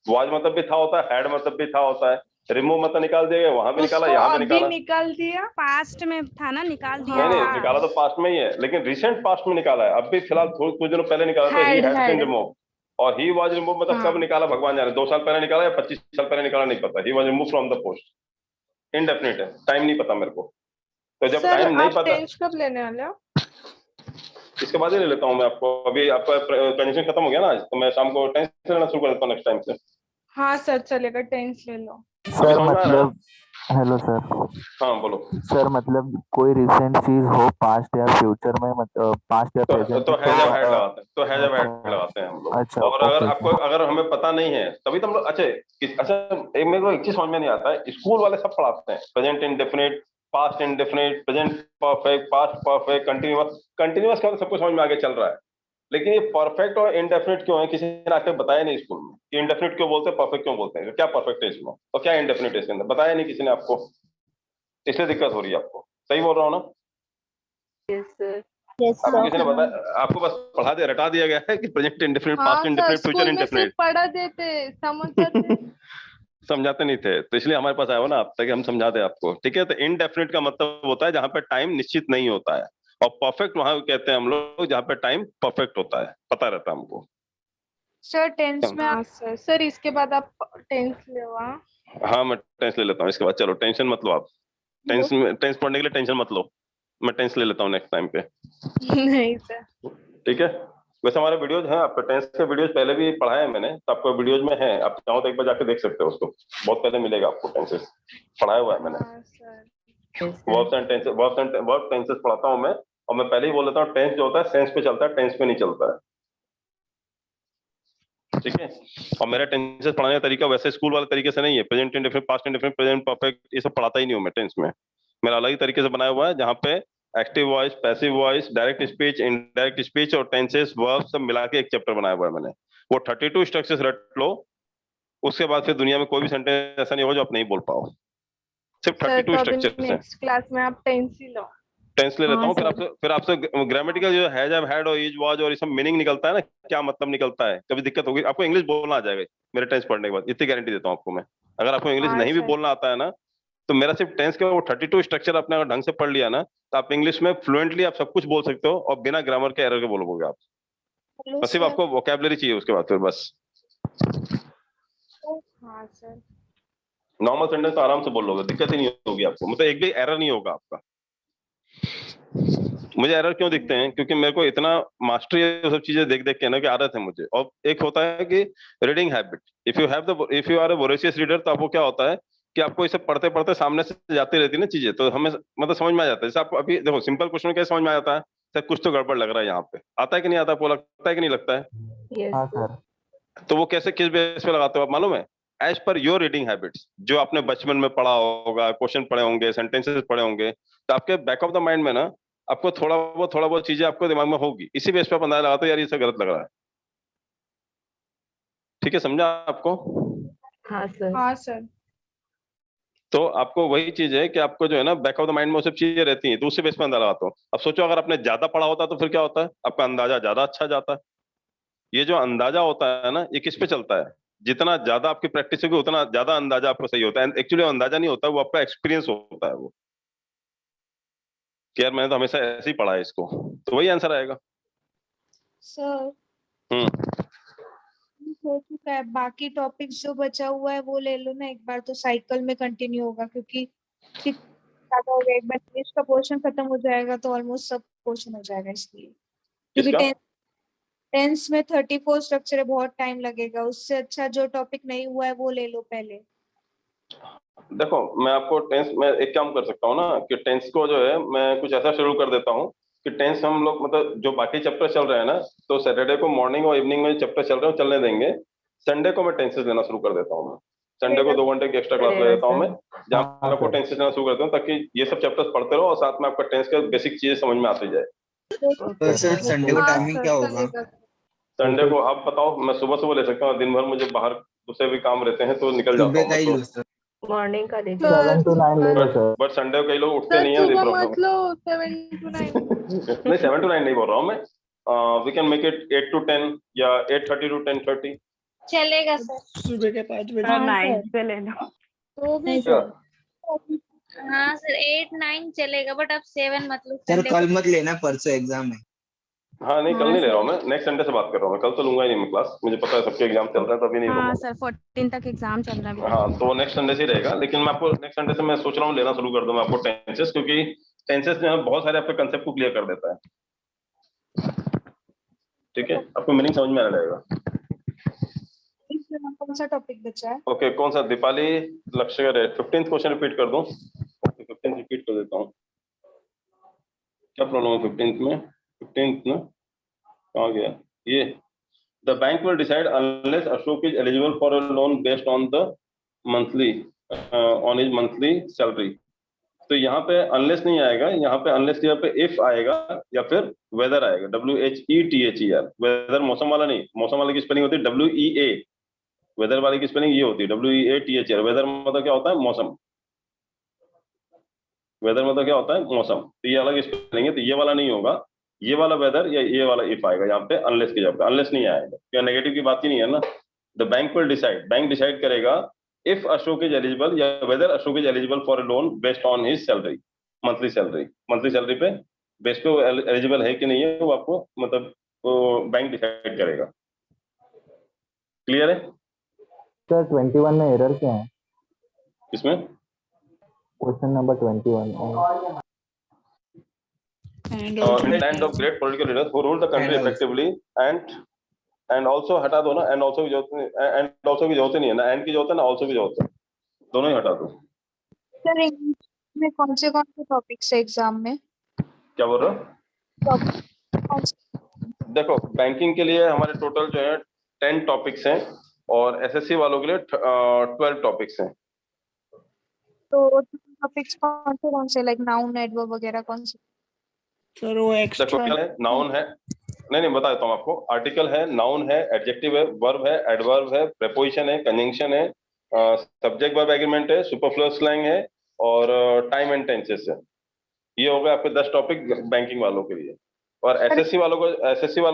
वॉज मतलब भी था होता है, हैड मतलब भी था होता है, रिमूव मतलब निकाल दिया, वहां भी निकाला, यहाँ भी निकाला। निकाल दिया, पास्ट में था ना, निकाल दिया। नहीं निकाला तो पास्ट में ही है, लेकिन रिसेंट पास्ट में निकाला है, अब भी फिलहाल कुछ दिनों पहले निकाला, तो ही हैड बीन रिमूव, और ही वॉज रिमूव मतलब कब निकाला भगवान जाने, 2 साल पहले निकाला या 25 साल पहले निकाला नहीं पता। ही was remove from the post indefinite है, टाइम नहीं पता मेरे को, तो जब टाइम नहीं पता। टेंस कब लेने वाले हो? इसके बाद ही ले लेता हूँ मैं आपको, अभी आपका कंडीशन खत्म हो गया ना आज, तो मैं शाम को टेंस लेना शुरू कर देता हूँ नेक्स्ट टाइम से। हाँ सर चलेगा, टेंस ले लो सर। मतलब हेलो सर। हाँ बोलो सर, मतलब कोई रिसेंट चीज हो पास्ट या फ्यूचर में, मतलब पास्ट या प्रेजेंट, तो हैज हैड लगाते हैं, तो हैज हैड लगाते हैं हम लोग। अच्छा, और अगर हमें पता नहीं है तभी तो हम लोग अच्छा मेरे को एक चीज समझ में नहीं आता है, स्कूल वाले सब पढ़ाते हैं present indefinite, past indefinite, present perfect, past perfect, continuous का तो सब कुछ समझ में आगे चल रहा है, लेकिन ये परफेक्ट और इंडेफिनिट क्यों है किसी ने आके बताया नहीं स्कूल में कि इंडेफिनिट क्यों बोलते हैं, परफेक्ट क्यों बोलते हैं, क्या परफेक्ट है इसमें और क्या इंडेफिनिट है इसके अंदर, बताया नहीं किसी ने आपको, इसलिए दिक्कत हो रही है आपको। सही बोल रहा हूँ ना? Yes sir. Yes, आपको sir. किसी ने बताया? आपको बस पढ़ा दिया, रटा दिया गया है कि प्रेजेंट इंडेफिनिट, हाँ past sir, indefinite, school future में सिर्फ इंडेफिनिट। पढ़ा देते, समझ जाते। समझाते नहीं थे, तो इसलिए हमारे पास आया हो ना आप, ताकि हम समझा दें आपको। ठीक है, तो इनडेफिनिट का मतलब होता है जहां पे टाइम निश्चित नहीं होता है, और परफेक्ट वहां कहते हैं हम लोग जहां पे टाइम परफेक्ट होता है, पता रहता है हमको। सर टेंस में आप सर इसके बाद आप टेंस ले हाँ। हाँ, मैं टेंस ले लेता हूँ इसके बाद। चलो टेंशन मत लो आप, टेंस पढ़ने के लिए टेंशन मत लो, मैं टेंस ले लेता हूँ नेक्स्ट टाइम पे। नहीं सर। ठीक है, वैसे हमारे वीडियोज हैं, आपको टेंस के वीडियोज पहले भी पढ़ाए हैं मैंने, तो आपको वीडियोज में है, आप चाहो तो एक बार जाके देख सकते हो उसको, बहुत पहले मिलेगा आपको, टेंसेस पढ़ाया हुआ है मैंने। Verbs and tenses, verb tenses पढ़ाता हूँ मैं, और मैं पहले ही बोल देता हूँ टेंस जो होता है सेंस पे चलता है, टेंस पे नहीं चलता है। ठीक है, और मेरा टेंसेस पढ़ाने का तरीका वैसे स्कूल वाले तरीके से नहीं है, present indefinite, past indefinite, present perfect, ये सब पढ़ाता ही नहीं हूँ मैं टेंस में। मेरा अलग ही तरीके से बनाया हुआ है, जहाँ पे active voice, passive voice, direct speech, indirect speech और टेंसेस, वर्ब सब मिला के एक चैप्टर बनाया हुआ है मैंने। वो 32 स्ट्रक्चर्स रट लो, उसके बाद फिर दुनिया में कोई भी सेंटेंस ऐसा नहीं होगा जो आप नहीं बोल पाओ। सिर्फ 32 स्ट्रक्चर्स हैं। नेक्स्ट क्लास में आप टेंस ही लो। टेंस ले लेता हूँ, फिर आपसे ग्रामेटिकल जो हैज, हैव, हैड और इज, वाज और ये सब मीनिंग निकलता है ना, क्या मतलब निकलता है, कभी दिक्कत होगी आपको इंग्लिश बोलना आ जाएगा मेरे टेंस पढ़ने के बाद, इतनी गारंटी देता हूँ आपको मैं। अगर आपको इंग्लिश नहीं भी बोलना आता है ना, तो मेरा सिर्फ टेंस के वो 32 स्ट्रक्चर आपने अगर ढंग से पढ़ लिया ना, तो आप इंग्लिश में फ्लुएंटली आप सब कुछ बोल सकते हो, और बिना ग्रामर के एरर के बोलोगे आप। बस सिर्फ आपको वोकैबुलरी चाहिए उसके बाद, फिर बस हाँ सर। नॉर्मल सेंटेंस तो आराम से बोल लोगे, दिक्कत ही नहीं होगी आपको, मतलब एक भी एरर नहीं होगा आपका। मुझे एरर क्यों दिखते हैं? क्योंकि मेरे को इतना मास्टरी है वो सब चीजें देख देख के ना, कि आदत है मुझे। और एक होता है कि reading habit, if you are a voracious reader, तो आपको क्या होता है कि आपको इसे पढ़ते पढ़ते सामने से जाती रहती है ना चीजें, तो हमें मतलब समझ में आ जाता है। जैसे आप अभी देखो सिंपल क्वेश्चन कैसे समझ में आ जाता है, सर कुछ तो गड़बड़ लग रहा है यहाँ पे, आता है कि नहीं आता, आपको लगता है कि नहीं लगता है? हाँ सर। तो वो कैसे, किस बेस पे लगाते हो आप मालूम है? As per your reading habits, जो आपने बचपन में पढ़ा होगा, क्वेश्चन पढ़े होंगे, सेंटेंसेस पढ़े होंगे, तो आपके बैक ऑफ द माइंड में ना आपको थोड़ा बहुत चीजें आपको दिमाग में होगी, इसी बेस पे आप अंदाजा लगाते हो यार ये सब गलत लग रहा है। ठीक है, समझा आपको? हाँ सर। हाँ सर। तो आपको वही चीज है कि आपको जो है ना बैक ऑफ द माइंड में वो सब चीजें रहती हैं, तो उसी बेस पे अंदाजा लगाते हो। अब सोचो अगर आपने ज्यादा पढ़ा होता तो फिर क्या होता है, आपका अंदाजा ज्यादा अच्छा जाता है। ये जो अंदाजा होता है ना, ये किस पे चलता है? जितना ज्यादा आपकी प्रैक्टिस होगी उतना ज्यादा अंदाजा आपको सही होता है। एक्चुअली अंदाजा नहीं होता, वो आपका एक्सपीरियंस होता है। वो कि यार मैंने तो हमेशा ऐसे ही पढ़ा है इसको, तो वही आंसर आएगा। सर हो चुका है, बाकी टॉपिक्स जो बचा हुआ है वो ले लो ना एक बार, तो साइकिल में कंटिन्यू होगा, क्योंकि ज्यादा हो गया। एक बार इंग्लिश का पोर्शन खत्म हो जाएगा तो ऑलमोस्ट सब पोर्शन हो जाएगा, इसलिए क्योंकि टेंस में 34 स्ट्रक्चर है, बहुत टाइम लगेगा। उससे अच्छा जो टॉपिक नहीं हुआ है वो ले लो पहले। देखो मैं आपको टेंस में एक काम कर सकता हूँ ना, कि टेंस को जो है मैं कुछ ऐसा शेड्यूल कर देता हूँ कि टेंस हम लोग मतलब जो बाकी चैप्टर चल रहे हैं ना, तो सैटरडे को मॉर्निंग और इवनिंग में चैप्टर चल रहे हैं चलने देंगे, संडे को मैं टेंसेस लेना शुरू कर देता हूँ। मैं संडे को 2 घंटे की एक्स्ट्रा क्लास ले देता हूँ मैं, जहाँ आपको टेंसेस लेना शुरू करता हूँ, ताकि ये सब चैप्टर्स पढ़ते रहो और साथ में आपका टेंस के बेसिक चीजें समझ में आती जाए। तो सर संडे को टाइमिंग क्या होगा? संडे को आप बताओ, मैं सुबह ले सकता हूँ, दिन भर मुझे बाहर दूसरे भी काम रहते हैं तो निकल जाता हूँ। का ही लो सर। मॉर्निंग का 7 to 9 ले लो सर। बट संडे को कई लोग उठते नहीं है। सुबह मत लो, 7 to 9 नहीं 7 to 9 नहीं बोल रहा हूँ मैं, we can make it 8 to 10 या 8:30 to 10:30 चलेगा सर। सुबह के 5 बजे। 9 से ले लो। तो भी हाँ सर 8-9 चलेगा, बट अब 7 मतलब सर कल मत लेना, परसों एग्जाम है। हाँ नहीं कल नहीं ले रहा हूँ मैं, नेक्स्ट संडे से बात कर रहा हूँ मैं, कल तो लूंगा ही नहीं मैं क्लास, मुझे पता है सबके एग्जाम चल रहा है, तभी नहीं हाँ लूंगा। सर 14 तक एग्जाम चल रहा है। हाँ तो नेक्स्ट संडे से ही रहेगा, लेकिन मैं आपको नेक्स्ट संडे से मैं सोच रहा हूँ लेना शुरू कर दूंगा आपको टेंसेस, क्योंकि टेंसेस जो है बहुत सारे आपके कंसेप्ट को क्लियर कर देता है। ठीक है, आपको मीनिंग समझ में आने लगेगा। कौन सा टॉपिक बचा है? ओके कौन सा? दीपाली लक्ष्य 15th क्वेश्चन रिपीट कर दूं? 15th रिपीट कर देता हूँ, क्या प्रॉब्लम है 15th में? 15th ना कहाँ गया ये? The bank will decide unless Ashok is eligible for a loan based on the monthly on his monthly salary. तो यहाँ पे अनलेस नहीं आएगा, यहाँ पे अनलेस यहाँ पे इफ आएगा या फिर वेदर आएगा, WHETHER। वेदर मौसम वाला नहीं, मौसम वाले की स्पेलिंग होती है WEA, वेदर वाली की स्पेलिंग ये होती है WEATHER। वेदर मतलब क्या होता है? मौसम। वेदर मतलब क्या होता है? मौसम। तो ये अलग स्पेलिंग है, तो ये वाला नहीं होगा, ये वाला वेदर या ये वाला इफ आएगा यहाँ पे अनलेस की जगह पे, अनलेस नहीं आएगा, क्या नेगेटिव की बात ही नहीं है ना। The bank will decide, bank decide करेगा इफ अशोक इज एलिजिबल या whether Ashok is eligible for a loan based on his salary, monthly salary पे बेस पे वो एलिजिबल है कि नहीं है, वो आपको मतलब वो बैंक डिसाइड करेगा। क्लियर है? सर 21 में एरर क्या है? इसमें question number 21 land of great political leaders who ruled the country effectively and also हटा दो ना, and also की जरूरत नहीं है ना, and की जरूरत है ना, also की जरूरत है, दोनों ही हटा दो। सर इंग्लिश में कौन से टॉपिक्स है एग्जाम में? क्या बोल रहे हो? देखो बैंकिंग के लिए हमारे टोटल जो है 10 टॉपिक्स हैं और एसएससी वालों के लिए 12 टॉपिक्स हैं। तो टॉपिक्स कौन से लाइक नाउन एडवर्ब वगैरह कौन से? सर वो एक्स्ट्रा है, नाउन है, नहीं बता देता हूँ आपको, आर्टिकल है, नाउन है, एडजेक्टिव है, वर्ब है, एडवर्ब है, प्रीपोजिशन है, कंजंक्शन है, सब्जेक्ट वर्ब एग्रीमेंट है, सुपरफ्लुअस स्लैंग है और टाइम एंड टेंसेस है। ये हो गए आपके 10 टॉपिक बैंकिंग वालों के लिए। और एसएससी वालों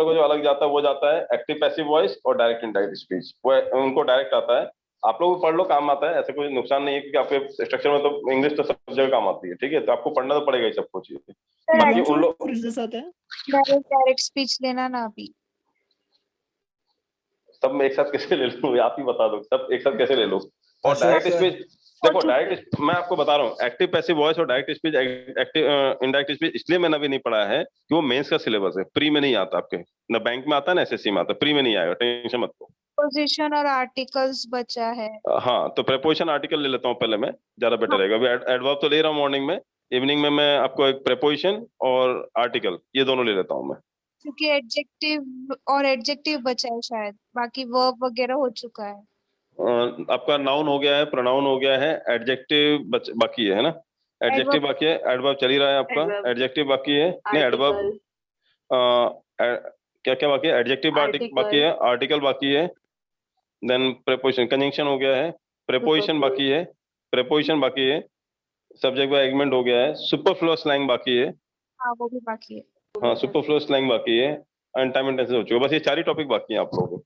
को जो अलग जाता है वो जाता है एक्टिव पैसिव वॉइस और डायरेक्ट इनडायरेक्ट स्पीच, वो उनको डायरेक्ट आता है। आप लोग पढ़ लो, काम आता है, ऐसा कोई नुकसान नहीं है, क्योंकि आपके स्ट्रक्चर में तो इंग्लिश तो सब जगह काम आती है, ठीक है, तो आपको पढ़ना तो पड़ेगा ही सबको चीजें। बाकी उन लोग डायरेक्ट स्पीच लेना ना अभी। सब में एक साथ कैसे ले लूं, आप ही बता दो, सब एक साथ कैसे ले लो। और डायरेक्ट स्पीच देखो, डायरेक्ट मैं आपको बता रहा हूँ, एक्टिव पैसिव वॉइस और direct speech, active indirect speech इसलिए मैंने अभी नहीं पढ़ा है कि वो मेंस का सिलेबस है, प्री में नहीं आता आपके, ना बैंक में आता है ना एसएससी में आता, प्री में नहीं आएगा, टेंशन मत लो। पोजीशन और आर्टिकल्स बचा है। हाँ तो प्रेपोजिशन आर्टिकल ले लेता हूँ पहले मैं, ज्यादा बेटर रहेगा। अभी एडवर्ब तो ले रहा हूँ मॉर्निंग में, इवनिंग में मैं आपको एक प्रेपोजिशन और आर्टिकल ये दोनों ले लेता हूँ मैं, क्योंकि एडजेक्टिव बचा है शायद, बाकी वर्ब वगैरह हो चुका है। आपका नाउन हो गया है, प्रोनाउन हो गया है, एडजेक्टिव बाकी है ना, एडजेक्टिव बाकी है, एडवर्ब चल ही रहा है आपका, एडजेक्टिव बाकी है, नहीं एडवर्ब क्या क्या बाकी है, एडजेक्टिव बाकी है, आर्टिकल बाकी है, देन प्रीपोजिशन, कंजंक्शन हो गया है, प्रीपोजिशन बाकी है, प्रीपोजिशन बाकी है, सब्जेक्ट बाय एग्रीमेंट हो गया है, सुपरफ्लुअस स्लैंग बाकी है, हाँ वो भी बाकी है, हाँ सुपरफ्लुअस स्लैंग बाकी है, एंड टाइम एंड टेंसेस हो चुका है। बस ये 4 ही टॉपिक बाकी हैं आप लोगों के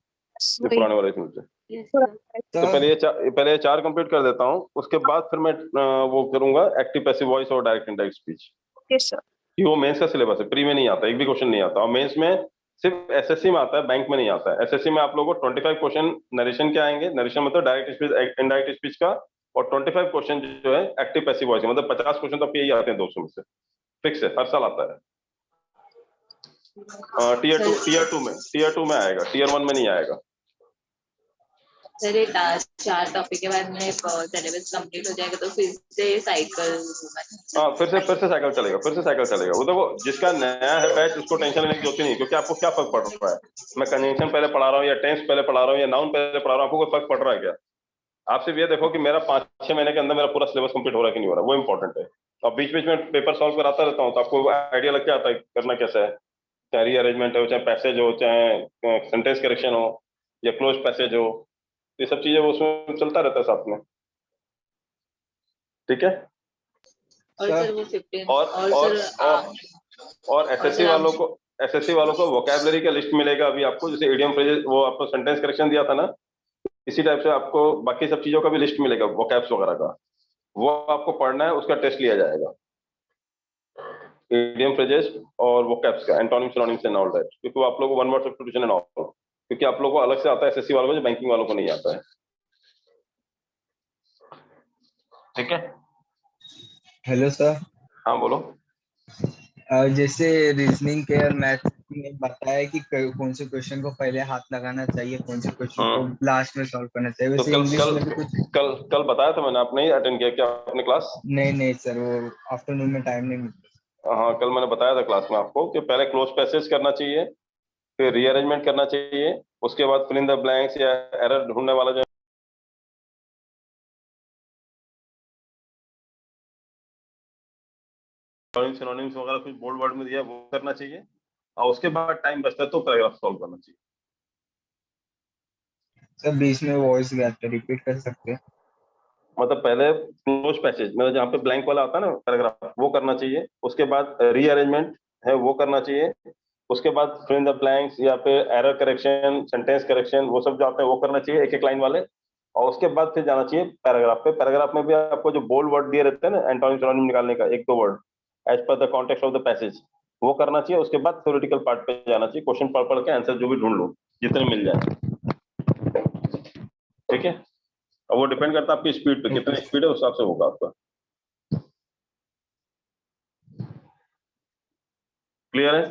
पुराने वाले इसमें से। तो पहले ये 4 कंप्लीट कर देता हूँ, उसके बाद फिर मैं वो करूंगा एक्टिव पैसिव वॉइस और direct indirect speech. Yes sir. ये वो मेंस का सिलेबस है, प्री में नहीं आता, एक भी क्वेश्चन नहीं आता, और मेंस में सिर्फ एसएससी में आता है, बैंक में नहीं आता है। एसएससी में आप लोगों को 25 क्वेश्चन नरेशन के आएंगे, नरेशन मतलब डायरेक्ट स्पीच इनडायरेक्ट स्पीच का, और 25 क्वेश्चन जो है एक्टिव पैसिव वॉइस, मतलब 50 क्वेश्चन तो आपके यही आते हैं 200 में से, फिक्स है, हर साल आता है। टीयर 2 में आएगा, टीयर 1 में नहीं आएगा। सर ये 4 टॉपिक के बाद में सिलेबस कंप्लीट हो जाएगा तो फिर से साइकिल, हाँ फिर से साइकिल चलेगा, वो देखो जिसका नया है बैच उसको टेंशन लेने की जरूरत नहीं, क्योंकि आपको क्या फर्क पड़ रहा है, मैं कंजंक्शन पहले पढ़ा रहा हूँ या टेंस पहले पढ़ा रहा हूँ या नाउन पहले पढ़ा रहा हूँ, आपको कोई फर्क पड़ रहा है क्या? आप सिर्फ ये देखो कि मेरा 5-6 महीने के अंदर मेरा पूरा सिलेबस कंप्लीट हो रहा है कि नहीं हो रहा, वो इंपॉर्टेंट है। और बीच बीच में पेपर सॉल्व कराता रहता हूँ, तो आपको आइडिया लग के आता है करना कैसा है, चाहे रीअरेंजमेंट हो, चाहे पैसेज हो, चाहे सेंटेंस करेक्शन हो या क्लोज पैसेज हो, ये सब चीजें वो उसमें चलता रहता है साथ में, ठीक है। और सर वो 15 और एसएससी वालों को वोकैबुलरी का लिस्ट मिलेगा अभी आपको, जैसे इडियम फ्रेजेस, वो आपको सेंटेंस करेक्शन दिया था ना, इसी टाइप से आपको बाकी सब चीजों का भी लिस्ट मिलेगा, वोकैब्स वगैरह का, वो आपको पढ़ना है, उसका टेस्ट लिया जाएगा, इडियम फ्रेजेस और वोकैब्स का, antonyms synonyms and all that, क्योंकि वो आप लोगों को one word substitution and all, क्योंकि आप लोगों को अलग से आता है एसएससी वालों को, जो बैंकिंग वालों को नहीं आता है, ठीक है। Hello sir. हाँ बोलो। जैसे रीजनिंग के और मैथ में बताया कि कौन से क्वेश्चन को पहले हाथ लगाना चाहिए, कौन से क्वेश्चन को लास्ट में सॉल्व करना चाहिए, वैसे इंग्लिश में भी कुछ कल बताया था मैंने, आपने अटेंड किया क्या अपने क्लास? नहीं सर, वो आफ्टरनून में टाइम नहीं मिलता। हाँ कल मैंने बताया था क्लास में आपको कि पहले क्लोज पैसेज करना चाहिए, फिर रीअरेंजमेंट करना चाहिए, उसके बाद फिल इन द ब्लैंक्स या एरर ढूंढने वाला जो सिनोनिम्स वगैरह कुछ बोल्ड वर्ड में दिया वो करना चाहिए, और उसके बाद टाइम बचता है तो पैराग्राफ सॉल्व करना चाहिए। सर बीच में वॉइस गया था, रिपीट कर सकते हैं? मतलब पहले क्लोज पैसेज मतलब जहाँ पे ब्लैंक वाला आता है ना पैराग्राफ, वो करना चाहिए, उसके बाद रीअरेंजमेंट, है वो करना चाहिए। उसके बाद फिल इन द ब्लैंक्स या फिर एरर करेक्शन, सेंटेंस करेक्शन, वो सब जो आते हैं वो करना चाहिए एक एक लाइन वाले। और उसके बाद फिर जाना चाहिए पैराग्राफ पे। पैराग्राफ में भी आपको जो बोल्ड वर्ड दिए रहते हैं ना एंटोनिम सिनोनिम निकालने का, एक दो word as per the context of the passage, वो करना चाहिए। उसके बाद थ्योरेटिकल पार्ट पे जाना चाहिए, क्वेश्चन पढ़ पढ़ के आंसर जो भी ढूंढ लो जितने मिल जाए, ठीक है। और वो डिपेंड करता है आपकी स्पीड पे, कितनी स्पीड है उस हिसाब से होगा आपका। क्लियर है?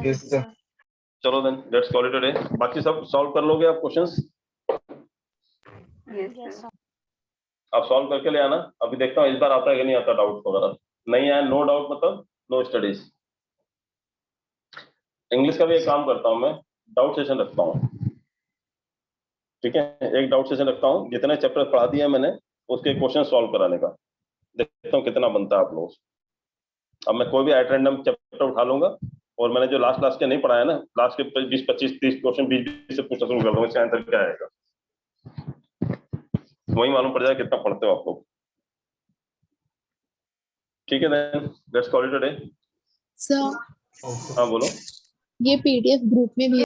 Yes sir. चलो then let's call it a day. बाकी सब सॉल्व कर लोगे आप क्वेश्चंस? आप सॉल्व करके ले आना। अभी देखता हूँ इस बार आता है कि नहीं आता, डाउट वगैरह नहीं आया, नो डाउट मतलब नो स्टडीज। इंग्लिश का भी एक काम करता हूँ मैं, डाउट सेशन रखता हूँ, ठीक है। एक डाउट सेशन रखता हूँ, जितने चैप्टर पढ़ा दिए मैंने उसके क्वेश्चन सॉल्व कराने का, देखता हूँ कितना बनता है आप लोग। अब मैं कोई भी एट रैंडम चैप्टर उठा लूंगा और मैंने जो लास्ट के नहीं पढ़ाया ना, लास्ट के 20 25 30 क्वेश्चन 20 से पूछना शुरू कर दूंगा, इसका आंसर क्या आएगा, वही मालूम पड़ जाए कितना पढ़ते हो आप लोग। ठीक है then let's call it a day. Sir हाँ बोलो। ये पीडीएफ ग्रुप में भी